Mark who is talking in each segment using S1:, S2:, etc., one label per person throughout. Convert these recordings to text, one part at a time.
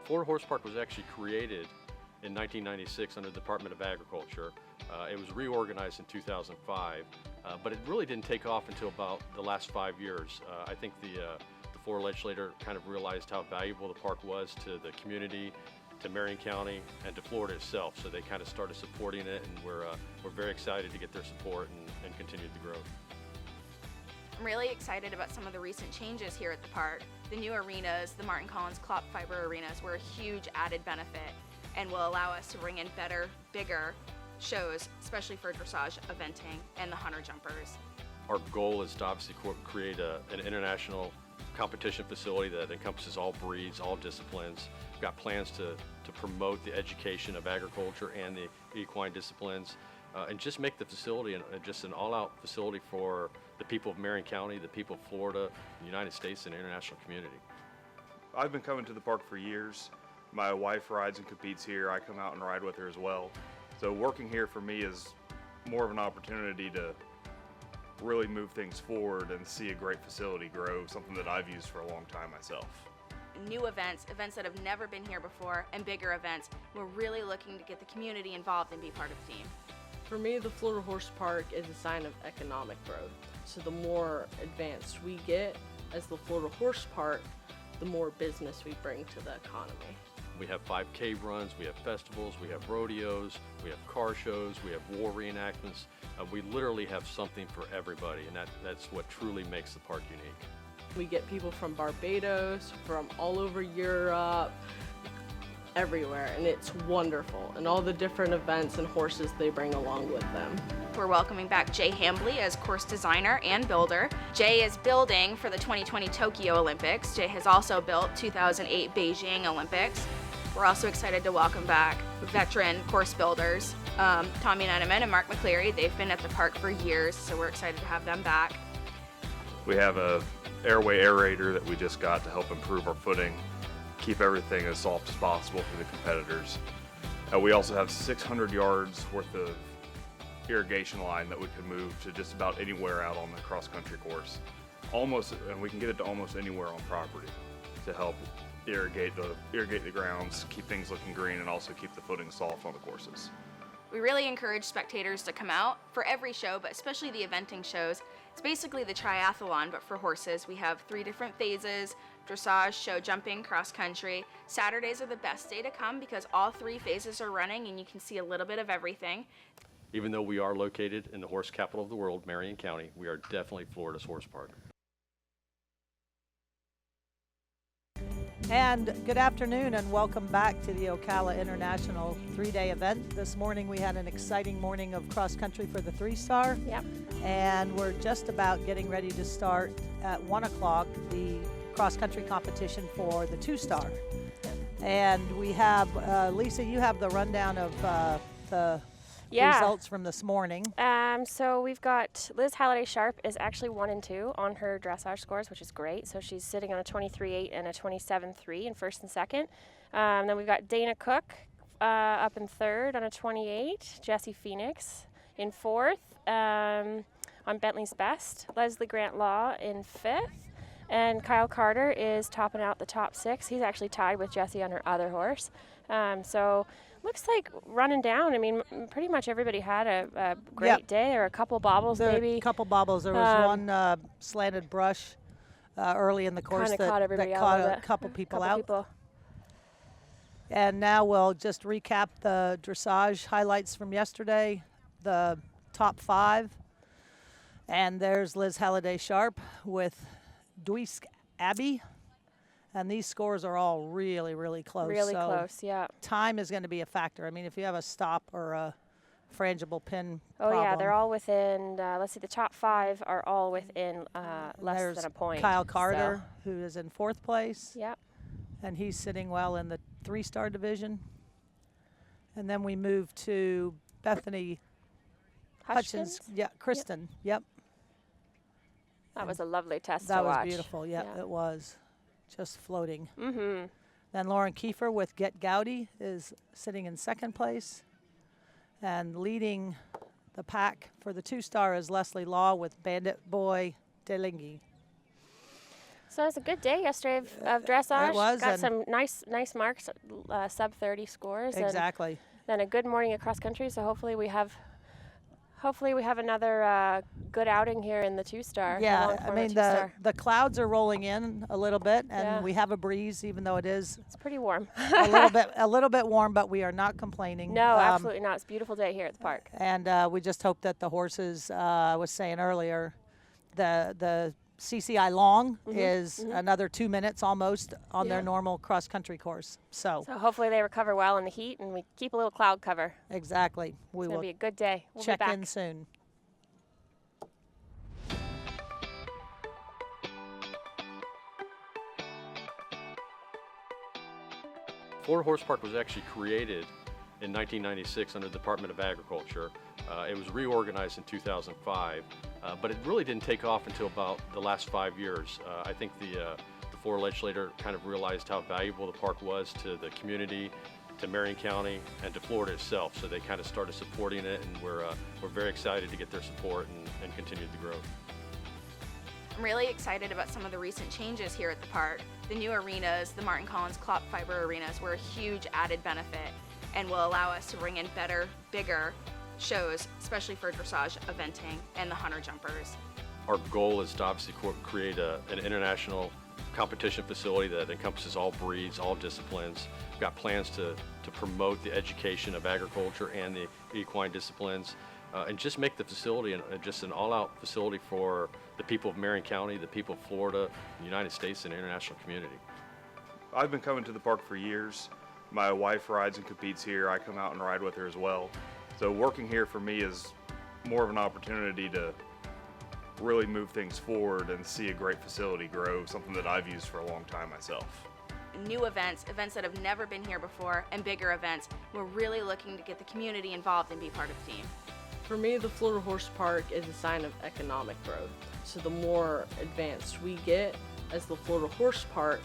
S1: Florida Horse Park was actually created in 1996 under the Department of Agriculture. It was reorganized in 2005, but it really didn't take off until about the last 5 years. I think the Florida legislature kind of realized how valuable the park was to the community, to Marion County, and to Florida itself. So they kind of started supporting it, and we're very excited to get their support and continue the growth.
S2: I'm really excited about some of the recent changes here at the park. The new arenas, the Martin Collins Clop Fiber arenas, were a huge added benefit and will allow us to bring in better, bigger shows, especially for dressage, eventing, and the hunter jumpers.
S1: Our goal is to obviously create an international competition facility that encompasses all breeds, all disciplines. We've got plans to promote the education of agriculture and the equine disciplines, and just make the facility just an all-out facility for the people of Marion County, the people of Florida, the United States, and the international community.
S3: I've been coming to the park for years. My wife rides and competes here. I come out and ride with her as well. So working here for me is more of an opportunity to really move things forward and see a great facility grow, something that I've used for a long time myself.
S2: New events that have never been here before, and bigger events. We're really looking to get the community involved and be part of the team.
S4: For me, the Florida Horse Park is a sign of economic growth. So the more advanced we get as the Florida Horse Park, the more business we bring to the economy.
S1: We have 5K runs, we have festivals, we have rodeos, we have car shows, we have war reenactments. We literally have something for everybody, and that's what truly makes the park unique.
S4: We get people from Barbados, from all over Europe, everywhere, and it's wonderful, and all the different events and horses they bring along with them.
S2: We're welcoming back Jay Hambley as course designer and builder. Jay is building for the 2020 Tokyo Olympics. Jay has also built 2008 Beijing Olympics. We're also excited to welcome back veteran course builders, Tommy Neneman and Mark McCleary. They've been at the park for years, so we're excited to have them back.
S3: We have a airway aerator that we just got to help improve our footing, keep everything as soft as possible for the competitors. We also have 600 yards worth of irrigation line that we can move to just about anywhere out on the cross-country course. And we can get it to almost anywhere on property to help irrigate the grounds, keep things looking green, and also keep the footing soft on the courses.
S2: We really encourage spectators to come out for every show, but especially the eventing shows. It's basically the triathlon, but for horses. We have 3 different phases: dressage, show jumping, cross country. Saturdays are the best day to come because all 3 phases are running and you can see a little bit of everything.
S1: Even though we are located in the horse capital of the world, Marion County, we are definitely Florida's horse park.
S5: And good afternoon and welcome back to the Ocala International 3-day event. This morning we had an exciting morning of cross country for the 3-star.
S6: Yep.
S5: And we're just about getting ready to start at 1 o'clock the cross country competition for the 2-star. And we have, Lisa, you have the rundown of the results from this morning.
S6: So we've got Liz Halliday Sharp is actually 1 and 2 on her dressage scores, which is great. So she's sitting on a 23.8 and a 27.3 in first and second. Then we've got Dana Cook up in third on a 28. Jessie Phoenix in fourth on Bentley's Best. Leslie Grant Law in fifth. And Kyle Carter is topping out the top 6. He's actually tied with Jessie on her other horse. So looks like running down. I mean, pretty much everybody had a great day. There were a couple bobbles, maybe.
S5: A couple bobbles. There was one slanted brush early in the course that caught a couple people out. And now we'll just recap the dressage highlights from yesterday, the top 5. And there's Liz Halliday Sharp with Duisk Abbey. And these scores are all really, really close.
S6: Really close, yeah.
S5: Time is going to be a factor. I mean, if you have a stop or a frangible pin problem.
S6: Yeah, they're all within, let's see, the top 5 are all within less than a point.
S5: Kyle Carter, who is in 4th place.
S6: Yep.
S5: And he's sitting well in the 3-star division. And then we move to Bethany Hutchins. Yeah, Kristen. Yep.
S6: That was a lovely test to watch.
S5: That was beautiful. Yeah, it was. Just floating.
S6: Mm-hmm.
S5: Then Lauren Kiefer with Get Gowdy is sitting in 2nd place. And leading the pack for the 2-star is Leslie Law with Bandit Boy Delingi.
S6: So it was a good day yesterday of dressage.
S5: It was,
S6: Got
S5: and
S6: some nice marks, sub 30 scores.
S5: exactly.
S6: And then a good morning at cross country. So hopefully we have another good outing here in the 2-star.
S5: Yeah, I mean the clouds are rolling in a little bit, and we have a breeze, even though it's
S6: pretty warm.
S5: a little bit warm, but we are not complaining.
S6: No, absolutely not. It's a beautiful day here at the park.
S5: And we just hope that the horses, I was saying earlier, the CCI long is another 2 minutes almost on their normal cross country course. So
S6: hopefully they recover well in the heat, and we keep a little cloud cover.
S5: exactly, we
S6: It's gonna
S5: will
S6: be a good day. We'll
S5: check
S6: be back.
S5: in soon.
S1: Florida Horse Park was actually created in 1996 under the Department of Agriculture. It was reorganized in 2005, but it really didn't take off until about the last 5 years. I think the Florida legislature kind of realized how valuable the park was to the community, to Marion County, and to Florida itself. So they kind of started supporting it, and we're very excited to get their support and continue the growth.
S2: I'm really excited about some of the recent changes here at the park. The new arenas, the Martin Collins Klopp Fiber arenas, were a huge added benefit and will allow us to bring in better, bigger shows, especially for dressage, eventing, and the hunter jumpers.
S1: Our goal is to obviously create an international competition facility that encompasses all breeds, all disciplines. We've got plans to promote the education of agriculture and the equine disciplines, and just make the facility just an all-out facility for the people of Marion County, the people of Florida, the United States, and the international community.
S3: I've been coming to the park for years. My wife rides and competes here. I come out and ride with her as well. So working here for me is more of an opportunity to really move things forward and see a great facility grow, something that I've used for a long time myself.
S2: New events that have never been here before, and bigger events. We're really looking to get the community involved and be part of the team.
S4: For me, the Florida Horse Park is a sign of economic growth. So the more advanced we get as the Florida Horse Park,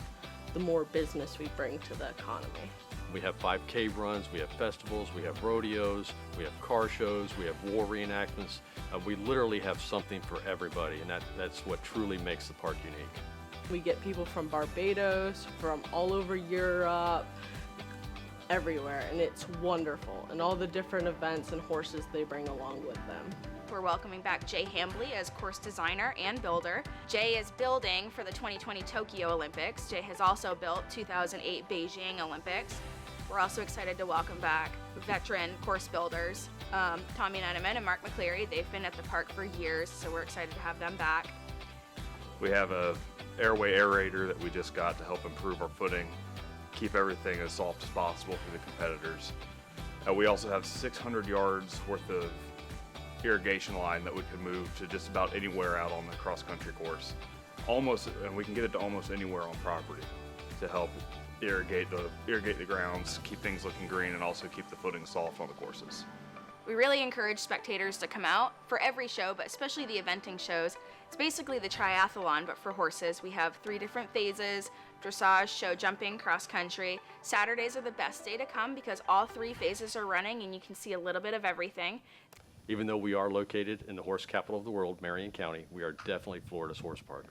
S4: the more business we bring to the economy.
S1: We have 5K runs, we have festivals, we have rodeos, we have car shows, we have war reenactments. We literally have something for everybody, and that's what truly makes the park unique.
S4: We get people from Barbados, from all over Europe, everywhere, and it's wonderful. And all the different events and horses they bring along with them.
S2: We're welcoming back Jay Hambley as course designer and builder. Jay is building for the 2020 Tokyo Olympics. Jay has also built 2008 Beijing Olympics. We're also excited to welcome back veteran course builders, Tommy Neneman and Mark McCleary. They've been at the park for years, so we're excited to have them back.
S3: We have a airway aerator that we just got to help improve our footing, keep everything as soft as possible for the competitors. We also have 600 yards worth of irrigation line that we can move to just about anywhere out on the cross-country course. And we can get it to almost anywhere on property to help irrigate the grounds, keep things looking green, and also keep the footing soft on the courses.
S2: We really encourage spectators to come out for every show, but especially the eventing shows. It's basically the triathlon, but for horses. We have 3 different phases: dressage, show jumping, cross country. Saturdays are the best day to come because all 3 phases are running and you can see a little bit of everything.
S1: Even though we are located in the horse capital of the world, Marion County, we are definitely Florida's horse park.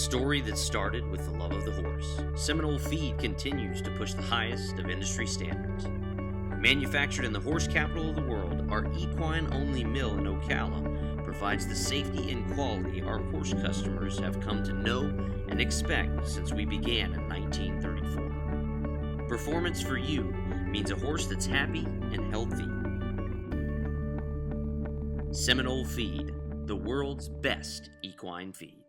S7: story that started with the love of the horse, Seminole Feed continues to push the highest of industry standards. Manufactured in the horse capital of the world, our equine-only mill in Ocala provides the safety and quality our horse customers have come to know and expect since we began in 1934. Performance for you means a horse that's happy and healthy. Seminole Feed, the world's best equine feed.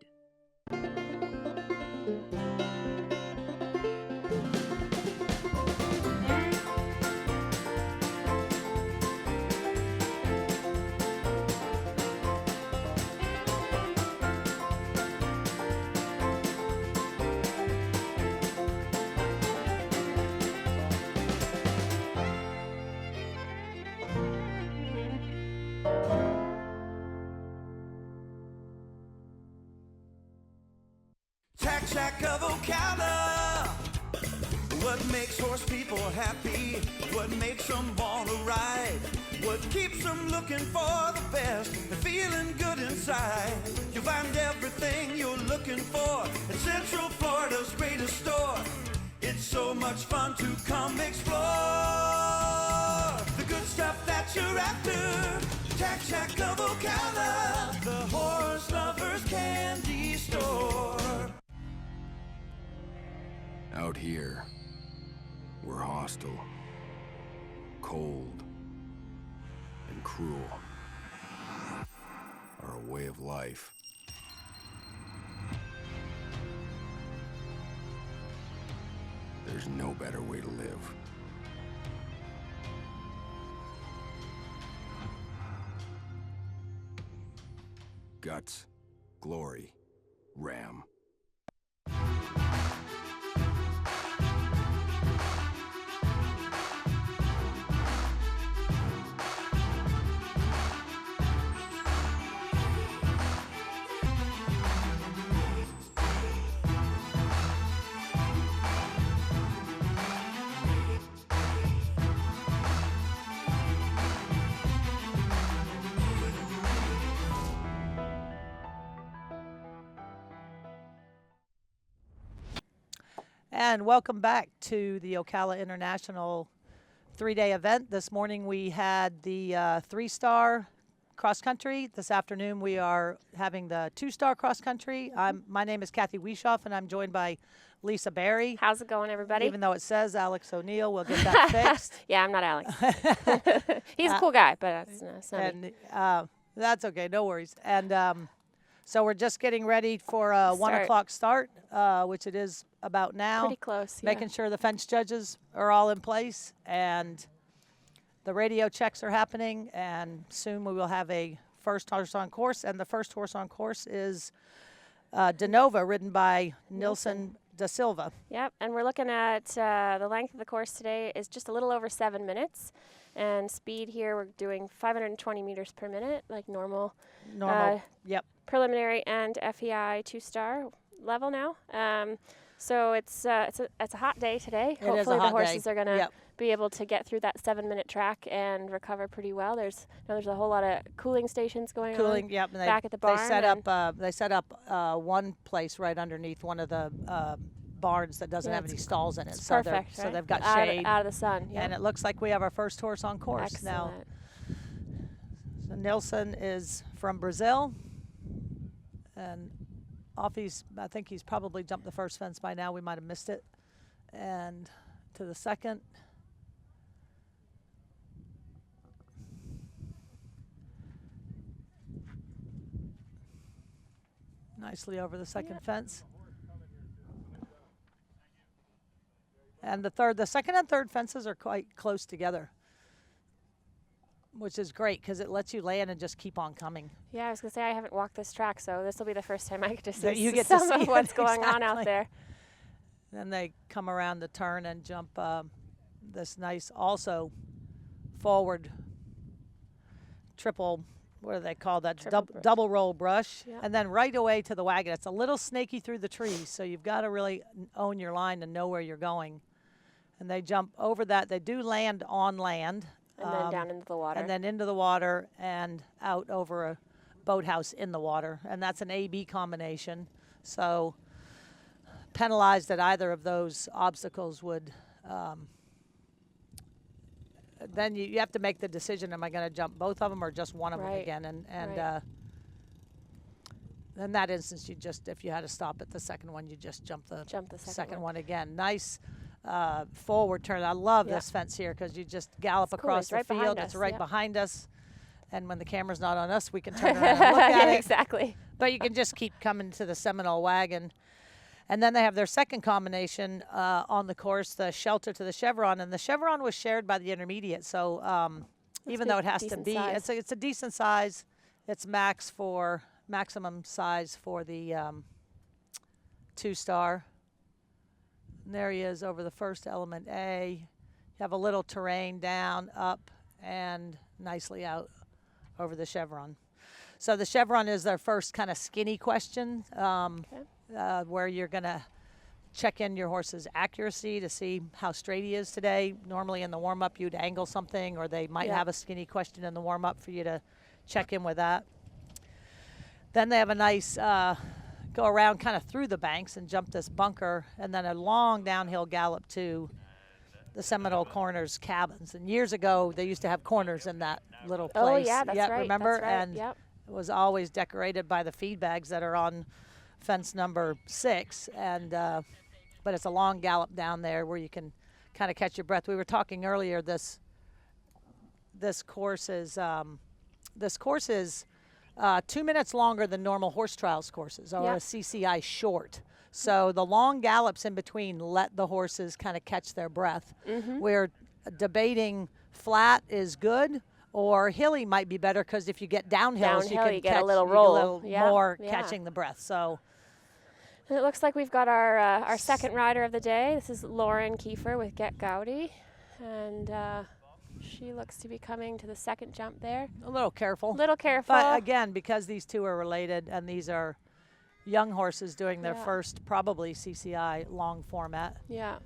S8: Tack Shack of Ocala. What makes horse people happy? What makes them want to ride? What keeps them looking for the best and feeling good inside? You'll find everything you're looking for at Central Florida's greatest store. It's so much fun to come explore the good stuff that you're after. Tack Shack of Ocala, the horse lover's candy store.
S9: Out here, we're hostile, cold, and cruel. Our way of life. There's no better way to live. Guts, glory, Ram.
S5: And welcome back to the Ocala International 3-day event. This morning we had the 3-star cross country. This afternoon we are having the 2-star cross country. My name is Kathy Wieshoff, and I'm joined by Lisa Berry.
S6: How's it going, everybody?
S5: Even though it says Alex O'Neill, we'll get that fixed.
S6: Yeah, I'm not Alex. He's a cool guy, but it's not me.
S5: And that's okay, no worries. And so we're just getting ready for a 1 o'clock start, which it is about now.
S6: Pretty close, yeah.
S5: Making sure the fence judges are all in place and the radio checks are happening, and soon we will have a first horse on course, and the first horse on course is De Nova, ridden by Nilson Da Silva.
S6: Yep, and we're looking at the length of the course today is just a little over 7 minutes, and speed here we're doing 520 meters per minute, like normal.
S5: Yep.
S6: Preliminary and FEI 2-star level now. So it's a hot day today. Hopefully the horses are going to be able to get through that 7-minute track and recover pretty well. There's a whole lot of cooling stations going on back at the barn.
S5: They set up one place right underneath one of the barns that doesn't have any stalls in it.
S6: So perfect,
S5: so they've got shade
S6: out of the sun. Yep.
S5: And it looks like we have our first horse on course.
S6: Excellent.
S5: Now. So Nilson is from Brazil, and I think he's probably jumped the first fence by now. We might have missed it. And to the second. Nicely over the second fence. And the second and third fences are quite close together, which is great because it lets you land and just keep on coming.
S6: Yeah, I was going to say I haven't walked this track, so this will be the first time I get to see
S5: some
S6: of what's going on out there.
S5: Then they come around the turn and jump this nice, also forward triple, what do they call that? Double roll brush.
S6: Yep.
S5: And then right away to the wagon. It's a little snaky through the trees, so you've got to really own your line and know where you're going. And they jump over that. They do land on land.
S6: And then down into the water.
S5: And then into the water and out over a boathouse in the water. And that's an A-B combination. So penalized at either of those obstacles would, then you have to make the decision, am I going to jump both of them or just one of them again? And in that instance, if you had to stop at the second one, you just jump the second one again. Nice forward turn. I love this fence here because you just gallop across the field. It's right behind us. And when the camera's not on us, we can turn around and look at it.
S6: Exactly.
S5: But you can just keep coming to the Seminole wagon. And then they have their second combination on the course, the Shelter to the Chevron. And the Chevron was shared by the intermediate. So even though it has to be, it's a decent size. It's maximum size for the 2-star. And there he is over the first element A. You have a little terrain down, up, and nicely out over the Chevron. So the Chevron is their first kind of skinny question, where you're going to check in your horse's accuracy to see how straight he is today. Normally in the warm-up you'd angle something, or they might have a skinny question in the warm-up for you to check in with that. Then they have a nice go around kind of through the banks and jump this bunker, and then a long downhill gallop to the Seminole Corners cabins. And years ago, they used to have corners in that little place.
S6: Oh, yeah, that's right.
S5: Remember?
S6: That's right.
S5: And it was always decorated by the feed bags that are on fence number 6. And but it's a long gallop down there where you can kind of catch your breath. We were talking earlier. This course is 2 minutes longer than normal horse trials courses, or a CCI short. So the long gallops in between let the horses kind of catch their breath. We're debating flat is good, or hilly might be better, because if you get downhills, you can
S6: get a little roll,
S5: more catching the breath. So.
S6: And it looks like we've got our second rider of the day. This is Lauren Kiefer with Get Gowdy, and she looks to be coming to the second jump there.
S5: A little careful.
S6: But
S5: again, because these two are related, and these are young horses doing their first probably CCI long format.
S6: Yeah.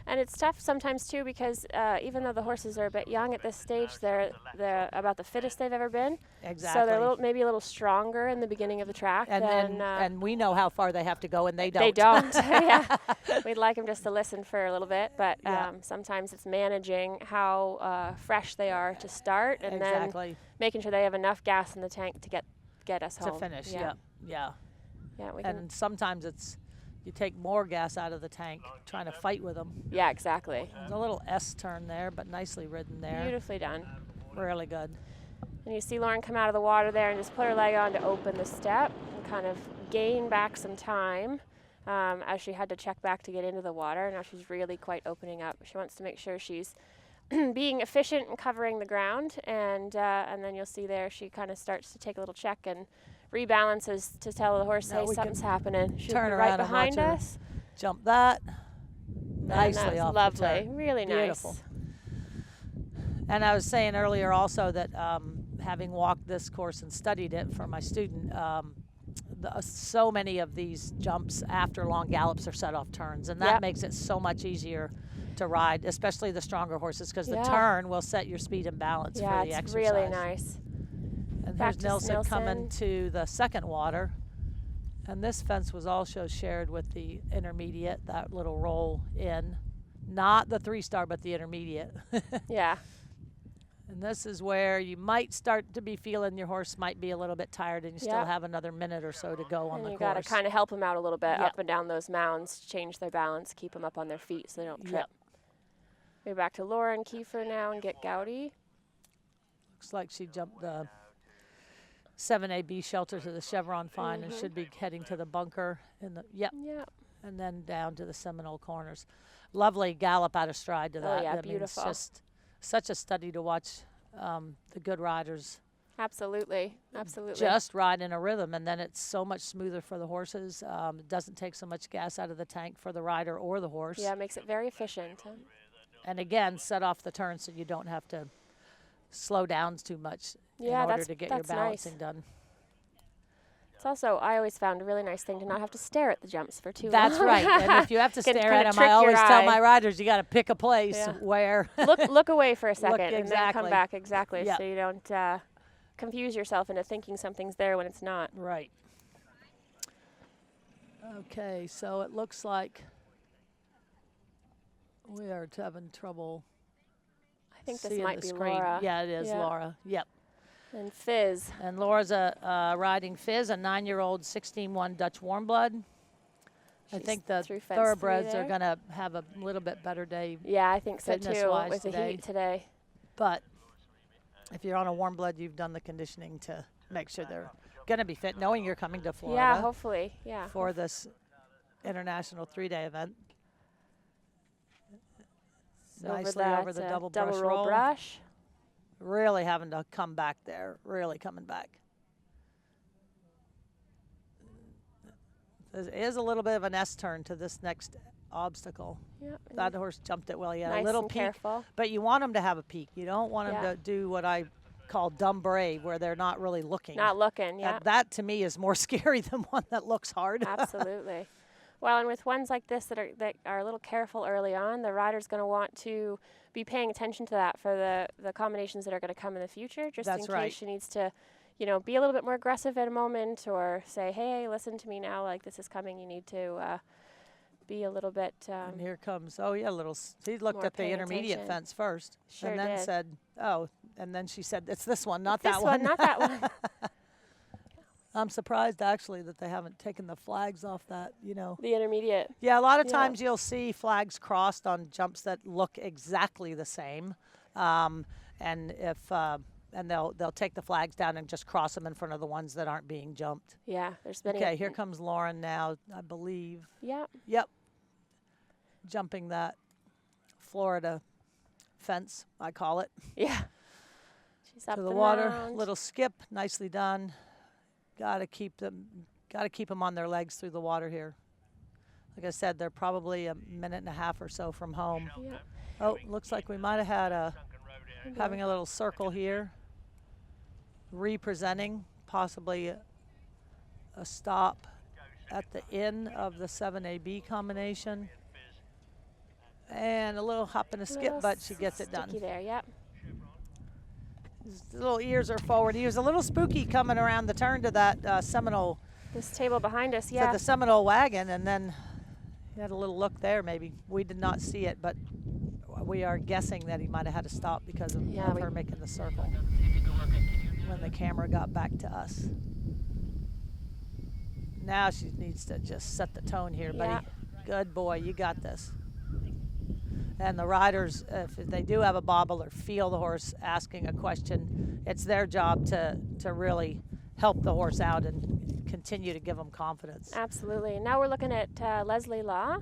S6: And it's tough sometimes too, because even though the horses are a bit young at this stage, they're about the fittest they've ever been.
S5: Exactly.
S6: So they're maybe a little stronger in the beginning of the track.
S5: And we know how far they have to go, and they don't.
S6: They don't. Yeah. We'd like them just to listen for a little bit, but sometimes it's managing how fresh they are to start, and then making sure they have enough gas in the tank to get us home.
S5: To finish.
S6: Yeah.
S5: And sometimes you take more gas out of the tank trying to fight with them.
S6: Yeah, exactly.
S5: There's a little S turn there, but nicely ridden there.
S6: Beautifully done.
S5: Really good.
S6: And you see Lauren come out of the water there and just put her leg on to open the step and kind of gain back some time as she had to check back to get into the water. Now she's really quite opening up. She wants to make sure she's being efficient and covering the ground, and then you'll see there she kind of starts to take a little check and rebalances to tell the horse, hey, something's happening. She'll
S5: turn
S6: be
S5: around
S6: right behind
S5: and
S6: us.
S5: Jump that. Nicely off
S6: lovely.
S5: the turn.
S6: Really
S5: Beautiful.
S6: nice.
S5: And I was saying earlier also that having walked this course and studied it for my student, so many of these jumps after long gallops are set off turns, and that makes it so much easier to ride, especially the stronger horses, because the turn will set your speed and balance for the exercise.
S6: Yeah, it's really nice.
S5: And there's Nilsen coming to the second water. And this fence was also shared with the intermediate, that little roll in. Not the 3-star, but the intermediate.
S6: Yeah.
S5: And this is where you might start to be feeling your horse might be a little bit tired, and you still have another minute or so to go on the course.
S6: You got to kind of help them out a little bit up and down those mounds, change their balance, keep them up on their feet so they don't trip. We're back to Lauren Kiefer now and Get Gowdy.
S5: Looks like she jumped the 7AB Shelter to the Chevron fine and should be heading to the bunker in the and then down to the Seminole Corners. Lovely gallop out of stride to that.
S6: Oh yeah,
S5: I mean,
S6: beautiful.
S5: it's just such a study to watch the good riders.
S6: Absolutely, absolutely.
S5: Just ride in a rhythm, and then it's so much smoother for the horses. It doesn't take so much gas out of the tank for the rider or the horse.
S6: Yeah, it makes it very efficient.
S5: And again, set off the turn so you don't have to slow down too much in order to get your balancing done.
S6: It's also, I always found a really nice thing to not have to stare at the jumps for too long.
S5: That's right. And if you have to stare at them, I always tell my riders, you got to pick a place where
S6: look away for a second and then come back.
S5: Yep.
S6: So you don't confuse yourself into thinking something's there when it's not.
S5: Right. Okay, so it looks like we are having trouble.
S6: I think this
S5: seeing
S6: might
S5: the
S6: be
S5: screen.
S6: Laura.
S5: Yeah, it is
S6: Yeah.
S5: Laura. Yep.
S6: And Fizz.
S5: And Laura's riding Fizz, a 9-year-old 16-1 Dutch warm blood. I
S6: She's
S5: think the
S6: through fence 3
S5: thoroughbreds are
S6: there.
S5: going to have a little bit better day.
S6: Yeah, I think so too
S5: fitness-wise
S6: with the
S5: today.
S6: heat today.
S5: But if you're on a warm blood, you've done the conditioning to make sure they're going to be fit, knowing you're coming to Florida.
S6: Yeah, hopefully. Yeah.
S5: For this international 3-day event. Nicely over the double
S6: roll brush.
S5: Really having to come back there. Really coming back. There is a little bit of an S-turn to this next obstacle.
S6: Yep.
S5: That horse jumped it well. He had
S6: Nice
S5: a little
S6: and
S5: peak.
S6: careful.
S5: But you want him to have a peak. You don't want him
S6: Yeah.
S5: to do what I call dumb brave, where they're not really looking.
S6: Not looking, yeah.
S5: That to me is more scary than one that looks hard.
S6: Absolutely. Well, and with ones like this that are a little careful early on, the rider's going to want to be paying attention to that for the combinations that are going to come in the future, just
S5: That's
S6: in
S5: right.
S6: case she needs to, be a little bit more aggressive at a moment, or say, hey, listen to me now, like this is coming. You need to be a little bit.
S5: And here comes, he looked
S6: more
S5: at the
S6: paying
S5: intermediate
S6: attention.
S5: fence first.
S6: Sure
S5: and then
S6: did.
S5: said, and then she said, it's this one, not
S6: This
S5: that
S6: one, not that one.
S5: I'm surprised actually that they haven't taken the flags off that,
S6: The intermediate.
S5: Yeah, a lot of
S6: Yeah.
S5: times you'll see flags crossed on jumps that look exactly the same. And they'll take the flags down and just cross them in front of the ones that aren't being jumped.
S6: Yeah, there's many.
S5: Okay, here comes Lauren now, I believe.
S6: Yeah.
S5: Yep. Jumping that Florida fence, I call it.
S6: Yeah. She's up
S5: To the
S6: and
S5: water,
S6: around.
S5: little skip, nicely done. Got to keep them on their legs through the water here. Like I said, they're probably a minute and a half or so from home.
S6: Yeah.
S5: Oh, looks like we might have had having a little circle here. Representing possibly a stop at the end of the 7AB combination. And a little hop and a skip,
S6: Little
S5: but she gets it done.
S6: sticky there, yep.
S5: His little ears are forward. He was a little spooky coming around the turn to that Seminole.
S6: This table behind us,
S5: To
S6: yeah.
S5: the Seminole wagon, and then he had a little look there. Maybe we did not see it, but we are guessing that he might have had to stop because of her making the circle when the camera got back to us. Now she needs to just set the tone here, buddy.
S6: Yeah.
S5: Good boy, you got this. And the riders, if they do have a bobble or feel the horse asking a question, it's their job to really help the horse out and continue to give them confidence.
S6: Absolutely. And now we're looking at Leslie Law,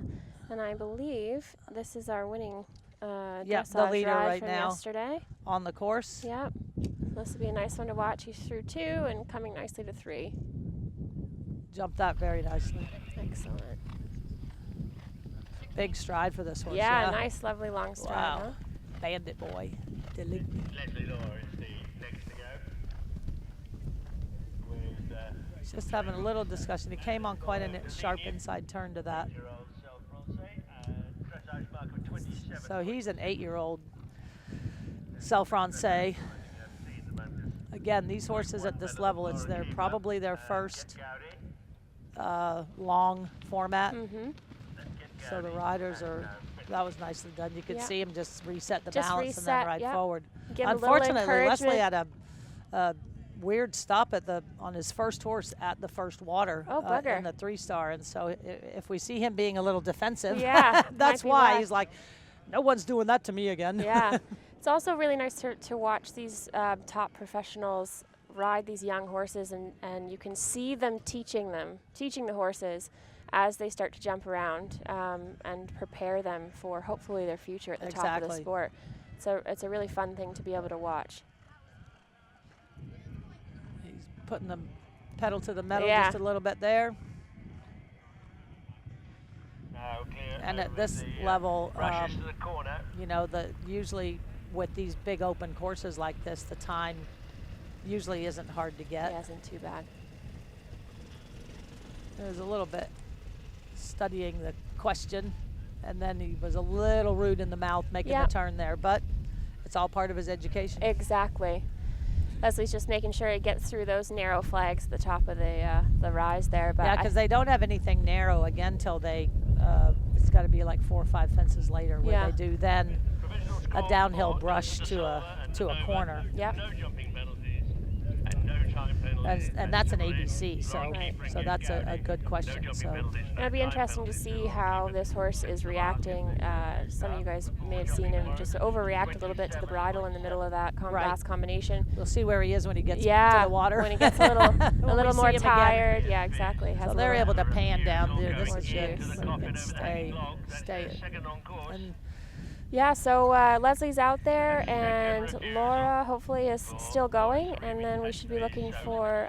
S6: and I believe this is our winning
S5: Yep, the
S6: dressage
S5: leader
S6: ride
S5: right
S6: from
S5: now
S6: yesterday.
S5: on the course.
S6: Yep. This will be a nice one to watch. He's through 2 and coming nicely to 3.
S5: Jumped that very nicely.
S6: Excellent.
S5: Big stride for this horse.
S6: Yeah, nice, lovely long stride.
S5: Wow.
S6: Huh?
S5: Bandit boy. Delete.
S10: Leslie Law is the next to go. With
S5: He's just having a little discussion. He came on quite a sharp inside turn to that. So he's an 8-year-old Cell Francais. Again, these horses at this level, it's probably their first long format.
S6: Mm-hmm.
S5: So the riders that was nicely done. You could
S6: Yeah.
S5: see him just reset the
S6: Just
S5: balance and then
S6: reset,
S5: ride
S6: yeah.
S5: forward.
S6: Give him a little
S5: Unfortunately, Leslie
S6: encouragement.
S5: had a weird stop on his first horse at the first water
S6: Oh, bugger.
S5: in the 3-star. And so if we see him being a little defensive,
S6: Yeah,
S5: that's
S6: might be
S5: why
S6: why.
S5: he's like, no one's doing that to me again.
S6: Yeah. It's also really nice to watch these top professionals ride these young horses, and you can see them teaching the horses as they start to jump around and prepare them for hopefully their future at the top of the
S5: Exactly.
S6: sport. So it's a really fun thing to be able to watch.
S5: He's putting the pedal to the metal
S6: Yeah.
S5: just a little bit there.
S10: now clear
S5: And at
S10: over
S5: this
S10: the,
S5: level,
S10: rushes to the corner.
S5: usually with these big open courses like this, the time usually isn't hard to get.
S6: Yeah, isn't too bad.
S5: There's a little bit studying the question, and then he was a little rude in the mouth making
S6: Yeah.
S5: the turn there, but it's all part of his education.
S6: Exactly. Leslie's just making sure it gets through those narrow flags at the top of the rise there. But
S5: yeah, because they don't have anything narrow again till they, it's got to be like 4 or 5 fences later where they do then a downhill brush to a corner.
S6: Yep.
S10: No jumping penalties and no time penalties.
S5: And that's an ABC, so that's a good question. So
S6: it'll be interesting to see how this horse is reacting. Some of you guys may have seen him just overreact a little bit to the bridle in the middle of that last combination.
S5: We'll see where he is when he gets to the water.
S6: When he gets a little more tired. Yeah, exactly.
S5: So they're able to pan down there. This is good. So you can stay. And
S6: yeah, so Leslie's out there, and Laura hopefully is still going, and then we should be looking for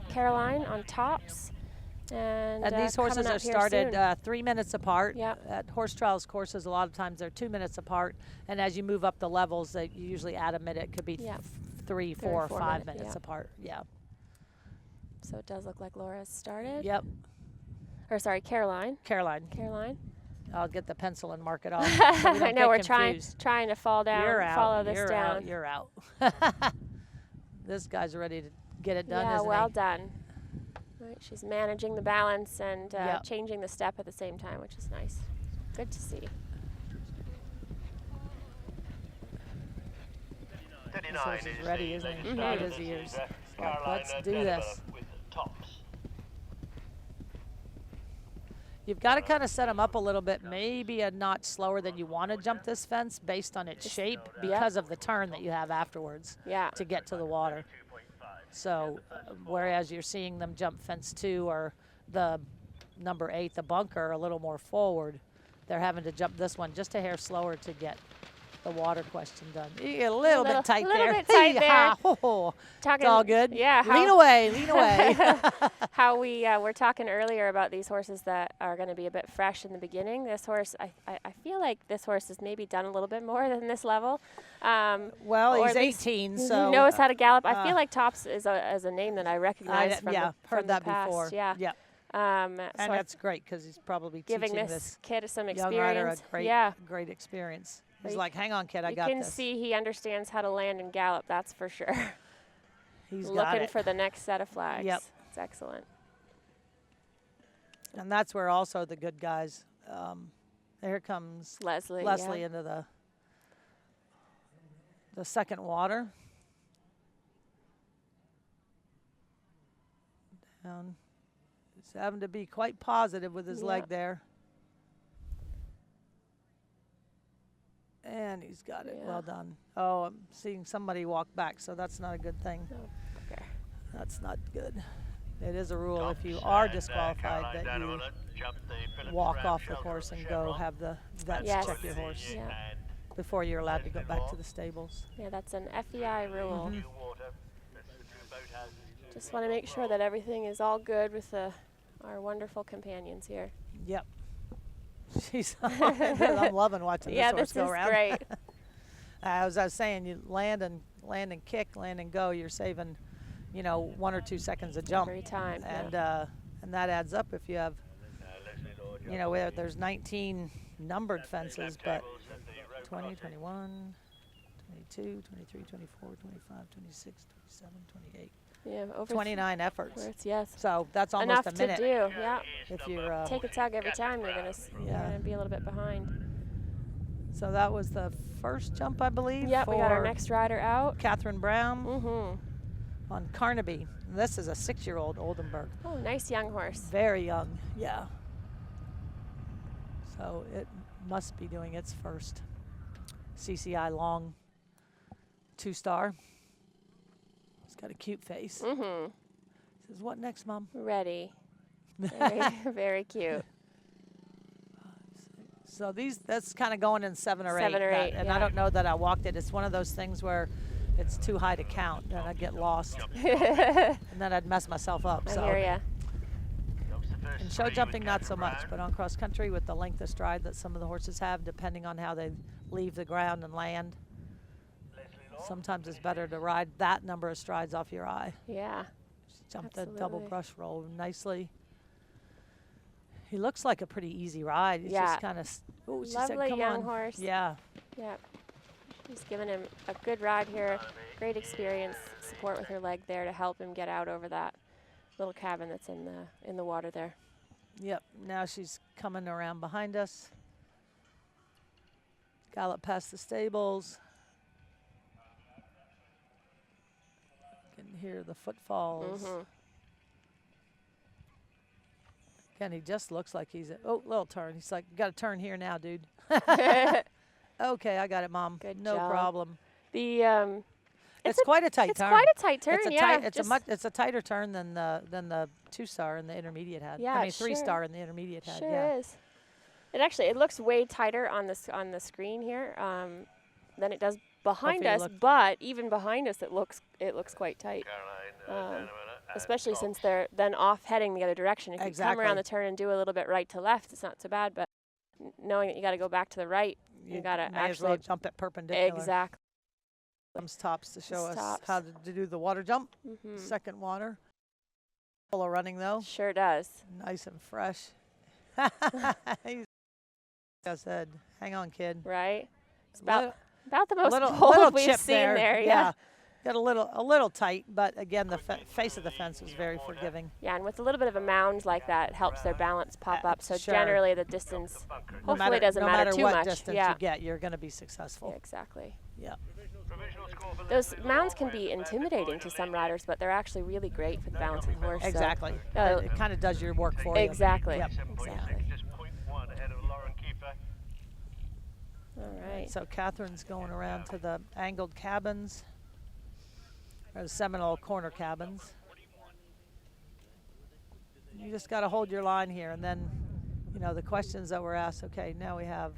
S6: Caroline on tops. And
S5: these horses are started 3 minutes apart.
S6: Yep.
S5: At horse trials courses, a lot of times they're 2 minutes apart, and as you move up the levels, you usually add a minute. It could be 3, 4, or 5 minutes apart. Yeah.
S6: So it does look like Laura's started.
S5: Yep.
S6: Or sorry, Caroline.
S5: Caroline. I'll get the pencil and mark it off. So
S6: I know we're trying to fall down.
S5: You're out.
S6: Follow this down.
S5: You're out. This guy's ready to get it done.
S6: Yeah,
S5: isn't
S6: well
S5: he?
S6: done. Right, she's managing the balance and changing the step at the same time, which is nice. Good to see.
S5: This horse is ready, isn't he? Right as he is. Let's do this. You've got to kind of set them up a little bit, maybe a notch slower than you want to jump this fence based on its shape because of the turn that you have afterwards to get to the water. So whereas you're seeing them jump fence 2 or the number 8, the bunker, a little more forward, they're having to jump this one just a hair slower to get the water question done. You get a little bit tight there.
S6: A little bit tight there.
S5: It's all good.
S6: Yeah.
S5: Lean away.
S6: How we were talking earlier about these horses that are going to be a bit fresh in the beginning. This horse, I feel like this horse has maybe done a little bit more than this level.
S5: Well, he's 18, so.
S6: He knows how to gallop. I feel like Tops is a name that I recognize from
S5: heard that
S6: the past.
S5: before.
S6: Yeah.
S5: And that's great because he's probably
S6: giving
S5: teaching
S6: this kid some
S5: young rider
S6: experience.
S5: a great experience. He's like, hang on, kid, I got this.
S6: You can see he understands how to land and gallop, that's for sure.
S5: He's
S6: looking for the next set of flags.
S5: Yep.
S6: It's excellent.
S5: And that's where also the good guys, here comes
S6: Leslie
S5: into the second water. Down. He's having to be quite positive with his leg there. And he's got it. Well done. Oh, I'm seeing somebody walk back, so that's not a good thing.
S6: No. Okay.
S5: That's not good. It is a rule if you are disqualified that you walk off the course and go have the vets check your horse before you're allowed to go back to the stables.
S6: Yeah, that's an FEI rule. Just want to make sure that everything is all good with our wonderful companions here.
S5: Yep. I'm loving watching this horse go around.
S6: Yeah, this is great.
S5: As I was saying, you land and kick, land and go. You're saving, 1 or 2 seconds a jump
S6: every time,
S5: and that adds up if you have, there's 19 numbered fences, but 20, 21, 22, 23, 24, 25, 26, 27, 28.
S6: Yeah, over
S5: 29 efforts.
S6: Yes.
S5: So that's almost
S6: enough
S5: a minute.
S6: to do. Yeah.
S5: If you're
S6: take a tug every time, you're gonna be a little bit behind.
S5: So that was the first jump, I believe.
S6: Yep, we got our next rider out.
S5: Catherine Brown on Carnaby. And this is a 6-year-old Oldenburg.
S6: Oh, nice young horse.
S5: Very young, yeah. So it must be doing its first CCI long 2-star. It's got a cute face. Says, what next, Mom?
S6: Ready. Very, very cute.
S5: So that's kind of going in 7 or 8.
S6: 7 or 8,
S5: and I don't know that I walked it. It's one of those things where it's too high to count, and I'd get lost. And then I'd mess myself up.
S6: I hear ya.
S5: In show jumping, not so much, but on cross country with the length of stride that some of the horses have, depending on how they leave the ground and land, sometimes it's better to ride that number of strides off your eye.
S6: Yeah.
S5: Jump the double brush roll nicely. He looks like a pretty easy ride. He's just kind of,
S6: lovely
S5: said, come
S6: young
S5: on.
S6: horse.
S5: Yeah.
S6: Yeah. Just giving him a good ride here, great experience, support with her leg there to help him get out over that little cabin that's in the water there.
S5: Yep, now she's coming around behind us. Gallop past the stables. You can hear the footfalls. Again, he just looks like he's little turn. He's like, you got to turn here now, dude. Okay, I got it, Mom.
S6: Good
S5: no
S6: job.
S5: problem.
S6: The
S5: it's quite a tight
S6: it's
S5: turn.
S6: Quite a tight turn.
S5: It's a tighter turn than the 2-star and the intermediate had.
S6: Yeah,
S5: I mean 3-star and the intermediate had.
S6: Sure is. It looks way tighter on the screen here than it does behind us. But even behind us, it looks quite tight. Especially since they're then off heading the other direction. If you come around the turn and do a little bit right to left, it's not so bad. But knowing that you got to go back to the right, you got to actually
S5: as well jump it perpendicular.
S6: Exactly.
S5: Comes tops to show us how to do the water jump. Second water. Full running though.
S6: Sure does.
S5: Nice and fresh. He's, like I said, hang on, kid.
S6: Right. It's about the most bold we've seen there. Yeah.
S5: Got a little tight, but again, the face of the fence was very forgiving.
S6: Yeah, and with a little bit of a mound like that, it helps their balance pop up. So generally, the distance hopefully doesn't matter too much.
S5: No matter what distance you get, you're going to be successful.
S6: Yeah, exactly.
S5: Yeah.
S6: Those mounds can be intimidating to some riders, but they're actually really great for the balance of the horse.
S5: Exactly.
S6: So,
S5: it kind of does your work for you.
S6: Exactly.
S5: Yep.
S6: Exactly.
S10: Just 0.1 ahead of Lauren Kiefer.
S6: All right.
S5: So Catherine's going around to the angled cabins, or the Seminole corner cabins. You just got to hold your line here, and then, the questions that were asked. Okay, now we have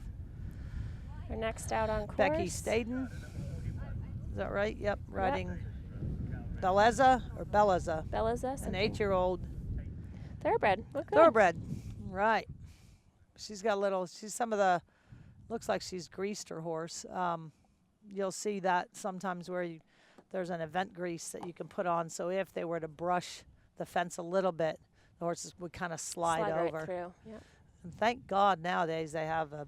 S6: our next out on course.
S5: Becky Staden. Is that right? Yep, riding Bellezza or Bellezza.
S6: Bellezza.
S5: An 8-year-old.
S6: Thoroughbred. Okay.
S5: Thoroughbred. Right. She's got looks like she's greased her horse. You'll see that sometimes where there's an event grease that you can put on. So if they were to brush the fence a little bit, the horses would kind of slide over.
S6: Right through. Yep.
S5: And thank God nowadays they have a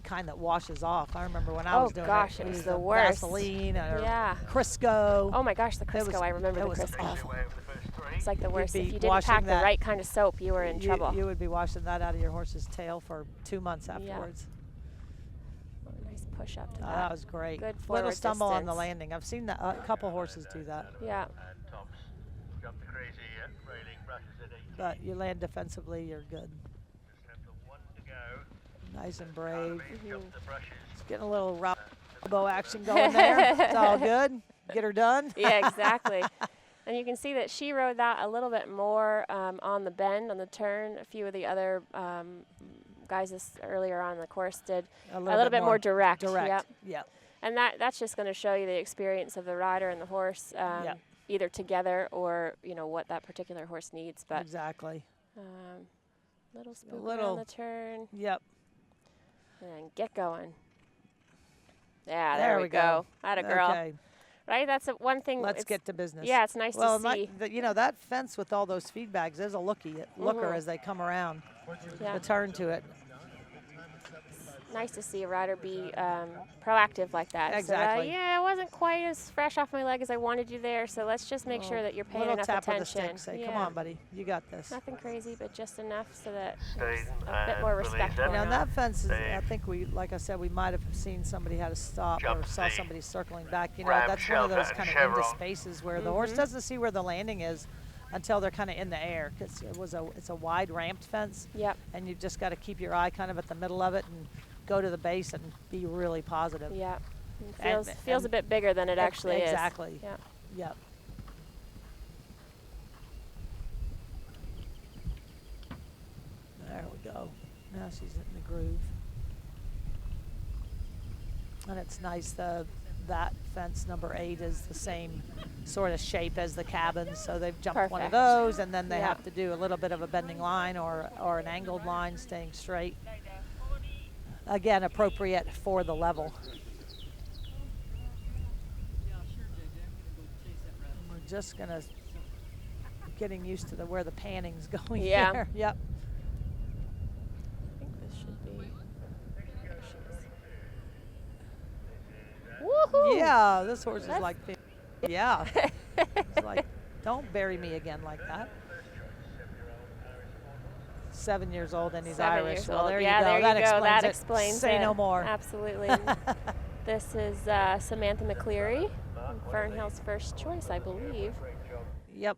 S5: kind that washes off. I remember when I was doing
S6: it was the worst.
S5: Vaseline or Crisco.
S6: Oh my gosh, the Crisco. I remember the Crisco.
S5: Awful.
S6: It's like the worst. If you didn't pack the right kind of soap, you were in trouble.
S5: You would be washing that out of your horse's tail for 2 months afterwards.
S6: Yeah. Oh, nice push up to that.
S5: That was great.
S6: Good forward
S5: little stumble
S6: distance.
S5: on the landing. I've seen a couple horses do that.
S6: Yeah.
S10: And Tom's jumped crazy railing brushes at 18.
S5: But you land defensively, you're good.
S10: Just have the 1 to go.
S5: Nice and brave.
S10: Jump the brushes.
S5: It's getting a little Rambo action going there. It's all good. Get her done.
S6: Yeah, exactly. And you can see that she rode that a little bit more on the bend, on the turn. A few of the other guys earlier on in the course did a little bit more direct.
S5: Yep.
S6: And that's just going to show you the experience of the rider and the horse, either together or what that particular horse needs. But
S5: exactly.
S6: Little spook on the turn.
S5: Yep.
S6: And get going. Yeah, there we go. Atta girl.
S5: Okay.
S6: Right, that's one thing.
S5: Let's get to business.
S6: Yeah, it's nice to see.
S5: That fence with all those feedbacks, there's a looker as they come around.
S6: Yeah.
S5: The turn to it.
S6: Nice to see a rider be proactive like that.
S5: Exactly.
S6: So, it wasn't quite as fresh off my leg as I wanted you there, so let's just make sure that you're paying enough
S5: tap
S6: attention.
S5: With the stick. Say, come on, buddy, you got this.
S6: Nothing crazy, but just enough so that there's a bit more respect.
S5: That fence is, I think like I said, we might have seen somebody had to stop or saw somebody circling back. That's one of those kind of into spaces where the horse doesn't see where the landing is until they're kind of in the air, because it's a wide ramped fence.
S6: Yep.
S5: And you've just got to keep your eye kind of at the middle of it and go to the base and be really positive.
S6: Yeah. It feels a bit bigger than it actually is.
S5: Exactly.
S6: Yeah.
S5: Yep. There we go. Now she's in the groove. And it's nice that fence number 8 is the same sort of shape as the cabins, so they've jumped one of those, and then they have to do a little bit of a bending line or an angled line, staying straight. Again, appropriate for the level. We're just getting used to where the panning's going here. Yep.
S6: I think this should be. Woohoo!
S5: Yeah, this horse is like, yeah. It's like, don't bury me again like that. 7 years old and he's
S6: 7
S5: Irish.
S6: years
S5: Well,
S6: old.
S5: there
S6: Yeah,
S5: you go.
S6: there
S5: That
S6: you go.
S5: explains
S6: That
S5: it.
S6: explains
S5: Say
S6: it.
S5: no more.
S6: Absolutely. This is Samantha McCleary, Fernhill's first choice, I believe.
S5: Yep.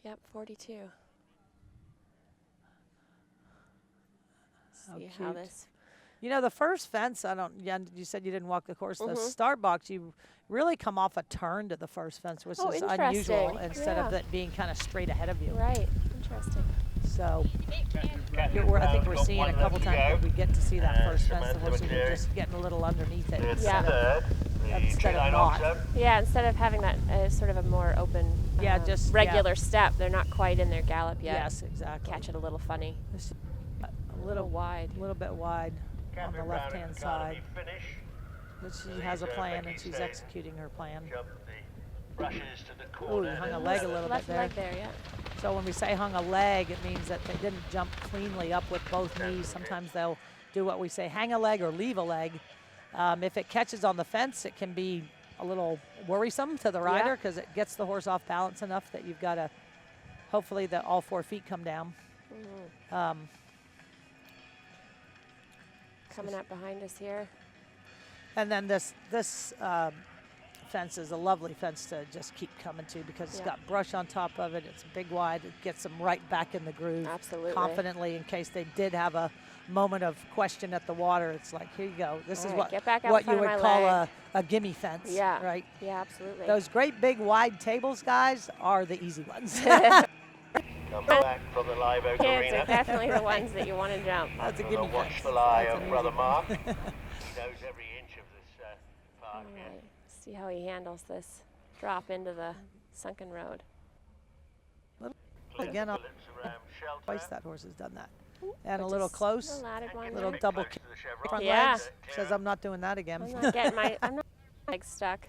S6: Yep, 42. See how
S5: cute.
S6: this.
S5: You know, the first fence, you said you didn't walk the course.
S6: Mm-hmm.
S5: The start box, you really come off a turn to the first fence, which is unusual
S6: interesting.
S5: instead of it being kind of straight ahead of you.
S6: Right. Interesting.
S5: So I think we're seeing a couple times where we get to see that first fence. The horses are just getting a little underneath it instead of not.
S6: Yeah, instead of having that sort of a more open,
S5: just
S6: regular step, they're not quite in their gallop yet.
S5: Yes, exactly.
S6: Catch it a little funny.
S5: A little
S6: wide.
S5: A little bit wide on the left-hand side. But she has a plan and she's executing her plan. Ooh, you hung a leg a little bit there.
S6: Left leg there, yeah.
S5: So when we say hung a leg, it means that they didn't jump cleanly up with both knees. Sometimes they'll do what we say, hang a leg or leave a leg. If it catches on the fence, it can be a little worrisome to the rider because it gets the horse off balance enough that you've got to, hopefully all 4 feet come down.
S6: Mm-hmm. Coming up behind us here.
S5: And then this fence is a lovely fence to just keep coming to because it's got brush on top of it. It's big wide. It gets them right back in the groove.
S6: Absolutely.
S5: Confidently in case they did have a moment of question at the water. It's like, here you go. This is
S6: Get back out
S5: what
S6: in
S5: you
S6: front
S5: would
S6: of
S5: call
S6: my leg.
S5: a gimme fence.
S6: Yeah.
S5: Right?
S6: Yeah, absolutely.
S5: Those great big wide tables, guys, are the easy ones.
S10: Come back from the live oak
S6: Kids
S10: arena.
S6: are definitely the ones that you want to jump.
S5: That's a
S10: With
S5: gimme
S10: a
S5: fence.
S10: watchful eye
S5: That's
S10: on
S5: an
S10: Brother
S5: easy
S10: Mark.
S5: one.
S10: He knows every inch of this park.
S6: All right. See how he handles this drop into the sunken road.
S5: Again,
S10: Lips around
S5: twice
S10: shelter.
S5: that horse has done that. And a little close,
S6: One
S5: little
S6: there.
S5: double
S10: Close
S5: kick
S10: to the chevron.
S5: front
S6: Yeah.
S5: legs. Says, I'm not doing that again.
S6: I'm not getting my legs stuck.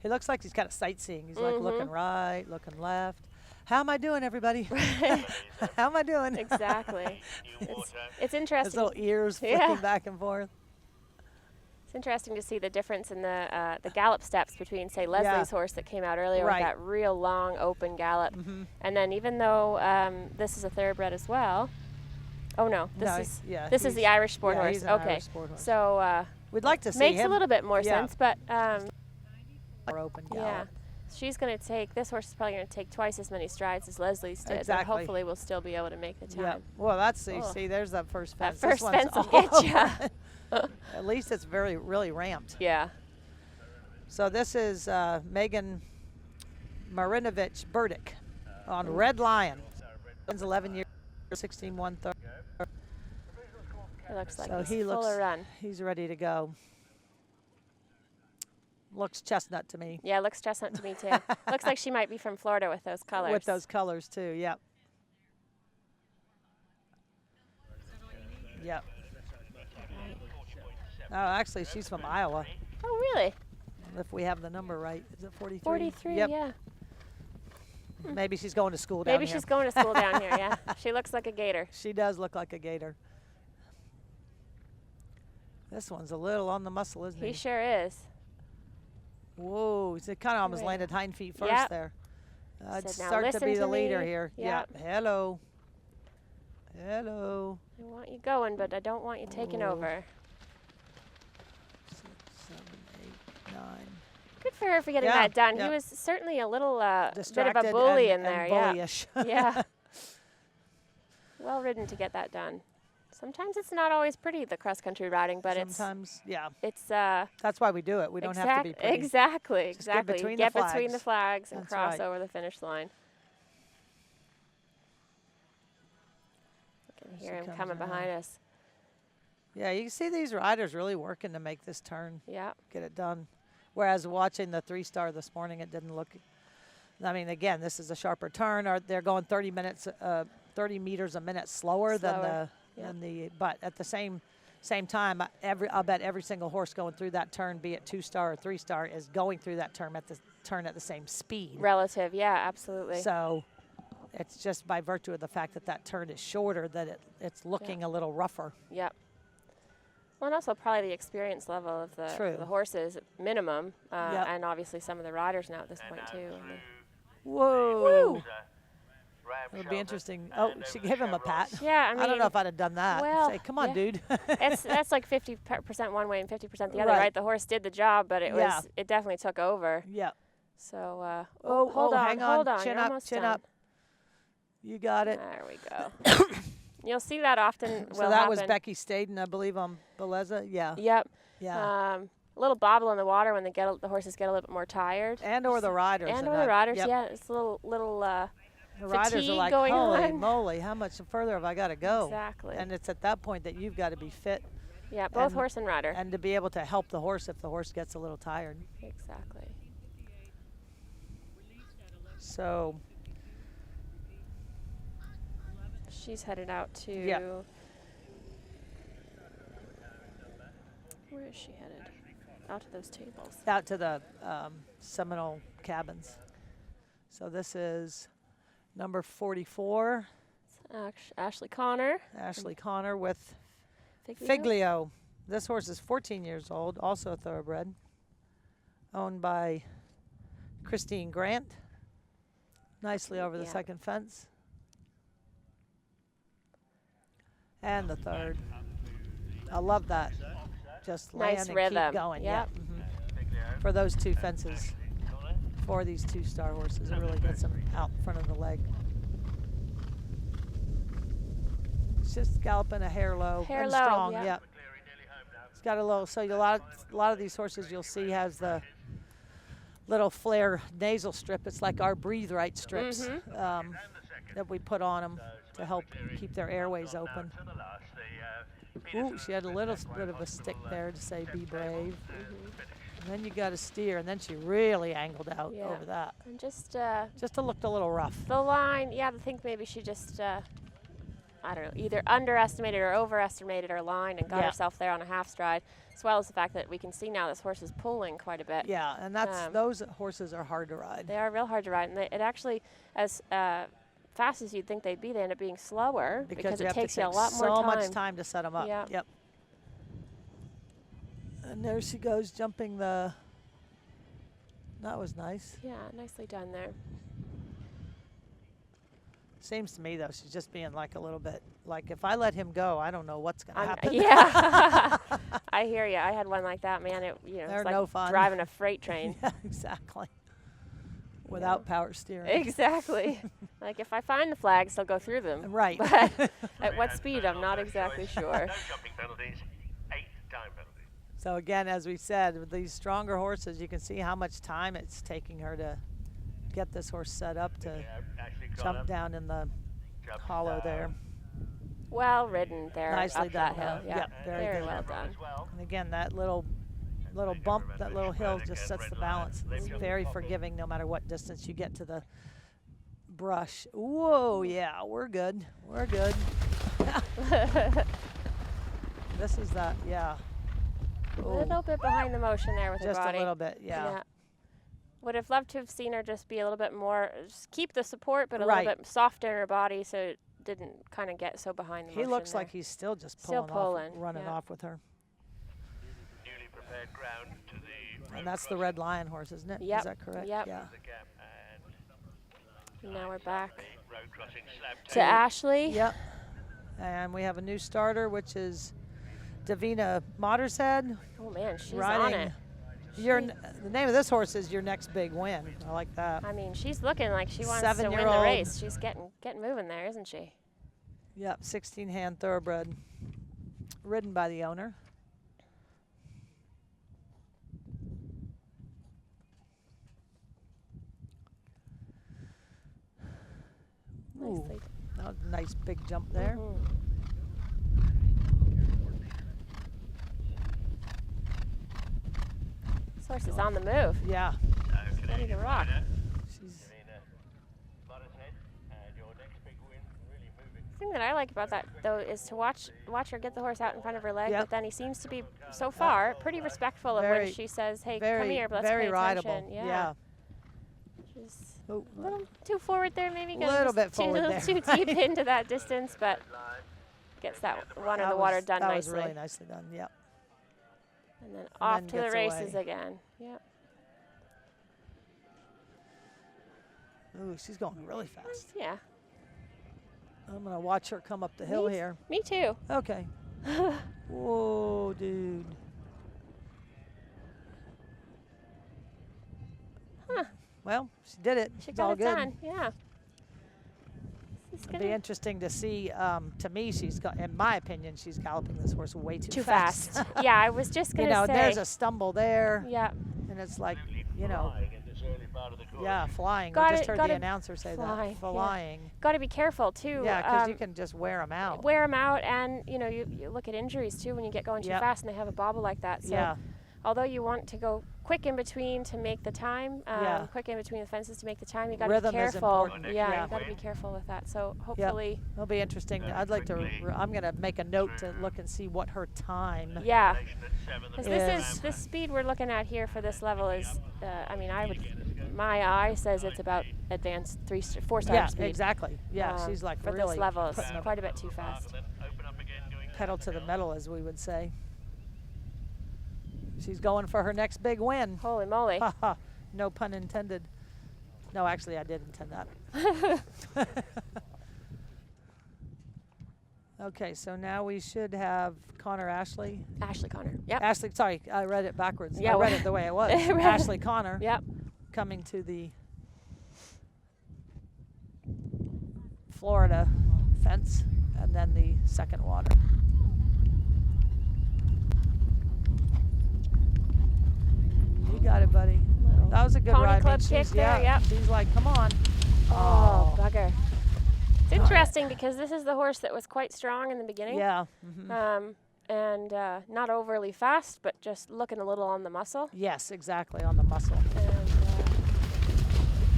S5: He looks like he's kind of sightseeing. He's like looking right, looking left. How am I doing, everybody? How am I doing?
S6: Exactly.
S10: New water.
S6: It's
S5: His
S6: interesting.
S5: little ears flicking back and forth.
S6: It's interesting to see the difference in the gallop steps between, say, Leslie's horse that came out earlier
S5: Right.
S6: with that real long open gallop, and then even though this is a thoroughbred as well. Oh no, this is the Irish sport horse.
S5: He's an
S6: Okay,
S5: Irish sport horse.
S6: so
S5: We'd like to see
S6: makes
S5: him
S6: a little bit more
S5: yeah.
S6: sense, but
S5: more open
S6: yeah,
S5: gallop.
S6: she's going to take. This horse is probably going to take twice as many strides as Leslie's did,
S5: Exactly.
S6: but hopefully we'll still be able to make the time.
S5: Yeah. Well, that's
S6: Oh.
S5: see, there's that first
S6: That
S5: fence.
S6: first
S5: This one's
S6: fence will
S5: all
S6: get ya.
S5: over. At least it's really ramped.
S6: Yeah.
S5: So this is Megan Marinovich Burdick on Red Lion. 11 years, 16-130.
S6: It looks like
S5: So
S6: he's
S5: he
S6: full
S5: looks,
S6: of run.
S5: he's ready to go. Looks chestnut to me.
S6: Yeah, looks chestnut to me too. Looks like she might be from Florida with those colors.
S5: With those colors too, yep. Yep. Oh, actually, she's from Iowa.
S6: Oh, really?
S5: If we have the number right, is it 43?
S6: 43,
S5: Yep.
S6: yeah.
S5: Maybe she's going to school down
S6: Maybe
S5: here.
S6: she's going to school down here, yeah. She looks like a gator.
S5: She does look like a gator. This one's a little on the muscle, isn't he?
S6: He sure is.
S5: Whoa, he kind of almost
S6: Right.
S5: landed hind feet first
S6: Yep.
S5: there. I'd
S6: Said, "Now
S5: start to
S6: listen
S5: be
S6: to
S5: the leader
S6: me."
S5: here.
S6: Yep.
S5: Yeah. Hello. Hello.
S6: I want you going, but I don't want you taking
S5: Oh.
S6: over.
S5: 6, 7, 8, 9.
S6: Good for her for getting
S5: Yeah,
S6: that done.
S5: yeah.
S6: He was certainly a little bit of
S5: Distracted
S6: a bully
S5: and,
S6: in there,
S5: and
S6: yeah.
S5: bullyish.
S6: Yeah. Well ridden to get that done. Sometimes it's not always pretty, the cross-country riding, but
S5: Sometimes, yeah.
S6: it's
S5: That's why we do it. We don't have to be pretty.
S6: Exactly,
S5: Just get
S6: exactly.
S5: between
S6: Get
S5: the
S6: between the flags and
S5: That's
S6: cross
S5: right.
S6: over the finish line. I can
S5: She
S6: hear him
S5: comes
S6: coming behind
S5: around.
S6: us.
S5: Yeah, you can see these riders really working to make this turn,
S6: Yeah.
S5: get it done. Whereas watching the 3-star this morning, it didn't look. I mean, again, this is a sharper turn. Or they're going 30 meters a minute slower than
S6: Slower,
S5: the. But at the same time, I'll bet every single horse going through that turn, be it 2-star or 3-star, is going through that turn at the same speed.
S6: Relative, yeah, absolutely.
S5: So it's just by virtue of the fact that that turn is shorter that it's looking a little rougher.
S6: Yep. Well, and also probably the experience level of the horses, minimum, and obviously some of the riders now at this point too.
S5: Whoa!
S6: Woo.
S5: It'll be interesting. Oh, she gave him a pat.
S6: Yeah, I mean,
S5: I don't know if I'd have done that.
S6: Well,
S5: say, come on, dude.
S6: That's like 50% one way and 50% the other, right? The horse did the job, but it definitely took over.
S5: Yeah.
S6: So,
S5: hold on,
S6: hang on,
S5: chin
S6: You're
S5: up,
S6: almost
S5: chin
S6: done.
S5: up. You got it.
S6: There we go. You'll see that often.
S5: So that was Becky Staden, I believe, on Beleza. Yeah.
S6: Yep.
S5: Yeah.
S6: A little bobble in the water when the horses get a little bit more tired.
S5: And/or the riders.
S6: And/or the riders.
S5: Yep.
S6: Yeah, it's a little.
S5: The riders are like,
S6: going
S5: holy
S6: on.
S5: moly, how much further have I got to go?
S6: Exactly.
S5: And it's at that point that you've got to be fit.
S6: Yeah, both horse and rider.
S5: And to be able to help the horse if the horse gets a little tired.
S6: Exactly.
S5: So.
S6: She's headed out to.
S5: Yeah.
S6: Where is she headed? Out to those tables.
S5: Out to the Seminole cabins. So this is number 44.
S6: Ashley Connor.
S5: Ashley Connor with
S6: Figlio.
S5: Figlio. This horse is 14 years old, also a thoroughbred, owned by Christine Grant. Nicely over the second fence. And the third. I love that. Just land
S6: Nice
S5: and
S6: rhythm.
S5: keep going.
S6: Yep.
S5: Yeah. For those two fences, for these two star horses, it really gets them out in front of the leg. It's just galloping a hair low and strong. Yep. It's got a little. So a lot of these horses you'll see has the little flare nasal strip. It's like our Breathe Right strips that we put on them to help keep their airways open. Ooh, she had a little bit of a stick there to say be brave. And then you got to steer, and then she really angled out over that.
S6: And just
S5: looked a little rough.
S6: The line, I think maybe she just, I don't know, either underestimated or overestimated her line and got herself there on a half stride, as well as the fact that we can see now this horse is pulling quite a bit.
S5: Yeah, and that's those horses are hard to ride.
S6: They are real hard to ride, and it actually, as fast as you'd think they'd be, they end up being slower because it takes you a lot more time.
S5: So much time to set them up.
S6: Yeah.
S5: Yep. And there she goes jumping the. That was nice.
S6: Yeah, nicely done there.
S5: Seems to me though she's just being like a little bit like if I let him go, I don't know what's going to happen.
S6: Yeah, I hear you. I had one like that, man.
S5: They're
S6: it's like
S5: no fun.
S6: driving a freight train.
S5: Yeah, exactly. Without power steering.
S6: Exactly. Like if I find the flags, they'll go through them.
S5: Right.
S6: But at what speed, I'm not exactly sure.
S10: No jumping penalties, 8 time penalties.
S5: So again, as we said, with these stronger horses, you can see how much time it's taking her to get this horse set up to jump down in the hollow there.
S6: Well ridden there.
S5: Nicely
S6: up
S5: done.
S6: that hill. Yeah,
S5: Yep, very good.
S6: well done.
S5: And again, that little bump, that little hill just sets the balance. It's very forgiving no matter what distance you get to the brush. Whoa, yeah, we're good. We're good. This is that, yeah.
S6: A little bit behind the motion there with her
S5: Just
S6: body.
S5: a little bit, yeah.
S6: Would have loved to have seen her just be a little bit more, just keep the support, but a
S5: Right.
S6: little bit softer in her body so it didn't kind of get so behind the motion.
S5: He looks
S6: there.
S5: like he's still just
S6: Still
S5: pulling off,
S6: pulling,
S5: running
S6: yeah.
S5: off with her.
S10: Newly prepared ground to the
S5: And that's the Red Lion horse, isn't it?
S6: Yep.
S5: Is that correct?
S6: Yep.
S5: Yeah.
S10: the gap and
S6: Now we're back
S10: road crossing slab
S6: to Ashley.
S5: Yep. And we have a new starter, which is Davina Mottershead.
S6: Oh man, she's
S5: riding
S6: on it.
S5: The name of this horse is Your Next Big Win. I like that.
S6: I mean, she's looking like she wants to win the
S5: 7-year-old.
S6: race. She's getting moving there, isn't she?
S5: Yep, 16-hand thoroughbred, ridden by the owner.
S6: Nicely.
S5: That was a nice big jump there.
S6: This horse is on the move.
S5: Yeah.
S6: Ready to rock.
S5: She's
S6: The thing that I like about that, though, is to watch her get the horse out in front of her leg,
S5: Yep.
S6: but then he seems to be, so far, pretty respectful of when she says, hey, come here, but let's
S5: very
S6: pay
S5: rideable.
S6: attention.
S5: Yeah.
S6: She's
S5: Oh,
S6: a little too forward there, maybe.
S5: A little bit
S6: too,
S5: forward there.
S6: Too deep into that distance, but gets that one in the water done
S5: that
S6: nicely.
S5: was really nicely done, yep.
S6: And then off
S5: then
S6: to the
S5: gets
S6: races
S5: away.
S6: again. Yep.
S5: Ooh, she's going really fast.
S6: Yeah.
S5: I'm going to watch her come up the hill here.
S6: Me too.
S5: Okay. Whoa, dude.
S6: Huh.
S5: Well, she did it.
S6: She
S5: It's
S6: got
S5: all
S6: it
S5: good.
S6: done. Yeah. This is
S5: It'll be
S6: gonna
S5: interesting to see. To me, in my opinion, she's galloping this horse way too
S6: fast. Yeah, I was just
S5: You
S6: gonna
S5: know,
S6: say.
S5: there's a stumble there,
S6: Yeah.
S5: and it's like, you know,
S10: Flying in this early part of the course.
S5: yeah, flying.
S6: Got
S5: We just
S6: it,
S5: heard
S6: got
S5: the
S6: it.
S5: announcer say
S6: Flying,
S5: that. Flying.
S6: Got to be careful too.
S5: Yeah, because you can just wear them out.
S6: wear them out, and you know you look at injuries too when you get going too
S5: Yep.
S6: fast and they have a bobble like that. So
S5: Yeah.
S6: although you want to go quick in between to make the time,
S5: Yeah.
S6: quick in between the fences to make the time, you got to be
S5: Rhythm is
S6: careful.
S5: important.
S6: Yeah,
S5: Yeah.
S6: you got to be careful with that. So hopefully,
S5: It'll be interesting. I'd like to. I'm going to make a note to look and see what her time.
S6: yeah.
S10: Nation at 7
S6: Because
S10: and
S6: this speed we're looking at here for this level is, I mean, my eye says it's about advanced 4-star
S5: Yeah,
S6: speed.
S5: exactly. Yeah, she's like
S6: for
S5: really
S6: this level, it's
S5: putting the
S6: quite a bit too fast.
S10: then open up again, going
S5: pedal to the metal, as we would say. She's going for her next big win.
S6: Holy moly!
S5: No pun intended. No, actually, I did intend that. Okay, so now we should have Connor Ashley.
S6: Ashley Connor. Yep.
S5: Ashley, sorry, I read it backwards.
S6: Yeah,
S5: I read
S6: well-
S5: it the way it was. Ashley Connor
S6: Yep.
S5: coming to the Florida fence, and then the second water. You got it, buddy.
S6: Little
S5: That was a good
S6: pony
S5: ride.
S6: club
S5: man.
S6: kick
S5: She's,
S6: there,
S5: yeah,
S6: yep.
S5: she's like, come on.
S6: Oh, bugger. It's interesting because this is the horse that was quite strong in the beginning.
S5: Yeah. Mhm.
S6: And not overly fast, but just looking a little on the muscle.
S5: Yes, exactly, on the muscle.
S6: And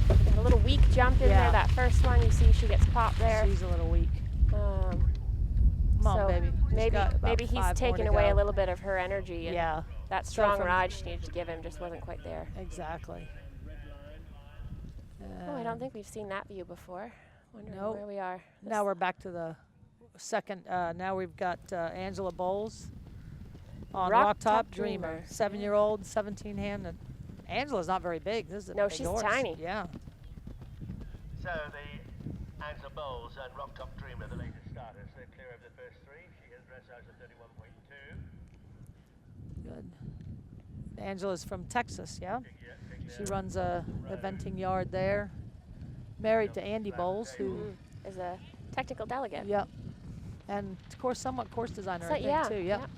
S6: got a little weak jump in
S5: Yeah.
S6: there. That first one, you see she gets popped there.
S5: She's a little weak. Come on,
S6: so
S5: baby. She's
S6: maybe
S5: got about
S6: maybe he's
S5: 5 more
S6: taken
S5: to
S6: away
S5: go.
S6: a little bit of her energy. And
S5: Yeah.
S6: that
S5: So
S6: strong
S5: from-
S6: ride she needed to give him just wasn't quite there.
S5: Exactly.
S6: Oh, I don't think we've seen that view before. Wondering
S5: Nope.
S6: where we are.
S5: Now we're back to the second. Now we've got Angela Bowles on
S6: Rock
S5: Rock Top
S6: Top
S5: Dreamer.
S6: Dreamer.
S5: 7-year-old, 17 hand. And Angela's not very big. This is a
S6: No,
S5: big
S6: she's
S5: horse.
S6: tiny.
S5: Yeah.
S10: So the Angela Bowles and Rock Top Dreamer, the latest starters, they're clear of the first three. She has dressage at 31.2.
S5: Good. Angela's from Texas, yeah? She runs a eventing yard there. Married to Andy Bowles, who,
S6: Is a technical delegate.
S5: yep. And of course, somewhat course designer,
S6: So,
S5: I think,
S6: yeah,
S5: too. Yep.
S6: yep.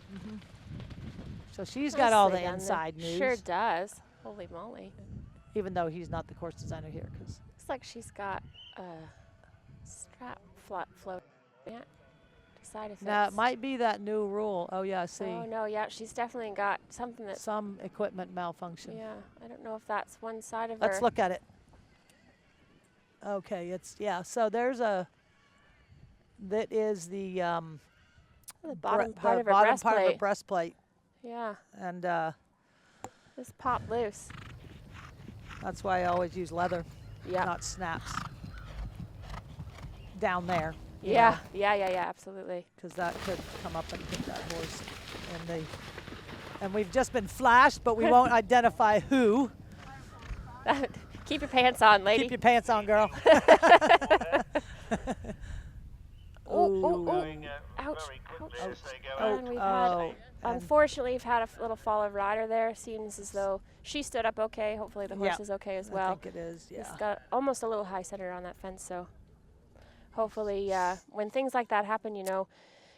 S5: So she's got all the
S6: Nicely done there.
S5: inside news.
S6: Sure does. Holy moly.
S5: Even though he's not the course designer here, because
S6: Looks like she's got a strap float. Yeah. Decide if
S5: now it
S6: it's-
S5: might be that new rule. Oh yeah, I see.
S6: Oh no, yeah, she's definitely got something that's.
S5: Some equipment malfunction.
S6: Yeah, I don't know if that's one side of her.
S5: Let's look at it. Okay, it's so there's a. That is the
S6: The bottom part of her
S5: bottom
S6: breastplate.
S5: part of her breastplate,
S6: Yeah,
S5: and
S6: this popped loose.
S5: that's why I always use leather,
S6: Yeah.
S5: not snaps. Down there.
S6: Yeah, absolutely.
S5: Because that could come up and hit that horse, and we've just been flashed, but we won't identify who.
S6: Keep your pants on, lady.
S5: Keep your pants on, girl.
S6: Oh,
S10: Going
S6: ouch,
S10: very quickly
S6: ouch.
S10: as they go out.
S6: And we've
S5: Oh,
S6: had, unfortunately, we've had a little fall of rider there. Seems as though she stood up okay. Hopefully the horse
S5: Yeah,
S6: is okay as
S5: I
S6: well.
S5: think it is. Yeah.
S6: It's got almost a little high center on that fence, so hopefully when things like that happen,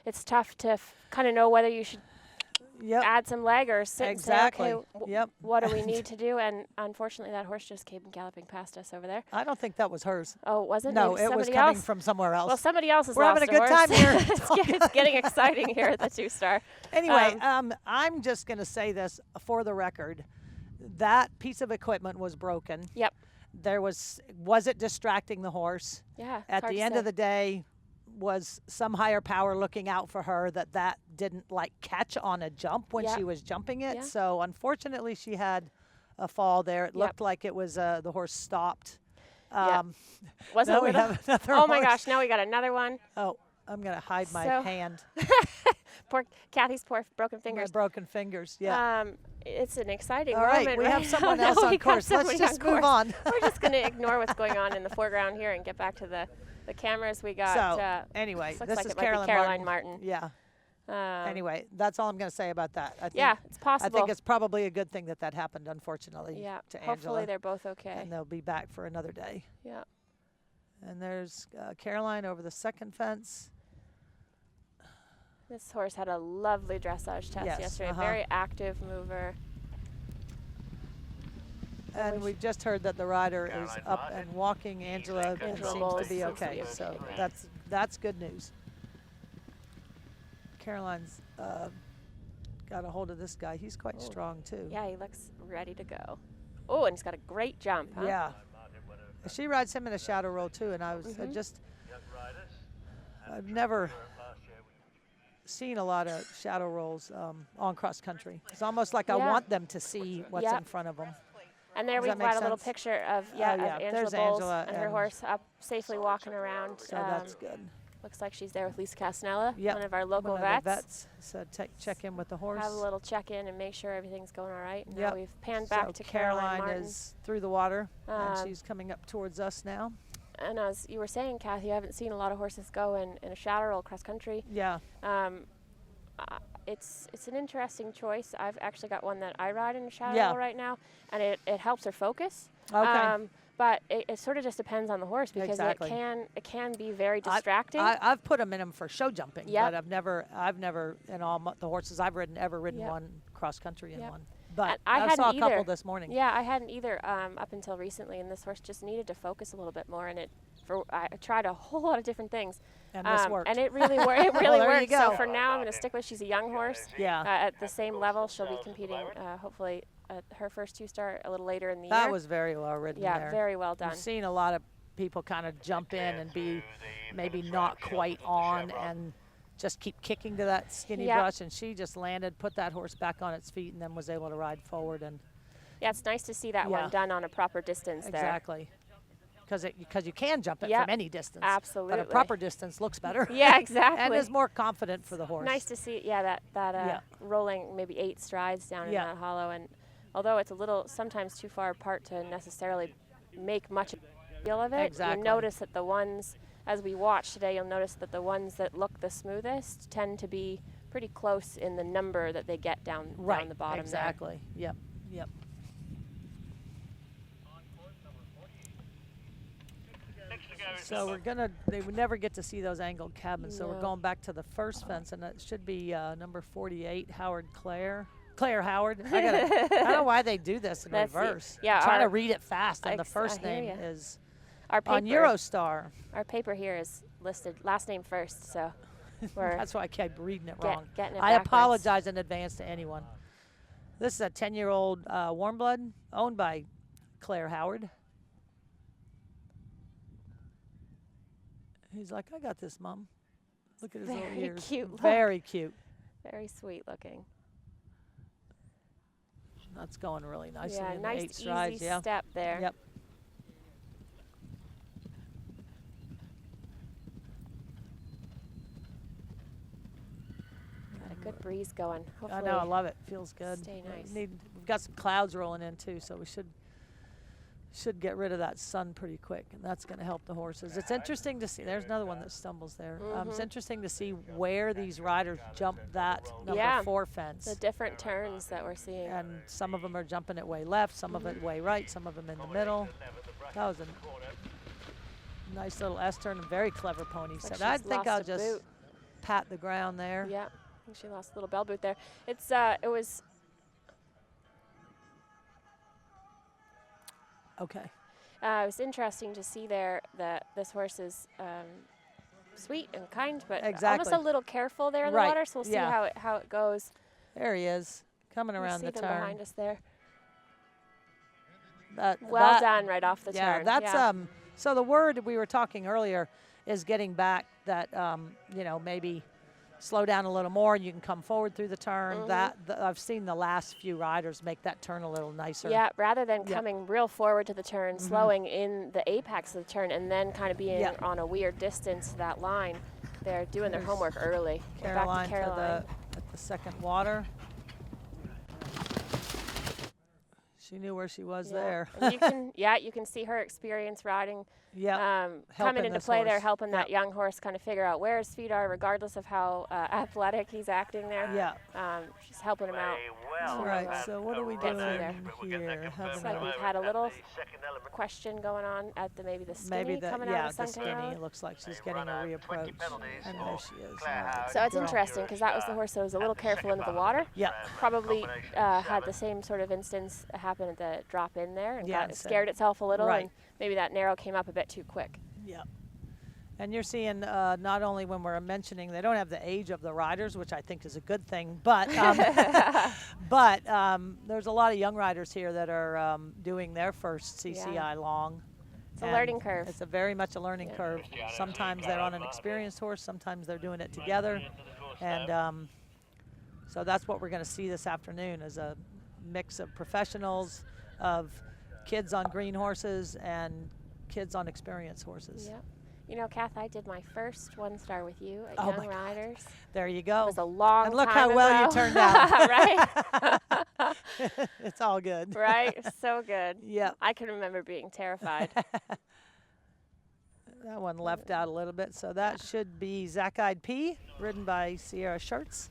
S6: it's tough to kind of know whether you should
S5: Yep.
S6: add some leg or sit
S5: Exactly.
S6: and say, okay,
S5: Yep.
S6: what do we need to do? And unfortunately, that horse just came galloping past us over there.
S5: I don't think that was hers.
S6: Oh, it wasn't?
S5: No,
S6: Maybe
S5: it was
S6: somebody
S5: coming
S6: else?
S5: from somewhere else.
S6: Well, somebody else has
S5: We're
S6: lost
S5: having a good
S6: horse.
S5: time here.
S6: It's getting exciting here at the 2-star.
S5: Anyway, I'm just going to say this for the record. That piece of equipment was broken.
S6: Yep.
S5: Was it distracting the horse?
S6: Yeah. it's
S5: At
S6: hard
S5: the
S6: to
S5: end
S6: say.
S5: of the day, was some higher power looking out for her that didn't catch on a jump when
S6: Yeah.
S5: she was jumping it.
S6: Yeah.
S5: So unfortunately, she had a fall there. It
S6: Yep.
S5: looked like it was the horse stopped.
S6: Yeah. Was
S5: now
S6: it
S5: we
S6: little?
S5: have another
S6: Oh my
S5: horse.
S6: gosh! Now we got another one.
S5: Oh, I'm gonna hide my hand.
S6: Poor Kathy's broken
S5: My
S6: fingers.
S5: broken fingers. Yeah.
S6: It's an exciting
S5: All
S6: moment.
S5: right, we have
S6: now.
S5: someone
S6: Now
S5: else
S6: we
S5: on
S6: got
S5: course. Let's
S6: somebody
S5: just
S6: on
S5: move
S6: course.
S5: on.
S6: We're just going to ignore what's going on in the foreground here and get back to the cameras we got.
S5: So anyway,
S6: looks
S5: this
S6: like
S5: is
S6: it might be Caroline Martin.
S5: Yeah. Anyway, that's all I'm going to say about that. I think,
S6: yeah, it's possible.
S5: I think it's probably a good thing that happened, unfortunately,
S6: yeah,
S5: to Angela.
S6: hopefully they're both okay.
S5: And they'll be back for another day.
S6: Yeah.
S5: And there's Caroline over the second fence.
S6: This horse had a lovely dressage test yesterday. Very active mover.
S5: And we've just heard that the rider is up and walking, Angela, and seems to be okay. So that's good news. Caroline's got a hold of this guy. He's quite strong too.
S6: Yeah, he looks ready to go. Oh, and he's got a great jump, huh?
S5: Yeah. She rides him in a shadow roll too, and I was I've never seen a lot of shadow rolls on cross country. It's almost like I want them to see what's in front of them.
S6: And there we've got a little picture of of Angela Bowles and her horse up safely walking around.
S5: So that's good.
S6: Looks like she's there with Lisa Castanella,
S5: Yep.
S6: one of our local
S5: One of the
S6: vets.
S5: So check in with the horse.
S6: Have a little check-in and make sure everything's going all right. And
S5: Yep.
S6: now we've panned back to Caroline Martin.
S5: is through the water, and she's coming up towards us now.
S6: And as you were saying, Kathy, I haven't seen a lot of horses go in a shadow roll cross country.
S5: Yeah.
S6: It's an interesting choice. I've actually got one that I ride in a shadow roll right now, and it helps her focus.
S5: Okay.
S6: But it sort of just depends on the horse because it can be very distracting.
S5: I've put them in them for show jumping,
S6: Yep.
S5: but I've never in all the horses I've ridden ever ridden one cross country in one. But
S6: I
S5: saw a
S6: hadn't
S5: couple
S6: either.
S5: this morning.
S6: Yeah, I hadn't either up until recently, and this horse just needed to focus a little bit more. And I tried a whole lot of different things,
S5: and this worked.
S6: And it really worked. It really
S5: Well, there you
S6: worked. So
S5: go.
S6: for now, I'm going to stick with. She's a young horse.
S5: Yeah.
S6: At the same level, she'll be competing hopefully at her first two-star a little later in the year.
S5: That was very well ridden.
S6: Yeah,
S5: there.
S6: very well done.
S5: I've seen a lot of people kind of jump in and be maybe not quite on and just keep kicking to that skinny brush, and she just landed, put that horse back on its feet, and then was able to ride forward. And
S6: yeah, it's nice to see that one done on a proper distance there.
S5: Exactly. Because you can jump it from any distance.
S6: Absolutely.
S5: But a proper distance looks better.
S6: Yeah, exactly.
S5: And is more confident for the horse.
S6: Nice to see, that rolling maybe 8 strides down in that hollow. And although it's a little sometimes too far apart to necessarily make much feel of it, you notice that the ones, as we watch today, you'll notice that the ones that look the smoothest tend to be pretty close in the number that they get down the bottom
S5: exactly. Yep. So they would never get to see those angled cabins. So we're going back to the first fence, and it should be number 48, Claire Howard. I don't know why they do this in reverse.
S6: Yeah,
S5: trying to read it fast, and the first name is on Eurostar.
S6: Our paper here is listed last name first, so
S5: that's why I kept reading it wrong.
S6: Getting it
S5: I
S6: backwards.
S5: apologize in advance to anyone. This is a 10-year-old warm blood owned by Claire Howard. He's like, I got this, Mom. Look at his little ears.
S6: Cute look.
S5: Very cute.
S6: Very sweet looking.
S5: That's going really nicely.
S6: Yeah,
S5: in
S6: nice
S5: 8 strides.
S6: easy step there.
S5: Yep.
S6: Got a good breeze going. Hopefully
S5: I know, I love it. Feels good.
S6: Stay nice.
S5: We've got some clouds rolling in too, so we should get rid of that sun pretty quick, and that's going to help the horses. It's interesting to see. There's another one that stumbles there. It's interesting to see where these riders jump that number 4 fence.
S6: The different turns that we're seeing.
S5: And some of them are jumping it way left, some of it way right, some of them in the middle. That was a nice little S-turn and very clever pony.
S6: Like
S5: Said, I think I'll just
S6: boot.
S5: pat the ground there.
S6: Yeah, I think she lost a little bell boot there. It was.
S5: Okay.
S6: It was interesting to see there that this horse is sweet and kind, but almost a little careful there in the water. So we'll see how it goes.
S5: There he is, coming around the
S6: see them
S5: turn.
S6: behind us there.
S5: Well
S6: done right off the turn.
S5: That's so the word we were talking earlier is getting back that maybe slow down a little more and you can come forward through the turn. I've seen the last few riders make that turn a little nicer.
S6: Yeah, rather than coming real forward to the turn, slowing in the apex of the turn and then kind of being on a weird distance to that line. They're doing their homework early. We're back
S5: Caroline
S6: to Caroline.
S5: at the second water. She knew where she was there.
S6: And you can see her experience riding coming into play there, helping that young horse kind of figure out where his feet are, regardless of how athletic he's acting there.
S5: Yeah.
S6: She's helping him out.
S5: All right, so what are we doing here?
S6: Looks like we've had a little question going on at maybe the skinny coming out of
S5: the
S6: Sunken
S5: skinny.
S6: Road.
S5: It looks like she's getting a reapproach. And there she is.
S6: So it's interesting because that was the horse that was a little careful into the water.
S5: Yeah.
S6: Probably had the same sort of instance happen at the drop in there and scared itself a little, and maybe that narrow came up a bit too quick.
S5: Yeah. And you're seeing not only when we're mentioning they don't have the age of the riders, which I think is a good thing, but there's a lot of young riders here that are doing their first CCI long.
S6: It's a learning curve.
S5: It's very much a learning curve. Sometimes they're on an experienced horse, sometimes they're doing it together. And so that's what we're going to see this afternoon is a mix of professionals, of kids on green horses, and kids on experienced horses.
S6: Yep. You know, Kath, I did my first 1-star with you at Young Riders.
S5: There you go.
S6: It was a long time
S5: And look how well you turned out.
S6: Right?
S5: It's all good.
S6: Right? So good.
S5: Yeah.
S6: I can remember being terrified.
S5: That one left out a little bit, so that should be Zack-Eyed P, ridden by Sierra Schertz,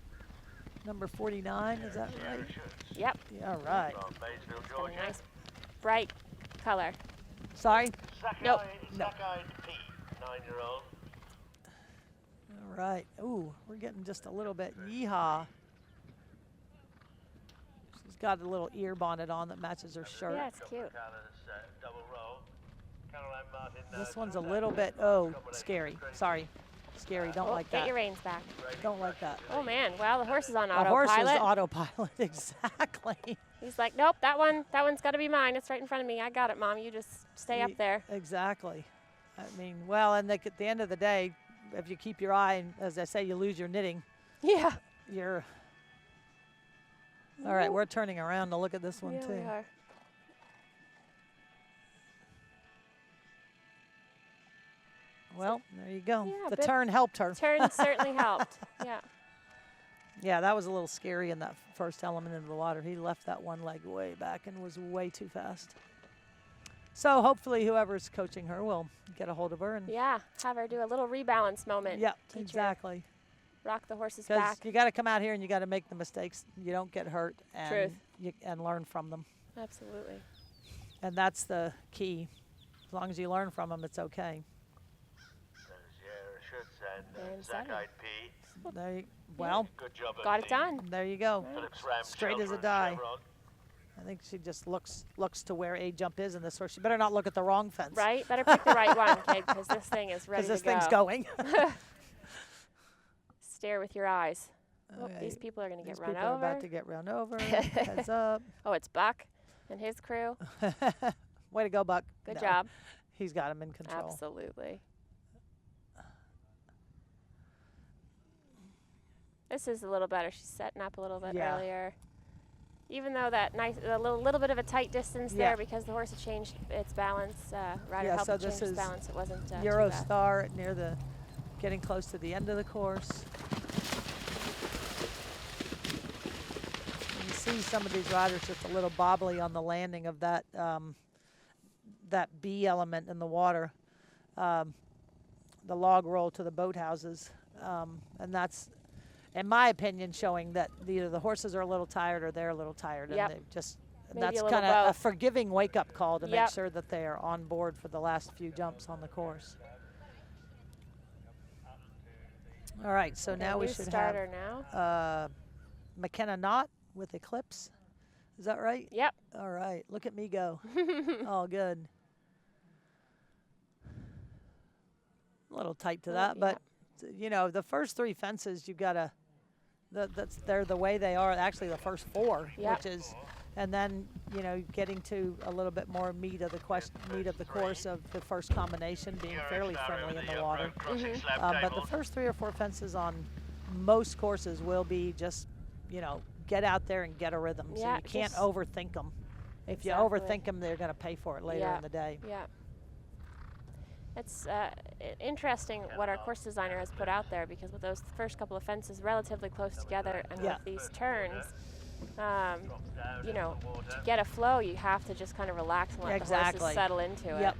S5: number 49. Is that right?
S6: Yep.
S5: Yeah, right.
S6: Got a nice bright color.
S5: Sorry?
S6: Nope.
S10: Zack-Eyed P, 9-year-old.
S5: All right. Ooh, we're getting just a little bit yeehaw. She's got a little ear bonnet on that matches her shirt.
S6: Yeah, it's cute.
S5: This one's a little bit, scary. Sorry. Scary. Don't like that.
S6: Get your reins back.
S5: Don't like that.
S6: Oh, man. Well, the horse is on autopilot.
S5: The horse is autopilot, exactly.
S6: He's like, nope, that one's got to be mine. It's right in front of me. I got it, Mom. You just stay up there.
S5: Exactly. I mean, well, and at the end of the day, if you keep your eye, and as I say, you lose your knitting.
S6: Yeah.
S5: You're. All right, we're turning around to look at this one, too.
S6: We are.
S5: Well, there you go.
S6: Yeah,
S5: the turn helped her.
S6: Turn certainly helped. Yeah.
S5: Yeah, that was a little scary in that first element into the water. He left that one leg way back and was way too fast. So hopefully whoever's coaching her will get a hold of her and
S6: have her do a little rebalance moment.
S5: Yeah, exactly.
S6: Rock the horse's back.
S5: You got to come out here and you got to make the mistakes. You don't get hurt and and learn from them.
S6: Absolutely.
S5: And that's the key. As long as you learn from them, it's okay.
S10: And Zack-Eyed P.
S5: There you, well,
S10: good job.
S6: Got it done.
S5: There you go.
S10: Phillips Ram,
S5: straight as a die. I think she just looks to where A jump is in this horse. She better not look at the wrong fence.
S6: Right? Better pick the right one, kid, because this thing is ready to go.
S5: Because this thing's going.
S6: Stare with your eyes. Oh,
S5: Okay.
S6: these people are going to get
S5: These
S6: run
S5: people
S6: over.
S5: are about to get run over. Heads up.
S6: Oh, it's Buck and his crew.
S5: Way to go, Buck.
S6: Good job.
S5: He's got him in control.
S6: Absolutely. This is a little better. She's setting up a little bit earlier. Even though that a little bit of a tight distance there because the horse had changed its balance. Rider helped change its balance. It wasn't
S5: Eurostar near the, getting close to the end of the course. You see some of these riders just a little bobbly on the landing of that that B element in the water, the log roll to the boathouses, and that's, in my opinion, showing that either the horses are a little tired or they're a little tired, and they just that's kind of a forgiving wake-up call to make sure that they are on board for the last few jumps on the course. All right, so now we should have McKenna Knott with Eclipse. Is that right?
S6: Yep.
S5: All right, look at me go. All good. A little tight to that, but you know, the first three fences you've got to. They're the way they are. Actually, the first four, which is, and then you know, getting to a little bit more meat of the course of the first combination being fairly friendly in the water. But the first 3 or 4 fences on most courses will be just, you know, get out there and get a rhythm. So you can't overthink them. If you overthink them, they're going to pay for it later in the day.
S6: Yeah. It's interesting what our course designer has put out there, because with those first couple of fences relatively close together and with these turns, you know, to get a flow, you have to just kind of relax and let the horses settle into it.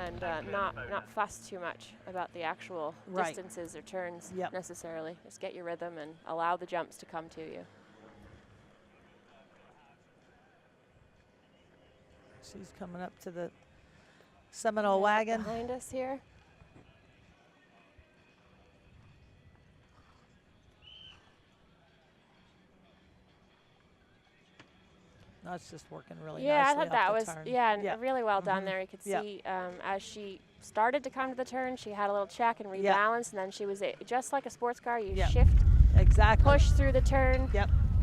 S6: And not fuss too much about the actual distances or turns necessarily. Just get your rhythm and allow the jumps to come to you.
S5: She's coming up to the Seminole wagon
S6: behind us here.
S5: No, it's just working really
S6: nicely.
S5: I
S6: thought that was really well done there. You could see as she started to come to the turn, she had a little check and rebalance, and then she was just like a sports car. You shift, push through the turn,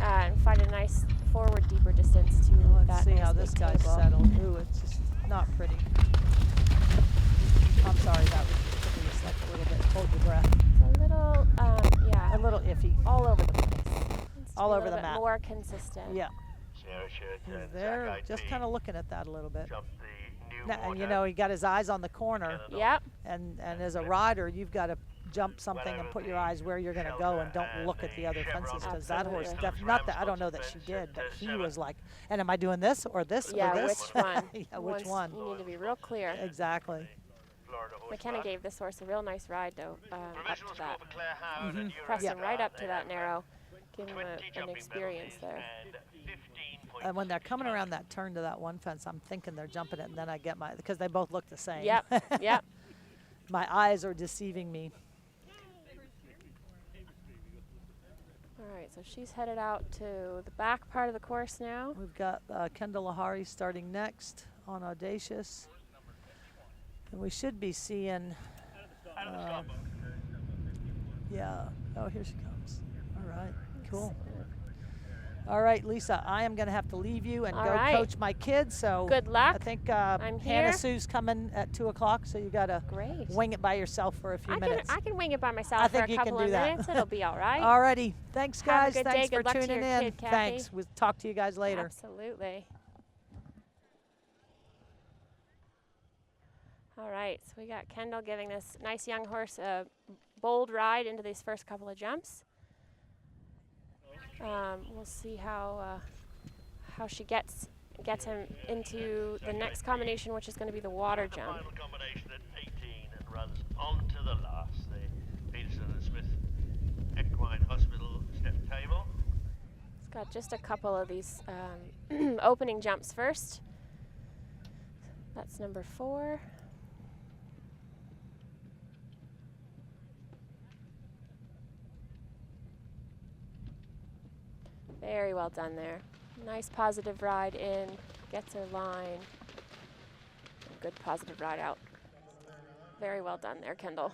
S6: and find a nice forward, deeper distance to
S5: Let's see how this guy's settled. Ooh, it's just not pretty. I'm sorry, that was just like a little bit. Hold your breath.
S6: It's a little,
S5: a little iffy.
S6: All over the place.
S5: All over the map.
S6: More consistent.
S5: Yeah. They're just kind of looking at that a little bit. Now, and you know, he got his eyes on the corner.
S6: Yep.
S5: And as a rider, you've got to jump something and put your eyes where you're going to go, and don't look at the other fences, because that horse, not that I don't know that she did, but he was like, and am I doing this or this or this?
S6: Which one?
S5: Which one?
S6: You need to be real clear.
S5: Exactly.
S6: McKenna gave this horse a real nice ride, though, up to that. Pressed him right up to that narrow, give him an experience there.
S5: And when they're coming around that turn to that one fence, I'm thinking they're jumping it, and then I get because they both look the same.
S6: Yep.
S5: My eyes are deceiving me.
S6: All right, so she's headed out to the back part of the course now.
S5: We've got Kendall Lahari starting next on Audacious. And we should be seeing, oh, here she comes. All right, cool. All right, Lisa, I am going to have to leave you and go coach my kids. So
S6: good luck.
S5: I think
S6: I'm here.
S5: Hannah Sue's coming at 2 o'clock, so you got to wing it by yourself for a few minutes.
S6: I can wing it by myself for a couple of minutes. It'll be all right.
S5: All righty. Thanks, guys.
S6: Have a good
S5: Thanks
S6: day.
S5: for
S6: Good luck to
S5: tuning
S6: your
S5: in.
S6: kid, Kathy.
S5: Thanks. We'll talk to you guys later.
S6: Absolutely. All right, so we got Kendall giving this nice young horse a bold ride into these first couple of jumps. We'll see how she gets him into the next combination, which is going to be the water jump.
S10: Final combination at 18 and runs on to the last, the Peterson and Smith Equine Hospital step table.
S6: It's got just a couple of these opening jumps first. That's number 4. Very well done there. Nice positive ride in, gets her line. Good positive ride out. Very well done there, Kendall.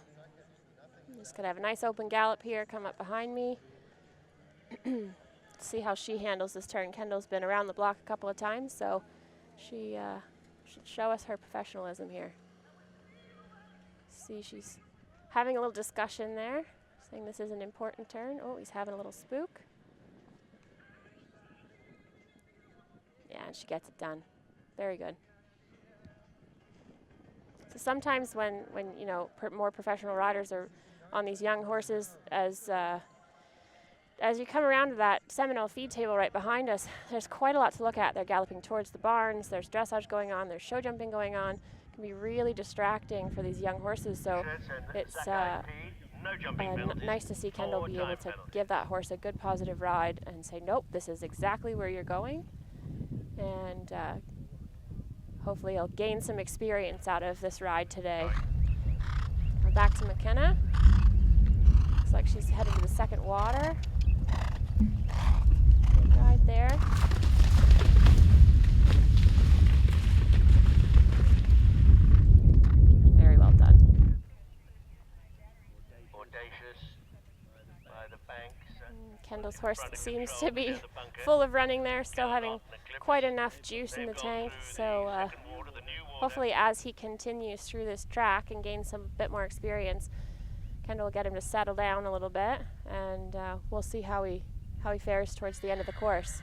S6: I'm just gonna have a nice open gallop here, come up behind me. See how she handles this turn. Kendall's been around the block a couple of times, so she should show us her professionalism here. See, she's having a little discussion there, saying this is an important turn. Oh, he's having a little spook. Yeah, and she gets it done. Very good. So sometimes when you know, more professional riders are on these young horses, as you come around to that Seminole feed table right behind us, there's quite a lot to look at. They're galloping towards the barns, there's dressage going on, there's show jumping going on. It can be really distracting for these young horses, so it's nice to see Kendall be able to give that horse a good positive ride and say, nope, this is exactly where you're going. And hopefully he'll gain some experience out of this ride today. We're back to McKenna. Looks like she's headed to the second water. Good ride there. Very well done.
S10: Audacious by the banks.
S6: Kendall's horse seems to be full of running there, still having quite enough juice in the tank. So hopefully as he continues through this track and gains some bit more experience, Kendall will get him to settle down a little bit, and we'll see how he fares towards the end of the course.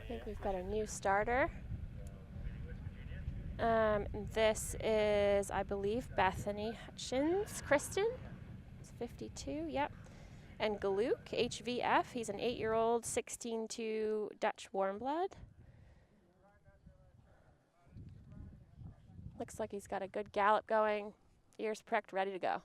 S6: I think we've got a new starter. This is, I believe, Bethany Hutchins. Kristen, it's 52, yep. And Galuk, HVF, he's an 8-year-old, 16-2 Dutch warm blood. Looks like he's got a good gallop going, ears pricked, ready to go.